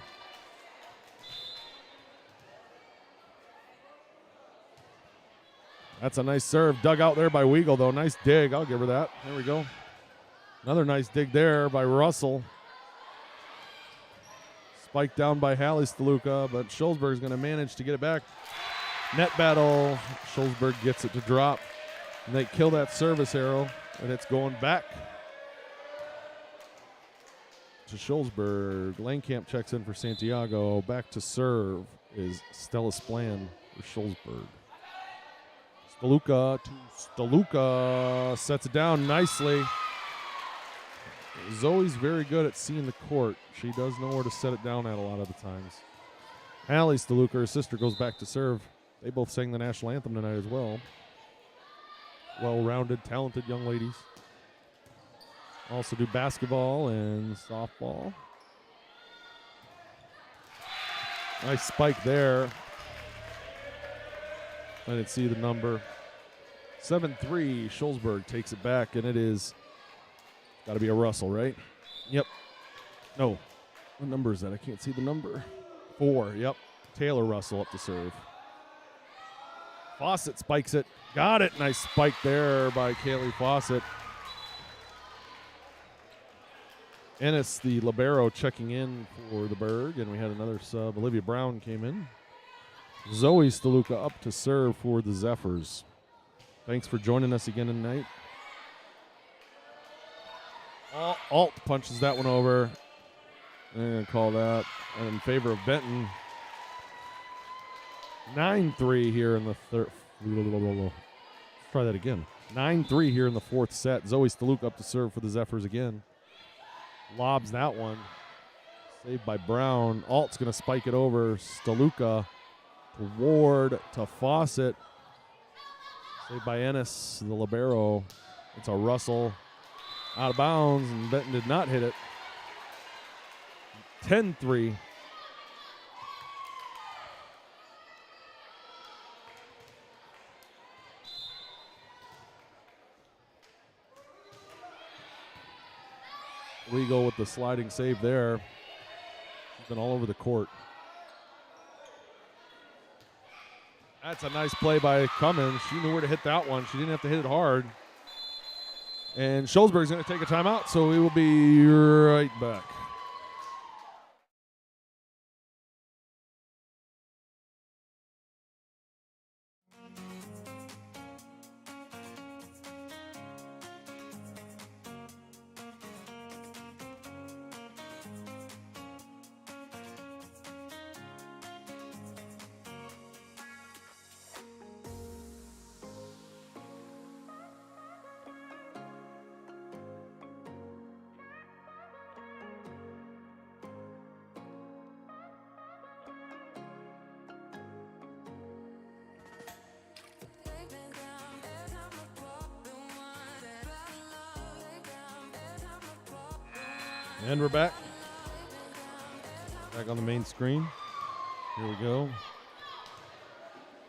[SPEAKER 1] That's a nice serve. Dug out there by Weagle, though. Nice dig. I'll give her that. There we go. Another nice dig there by Russell. Spiked down by Hallie Steluka, but Shullsburg's going to manage to get it back. Net battle. Shullsburg gets it to drop. And they kill that service arrow, and it's going back to Shullsburg. Langkamp checks in for Santiago. Back to serve is Stella Splan for Shullsburg. Steluka to Steluka. Sets it down nicely. Zoe's very good at seeing the court. She does know where to set it down at a lot of the times. Hallie Steluka, her sister, goes back to serve. They both sang the national anthem tonight as well. well-rounded, talented young ladies. Also do basketball and softball. Nice spike there. I didn't see the number. 7-3, Shullsburg takes it back, and it is got to be a Russell, right? Yep. No. What number is that? I can't see the number. 4, yep. Taylor Russell up to serve. Fawcett spikes it. Got it. Nice spike there by Kaylee Fawcett. Ennis, the libero, checking in for the Berg, and we had another sub. Olivia Brown came in. Zoe Staluka up to serve for the Zephyrs. Thanks for joining us again tonight. Alt punches that one over. I'm going to call that in favor of Benton. 9-3 here in the third. Let's try that again. 9-3 here in the fourth set. Zoe Staluka up to serve for the Zephyrs again. Lobs that one. Saved by Brown. Alt's going to spike it over. Staluka to Ward to Fawcett. Saved by Ennis, the libero. It's a Russell. Out of bounds, and Benton did not hit it. 10-3. We go with the sliding save there. She's been all over the court. That's a nice play by Cummins. She knew where to hit that one. She didn't have to hit it hard. And Shullsburg's going to take a timeout, so we will be right back. And we're back. Back on the main screen. Here we go.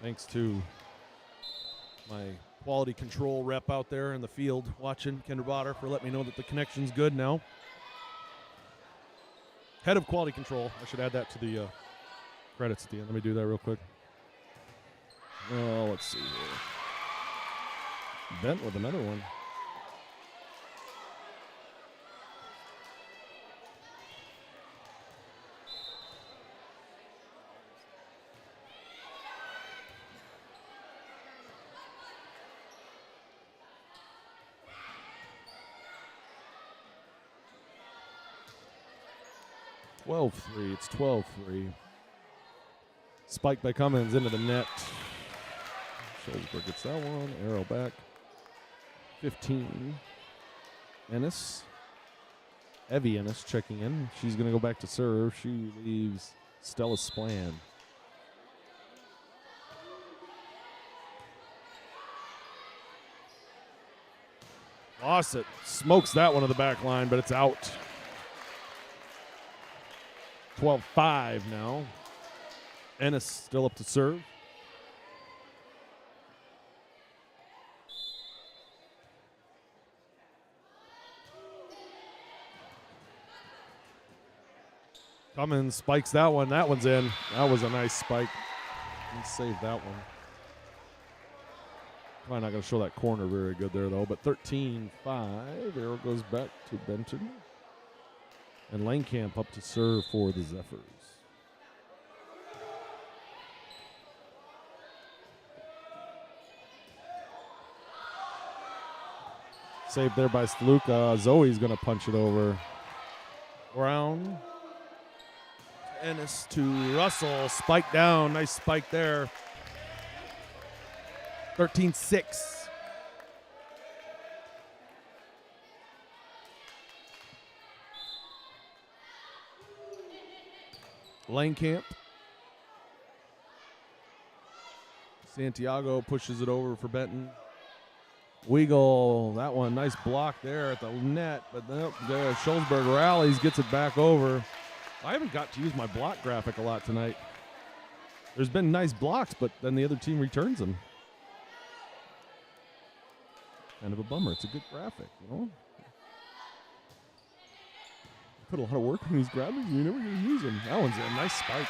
[SPEAKER 1] Thanks to my quality control rep out there in the field watching, Kendra Botter, for letting me know that the connection's good now. Head of quality control. I should add that to the credits at the end. Let me do that real quick. Oh, let's see here. Bent with another one. It's 12-3. Spike by Cummins into the net. Shullsburg gets that one. Arrow back. 15. Ennis. Evie Ennis checking in. She's going to go back to serve. She leaves Stella Splan. Fawcett smokes that one to the back line, but it's out. 12-5 now. Ennis still up to serve. Cummins spikes that one. That one's in. That was a nice spike. He saved that one. Probably not going to show that corner very good there, though. But 13-5. Arrow goes back to Benton. And Langkamp up to serve for the Zephyrs. Saved there by Staluka. Zoe's going to punch it over. Brown. Ennis to Russell. Spike down. Nice spike there. 13-6. Langkamp. Santiago pushes it over for Benton. Weagle, that one, nice block there at the net, but nope, there Shullsburg rallies, gets it back over. I haven't got to use my block graphic a lot tonight. There's been nice blocks, but then the other team returns them. Kind of a bummer. It's a good graphic, you know? Put a lot of work in these graphics, and you never get to use them. That one's a nice spike.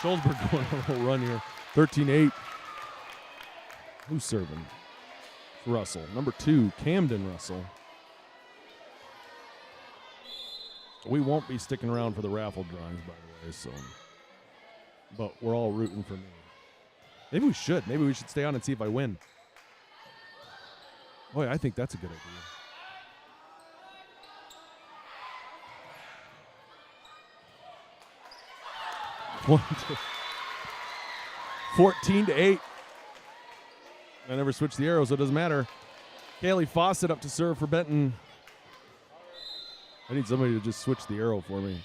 [SPEAKER 1] Shullsburg going on a little run here. 13-8. Who's serving? Russell. Number 2, Camden Russell. We won't be sticking around for the raffle drawings, by the way, so. But we're all rooting for me. Maybe we should. Maybe we should stay on and see if I win. Boy, I think that's a good idea. 14-8. I never switched the arrow, so it doesn't matter. Kaylee Fawcett up to serve for Benton. I need somebody to just switch the arrow for me.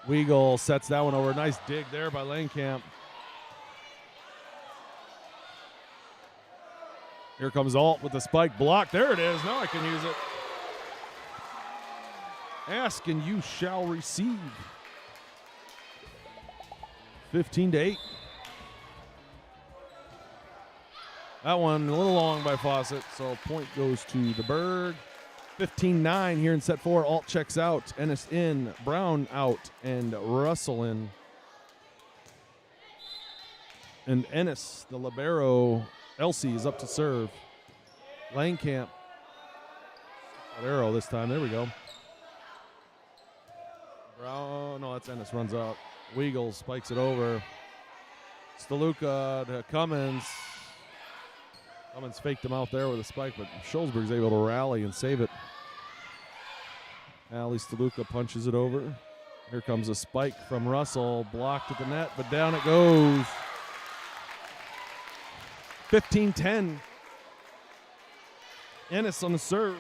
[SPEAKER 1] Weagle sets that one over. Nice dig there by Langkamp. Here comes Alt with the spike block. There it is. Now I can use it. Ask and you shall receive. 15-8. That one a little long by Fawcett, so point goes to the Berg. 15-9 here in set 4. Alt checks out. Ennis in. Brown out. And Russell in. And Ennis, the libero, Elsie is up to serve. Langkamp. That arrow this time. There we go. Brown. No, that's Ennis. Runs out. Weagle spikes it over. Staluka to Cummins. Cummins faked him out there with a spike, but Shullsburg's able to rally and save it. Ali Staluka punches it over. Here comes a spike from Russell. Blocked at the net, but down it goes. 15-10. Ennis on the serve.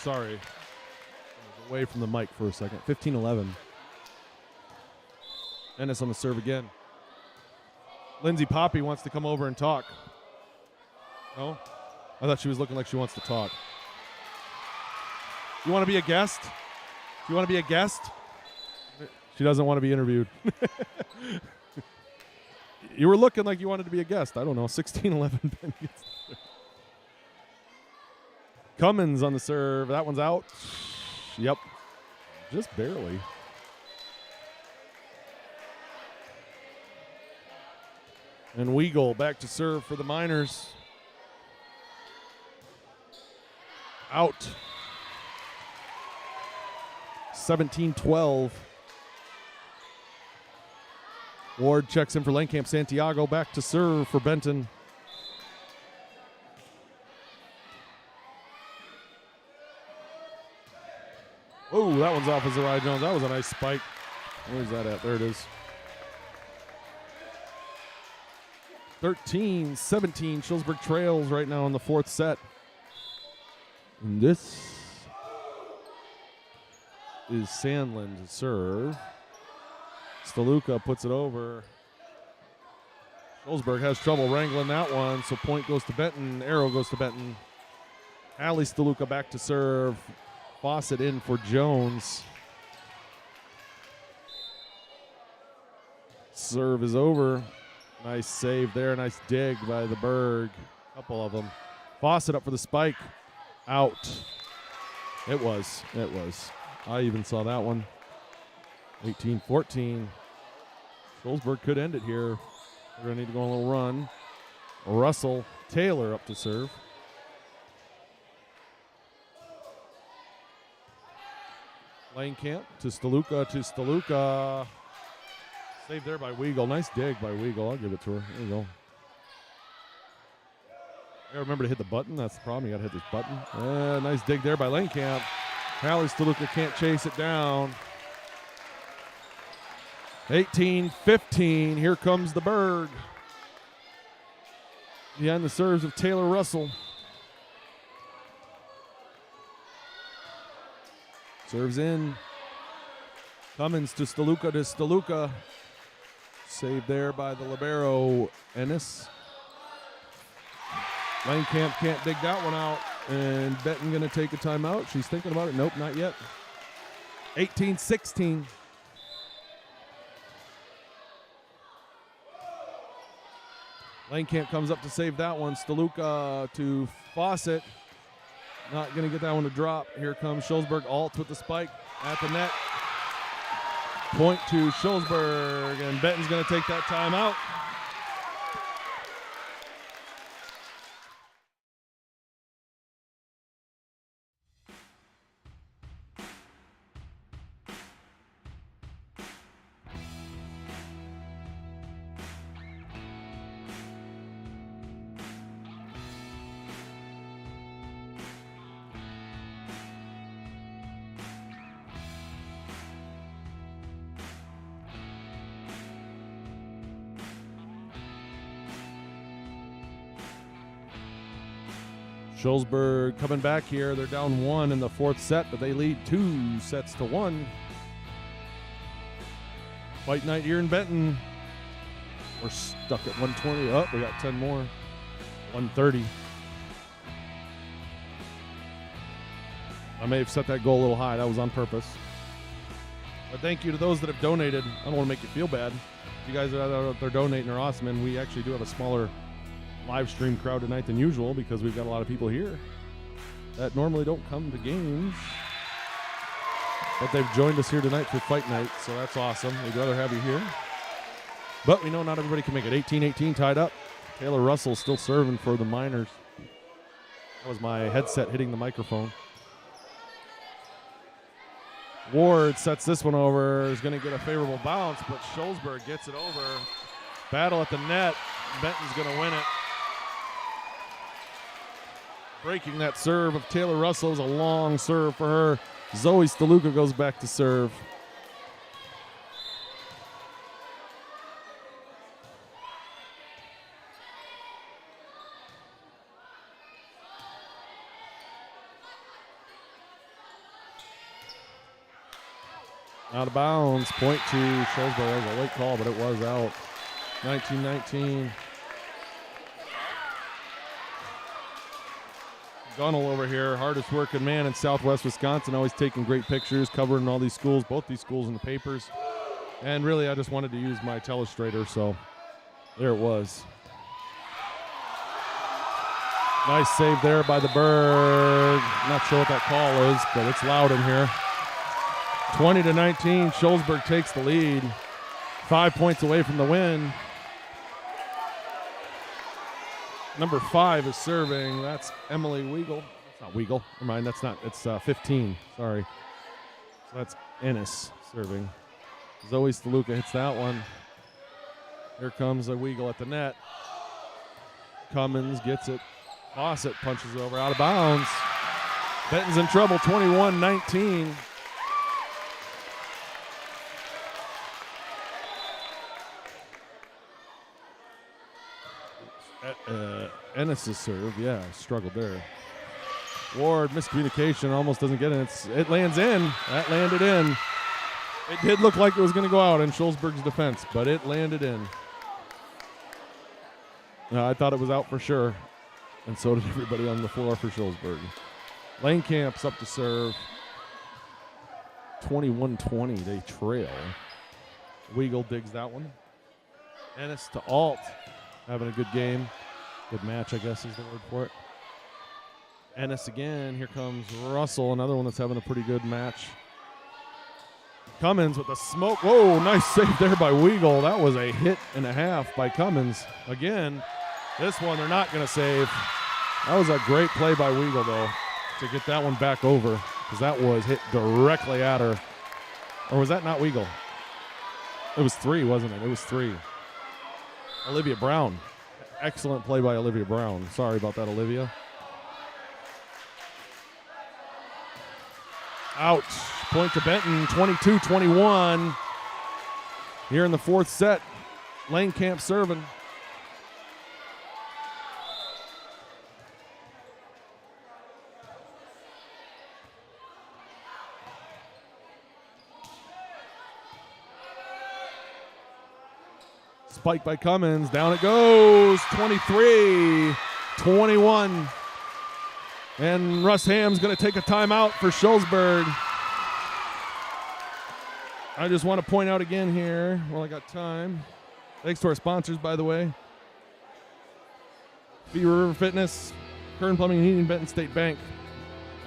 [SPEAKER 1] Sorry. I was away from the mic for a second. 15-11. Ennis on the serve again. Lindsay Poppy wants to come over and talk. No? I thought she was looking like she wants to talk. You want to be a guest? You want to be a guest? She doesn't want to be interviewed. You were looking like you wanted to be a guest. I don't know. 16-11. Ben gets there. Cummins on the serve. That one's out. Yep. Just barely. And Weagle back to serve for the Miners. Out. 17-12. Ward checks in for Langkamp. Santiago back to serve for Benton. Oh, that one's off of Zariah Jones. That was a nice spike. Where's that at? There it is. 13-17. Shullsburg trails right now in the fourth set. And this is Sandlin to serve. Staluka puts it over. Shullsburg has trouble wrangling that one, so point goes to Benton. Arrow goes to Benton. Ali Staluka back to serve. Fawcett in for Jones. Serve is over. Nice save there. Nice dig by the Berg. Couple of them. Fawcett up for the spike. Out. It was. It was. I even saw that one. 18-14. Shullsburg could end it here. We're going to need to go on a little run. Russell Taylor up to serve. Langkamp to Steluka. Saved there by Weagle. Nice dig by Weagle. I'll give it to her. There you go. Yeah, remember to hit the button. That's the problem. You got to hit this button. Nice dig there by Langkamp. Hallie Steluka can't chase it down. 18-15. Here comes the Berg. Behind the serves of Taylor Russell. Serves in. Cummins to Steluka. Saved there by the libero, Ennis. Langkamp can't dig that one out. And Benton going to take a timeout. She's thinking about it. Nope, not yet. 18-16. Langkamp comes up to save that one. Steluka to Fawcett. Not going to get that one to drop. Here comes Shullsburg. Alt with the spike at the net. Point to Shullsburg. And Benton's going to take that timeout. Shullsburg coming back here. They're down 1 in the 4th set, but they lead 2-1. Fight night here in Benton. We're stuck at 120. Oh, we got 10 more. 130. I may have set that goal a little high. That was on purpose. But thank you to those that have donated. I don't want to make you feel bad. You guys are out there donating are awesome, and we actually do have a smaller live stream crowd tonight than usual because we've got a lot of people here that normally don't come to games, but they've joined us here tonight for fight night, so that's awesome. We'd rather have you here, but we know not everybody can make it. 18-18 tied up. Taylor Russell still serving for the Miners. That was my headset hitting the microphone. Ward sets this one over, is going to get a favorable bounce, but Shullsburg gets it over. Battle at the net. Benton's going to win it. Breaking that serve of Taylor Russell is a long serve for her. Zoe Steluka goes back to serve. Out of bounds. Point to Shullsburg. That was a late call, but it was out. 19-19. Gunnell over here, hardest working man in Southwest Wisconsin, always taking great pictures, covering all these schools, both these schools in the papers. And really, I just wanted to use my telestrator, so there it was. Nice save there by the Berg. Not sure what that call is, but it's loud in here. 20-19, Shullsburg takes the lead. 5 points away from the win. Number 5 is serving. That's Emily Weagle. It's not Weagle. Never mind, that's not. It's 15. Sorry. So that's Ennis serving. Zoe Steluka hits that one. Here comes a Weagle at the net. Cummins gets it. Fawcett punches over out of bounds. Benton's in trouble, 21-19. Ennis' serve, yeah, struggled there. Ward, miscommunication, almost doesn't get it. It lands in. That landed in. It did look like it was going to go out in Shullsburg's defense, but it landed in. I thought it was out for sure, and so did everybody on the floor for Shullsburg. Langkamp's up to serve. 21-20, they trail. Weagle digs that one. Ennis to Alt, having a good game. Good match, I guess is the word for it. Ennis again. Here comes Russell, another one that's having a pretty good match. Cummins with the smoke. Whoa, nice save there by Weagle. That was a hit and a half by Cummins. Again, this one they're not going to save. That was a great play by Weagle, though, to get that one back over. because that was hit directly at her. Or was that not Weagle? It was 3, wasn't it? It was 3. Olivia Brown. Excellent play by Olivia Brown. Sorry about that, Olivia. Ouch. Point to Benton, 22-21. Here in the 4th set. Lane Camp serving. Spike by Cummins. Down it goes. 23-21. And Russ Ham's going to take a timeout for Shullsburg. I just want to point out again here, while I got time. Thanks to our sponsors, by the way. Beaver River Fitness, Kern Plumbing and Heating, Benton State Bank.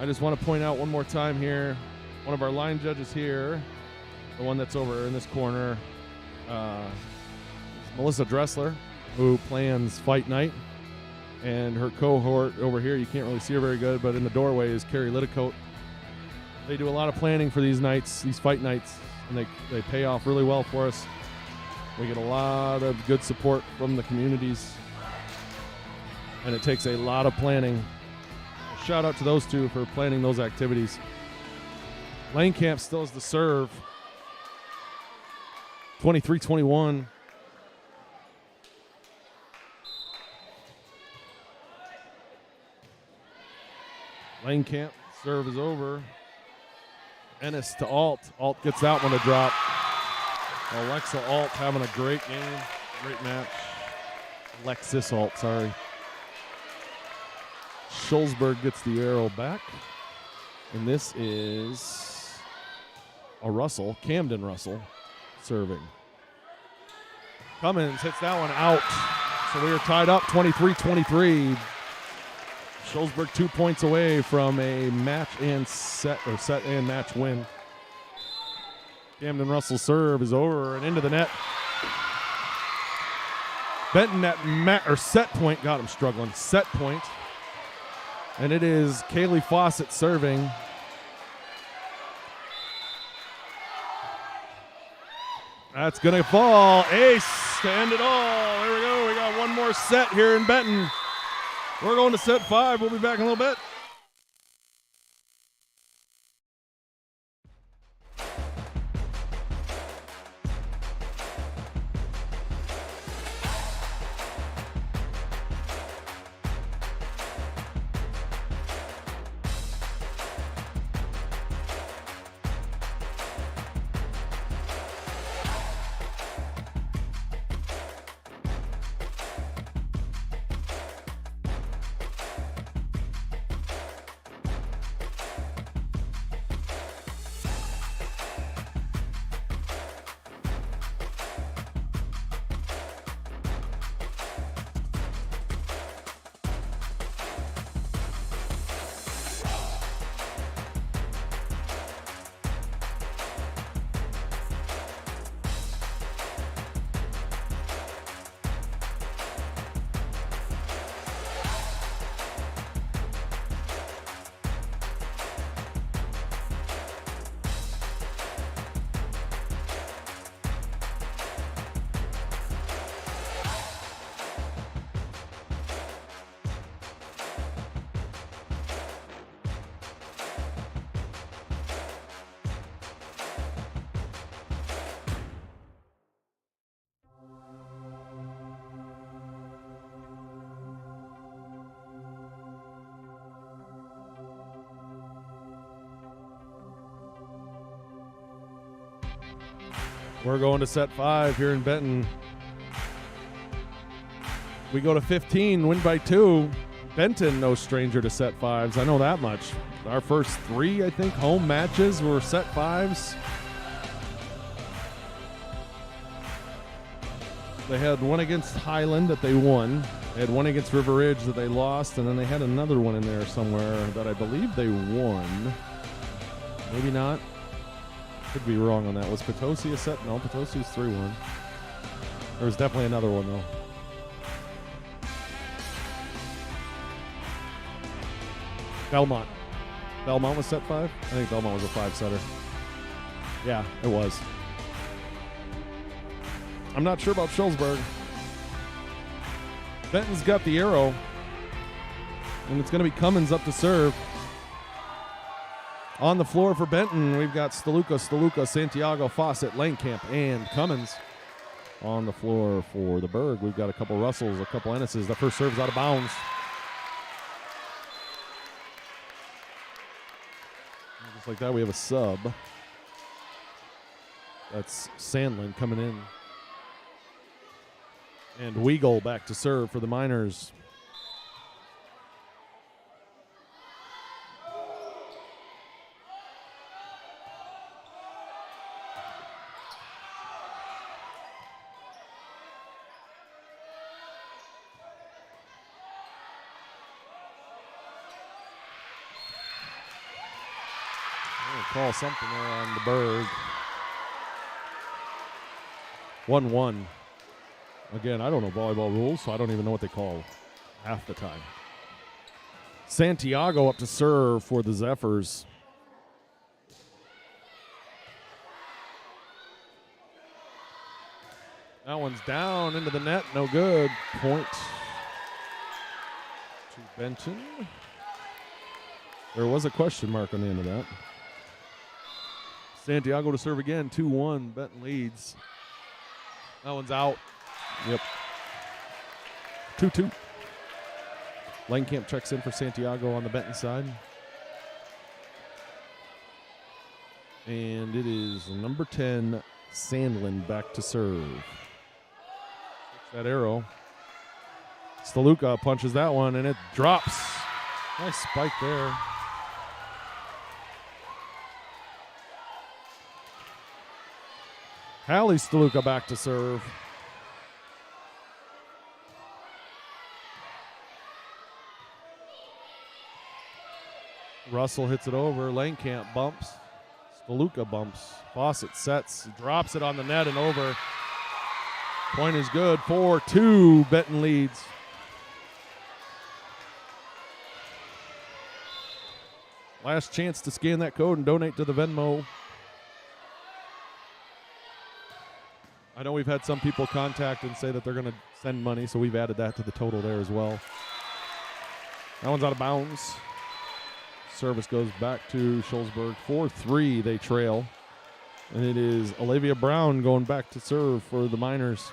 [SPEAKER 1] I just want to point out one more time here, one of our line judges here, the one that's over in this corner, Melissa Dressler, who plans fight night. And her cohort over here, you can't really see her very good, but in the doorway is Carrie Litticoat. They do a lot of planning for these nights, these fight nights, and they pay off really well for us. We get a lot of good support from the communities, and it takes a lot of planning. A shout out to those two for planning those activities. Lane Camp still has the serve. 23-21. Lane Camp serve is over. Ennis to Alt. Alt gets that one to drop. Alexa Alt having a great game, great match. Alexis Alt, sorry. Shullsburg gets the arrow back. And this is a Russell, Camden Russell, serving. Cummins hits that one out. So we are tied up 23-23. Shullsburg 2 points away from a match and set and match win. Camden Russell's serve is over and into the net. Benton at set point, got him struggling. Set point. And it is Kaylee Fawcett serving. That's going to fall. Ace to end it all. There we go. We got one more set here in Benton. We're going to set 5. We'll be back in a little bit. We're going to set 5 here in Benton. We go to 15, win by 2. Benton, no stranger to set 5s. I know that much. Our first 3, I think, home matches were set 5s. They had one against Highland that they won. They had one against River Ridge that they lost, and then they had another one in there somewhere that I believe they won. Maybe not. Could be wrong on that. Was Potosi a set? No, Potosi was 3-1. There was definitely another one, though. Belmont. Belmont was set 5? I think Belmont was a 5-setter. Yeah, it was. I'm not sure about Shullsburg. Benton's got the arrow. And it's going to be Cummins up to serve. On the floor for Benton, we've got Steluka, Santiago, Fawcett, Langkamp, and Cummins. On the floor for the Berg, we've got a couple Russells, a couple Ennises. The first serve's out of bounds. And just like that, we have a sub. That's Sandlin coming in. And Weagle back to serve for the Miners. Call something there on the Berg. 1-1. Again, I don't know volleyball rules, so I don't even know what they call half the time. Santiago up to serve for the Zephyrs. That one's down into the net. No good. Point to Benton. There was a question mark on the end of that. Santiago to serve again, 2-1. Benton leads. That one's out. Yep. 2-2. Langkamp checks in for Santiago on the Benton side. And it is number 10, Sandlin, back to serve. That arrow. Steluka punches that one, and it drops. Nice spike there. Hallie Steluka back to serve. Russell hits it over. Langkamp bumps. Steluka bumps. Fawcett sets. Drops it on the net and over. Point is good. 4-2. Benton leads. Last chance to scan that code and donate to the Venmo. I know we've had some people contact and say that they're going to send money, so we've added that to the total there as well. That one's out of bounds. Service goes back to Shullsburg. 4-3 they trail. And it is Olivia Brown going back to serve for the Miners.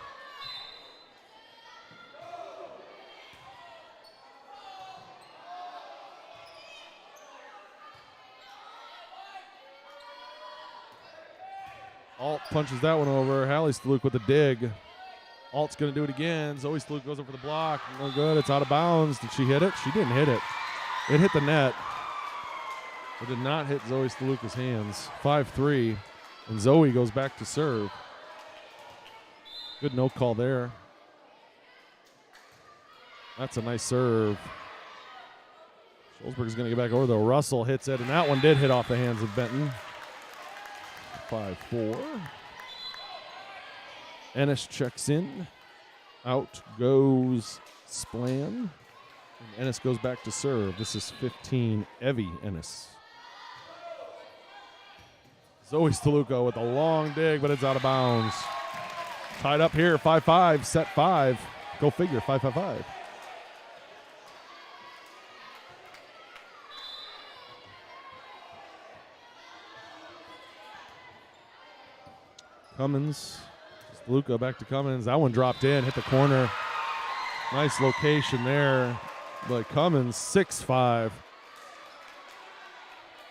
[SPEAKER 1] Alt punches that one over. Hallie Steluka with the dig. Alt's going to do it again. Zoe Steluka goes up for the block. No good. It's out of bounds. Did she hit it? She didn't hit it. It hit the net. It did not hit Zoe Steluka's hands. 5-3. And Zoe goes back to serve. Good no call there. That's a nice serve. Shullsburg is going to get back over, though. Russell hits it, and that one did hit off the hands of Benton. 5-4. Ennis checks in. Out goes Splan. And Ennis goes back to serve. This is 15, Evie Ennis. Zoe Steluka with a long dig, but it's out of bounds. Tied up here, 5-5, set 5. Go figure, 5-5-5. Cummins. Steluka back to Cummins. That one dropped in, hit the corner. Nice location there. But Cummins, 6-5.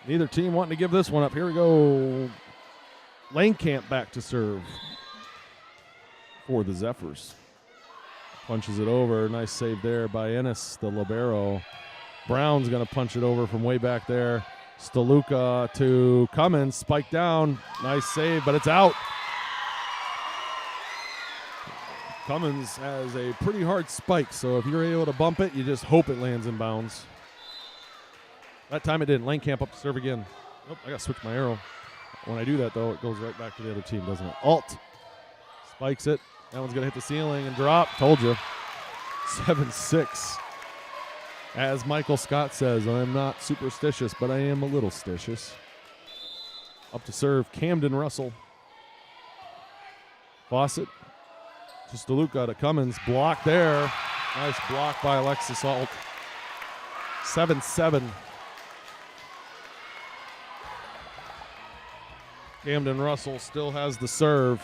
[SPEAKER 1] Neither team wanting to give this one up. Here we go. Langkamp back to serve for the Zephyrs. Punches it over. Nice save there by Ennis, the libero. Brown's going to punch it over from way back there. Steluka to Cummins. Spike down. Nice save, but it's out. Cummins has a pretty hard spike, so if you're able to bump it, you just hope it lands in bounds. That time it didn't. Langkamp up to serve again. Nope, I got to switch my arrow. When I do that, though, it goes right back to the other team, doesn't it? Alt spikes it. That one's going to hit the ceiling and drop. Told you. 7-6. As Michael Scott says, I'm not superstitious, but I am a little stitious. Up to serve, Camden Russell. Fawcett to Steluka to Cummins. Block there. Nice block by Alexis Alt. 7-7. Camden Russell still has the serve.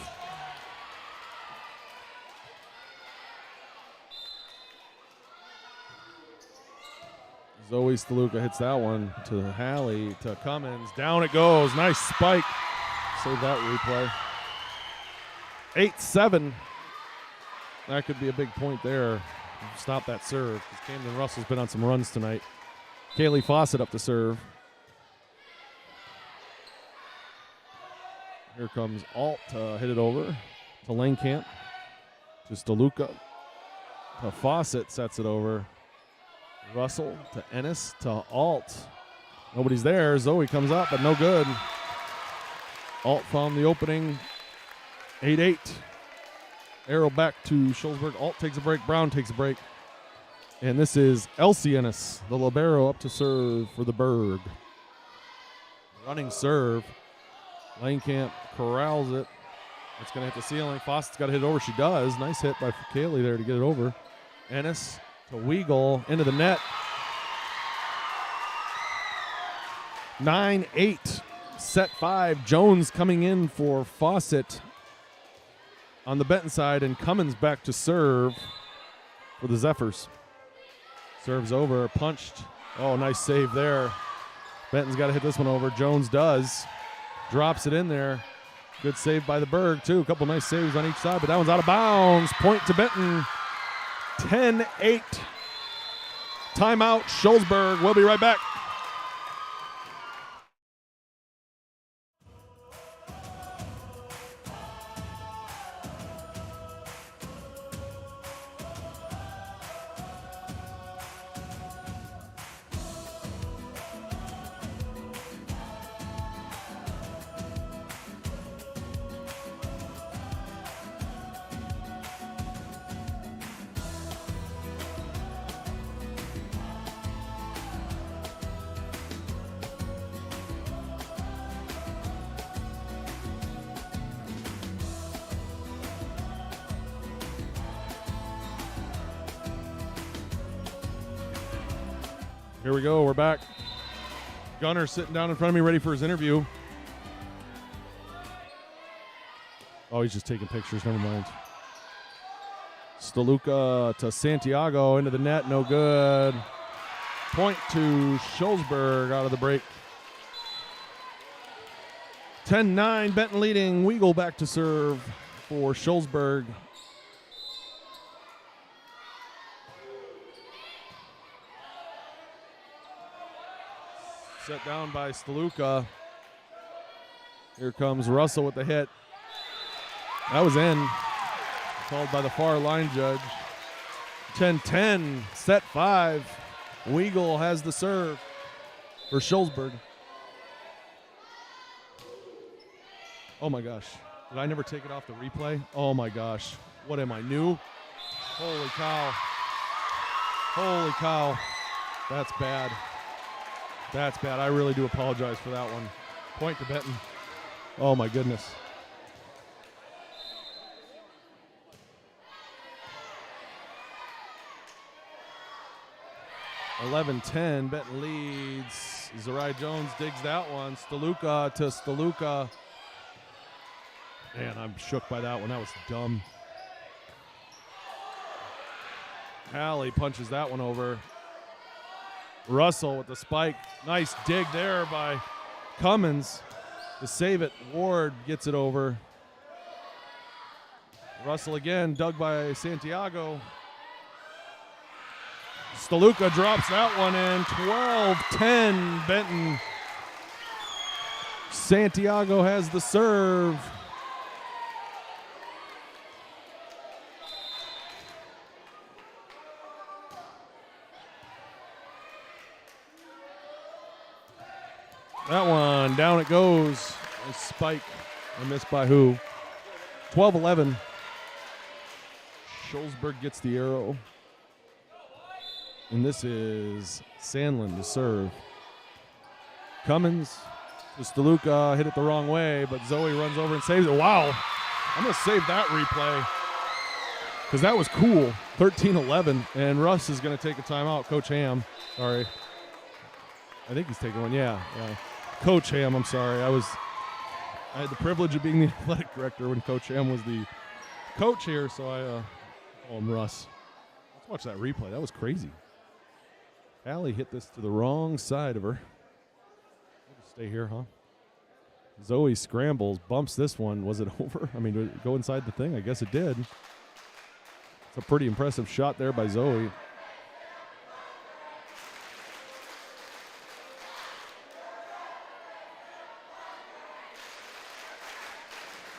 [SPEAKER 1] Zoe Steluka hits that one to Hallie, to Cummins. Down it goes. Nice spike. Save that replay. 8-7. That could be a big point there. Stop that serve, because Camden Russell's been on some runs tonight. Kaylee Fawcett up to serve. Here comes Alt to hit it over to Langkamp. To Steluka. To Fawcett, sets it over. Russell to Ennis to Alt. Nobody's there. Zoe comes up, but no good. Alt found the opening. 8-8. Arrow back to Shullsburg. Alt takes a break. Brown takes a break. And this is Elsie Ennis, the libero, up to serve for the Berg. Running serve. Langkamp corrals it. It's going to hit the ceiling. Fawcett's got to hit it over. She does. Nice hit by Kaylee there to get it over. Ennis to Weagle into the net. 9-8. Set 5. Jones coming in for Fawcett on the Benton side, and Cummins back to serve for the Zephyrs. Serves over, punched. Oh, nice save there. Benton's got to hit this one over. Jones does. Drops it in there. Good save by the Berg, too. A couple nice saves on each side, but that one's out of bounds. Point to Benton. 10-8. Timeout, Shullsburg. We'll be right back. Here we go. We're back. Gunner sitting down in front of me, ready for his interview. Oh, he's just taking pictures. Never mind. Steluka to Santiago into the net. No good. Point to Shullsburg out of the break. 10-9. Benton leading. Weagle back to serve for Shullsburg. Set down by Steluka. Here comes Russell with the hit. That was in. Called by the far line judge. 10-10, set 5. Weagle has the serve for Shullsburg. Oh my gosh. Did I never take it off the replay? Oh my gosh. What am I, new? Holy cow. Holy cow. That's bad. That's bad. I really do apologize for that one. Point to Benton. Oh, my goodness. (11-10). Benton leads. Zarai Jones digs that one. Steluka to Steluka. Man, I'm shook by that one. That was dumb. Hallie punches that one over. Russell with the spike. Nice dig there by Cummins to save it. Ward gets it over. Russell again, dug by Santiago. Steluka drops that one in. 12-10 Benton. Santiago has the serve. That one, down it goes. A spike. I missed by who? 12-11. Shullsburg gets the arrow. And this is Sandlin to serve. Cummins to Steluka, hit it the wrong way, but Zoe runs over and saves it. Wow. I'm going to save that replay because that was cool. 13-11, and Russ is going to take a timeout. Coach Ham, sorry. I think he's taking one, yeah. Coach Ham, I'm sorry. I had the privilege of being the athletic director when Coach Ham was the coach here, so I call him Russ. Let's watch that replay. That was crazy. Allie hit this to the wrong side of her. We'll just stay here, huh? Zoe scrambles, bumps this one. Was it over? I mean, did it go inside the thing? I guess it did. It's a pretty impressive shot there by Zoe.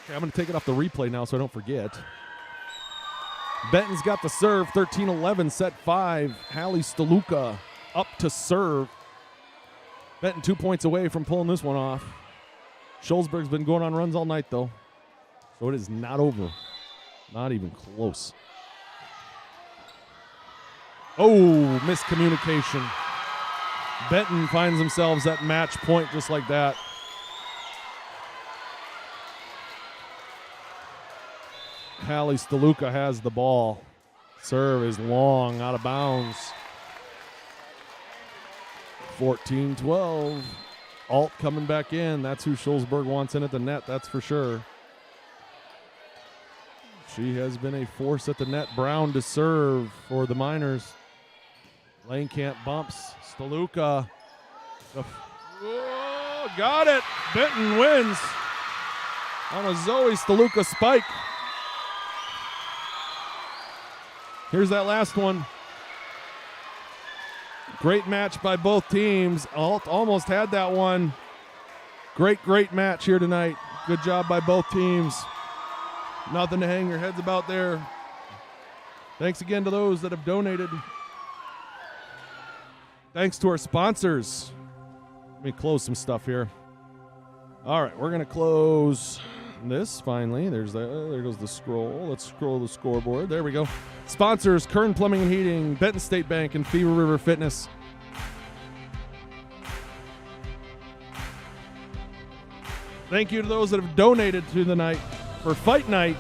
[SPEAKER 1] Okay, I'm going to take it off the replay now so I don't forget. Benton's got the serve, 13-11, set 5. Hallie Steluka up to serve. Benton 2 points away from pulling this one off. Shullsburg's been going on runs all night, though. So it is not over. Not even close. Oh, miscommunication. Benton finds themselves at match point just like that. Hallie Steluka has the ball. Serve is long, out of bounds. 14-12. Alt coming back in. That's who Shullsburg wants in at the net, that's for sure. She has been a force at the net. Brown to serve for the Miners. Lanecamp bumps. Steluka. Oh, got it. Benton wins on a Zoe Steluka spike. Here's that last one. Great match by both teams. Alt almost had that one. Great match here tonight. Good job by both teams. Nothing to hang your heads about there. Thanks again to those that have donated. Thanks to our sponsors. Let me close some stuff here. All right, we're going to close this finally. There goes the scroll. Let's scroll the scoreboard. There we go. Sponsors: Kern Plumbing and Heating, Benton State Bank, and Fever River Fitness. Thank you to those that have donated to the night for Fight Night.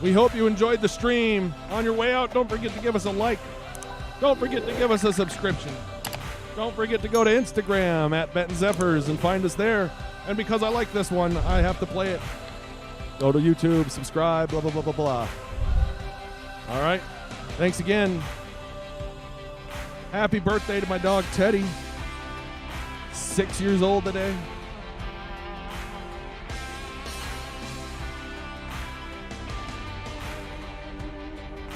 [SPEAKER 1] We hope you enjoyed the stream. On your way out, don't forget to give us a like. Don't forget to give us a subscription. Don't forget to go to Instagram at Benton Zephyrs and find us there. And because I like this one, I have to play it. Go to YouTube, subscribe, blah, blah, blah, blah, blah. All right. Thanks again. Happy birthday to my dog, Teddy. 6 years old today.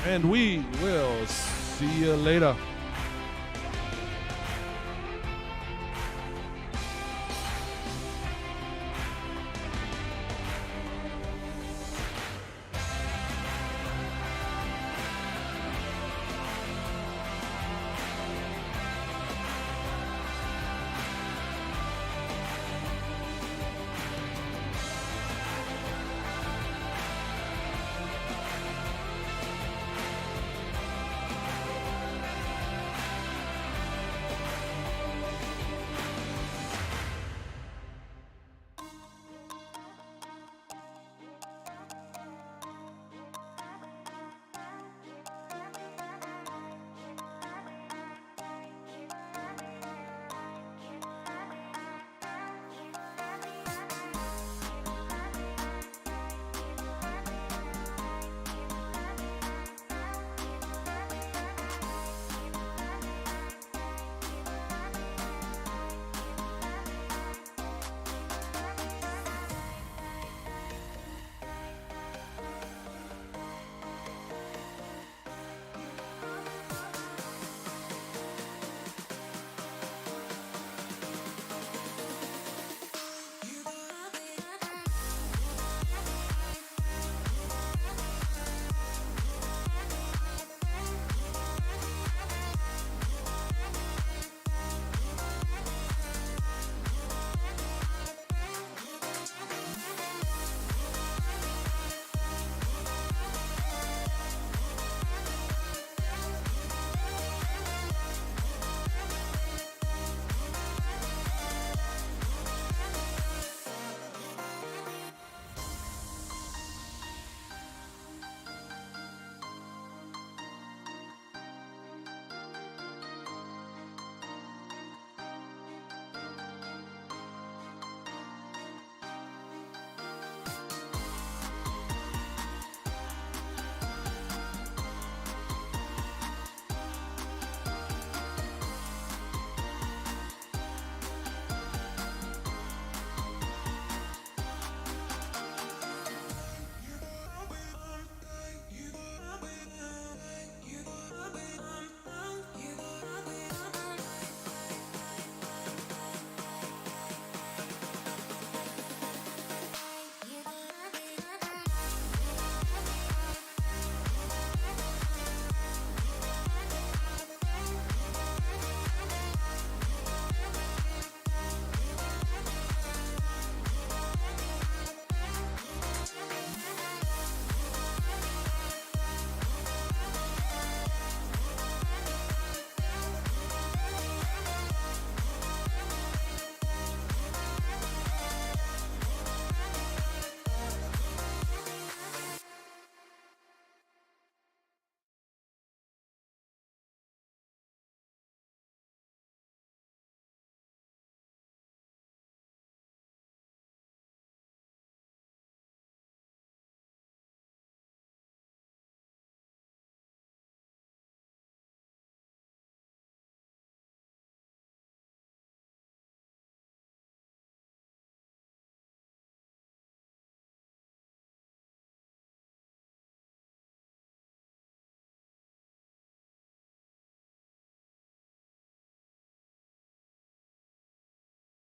[SPEAKER 1] And we will see you later.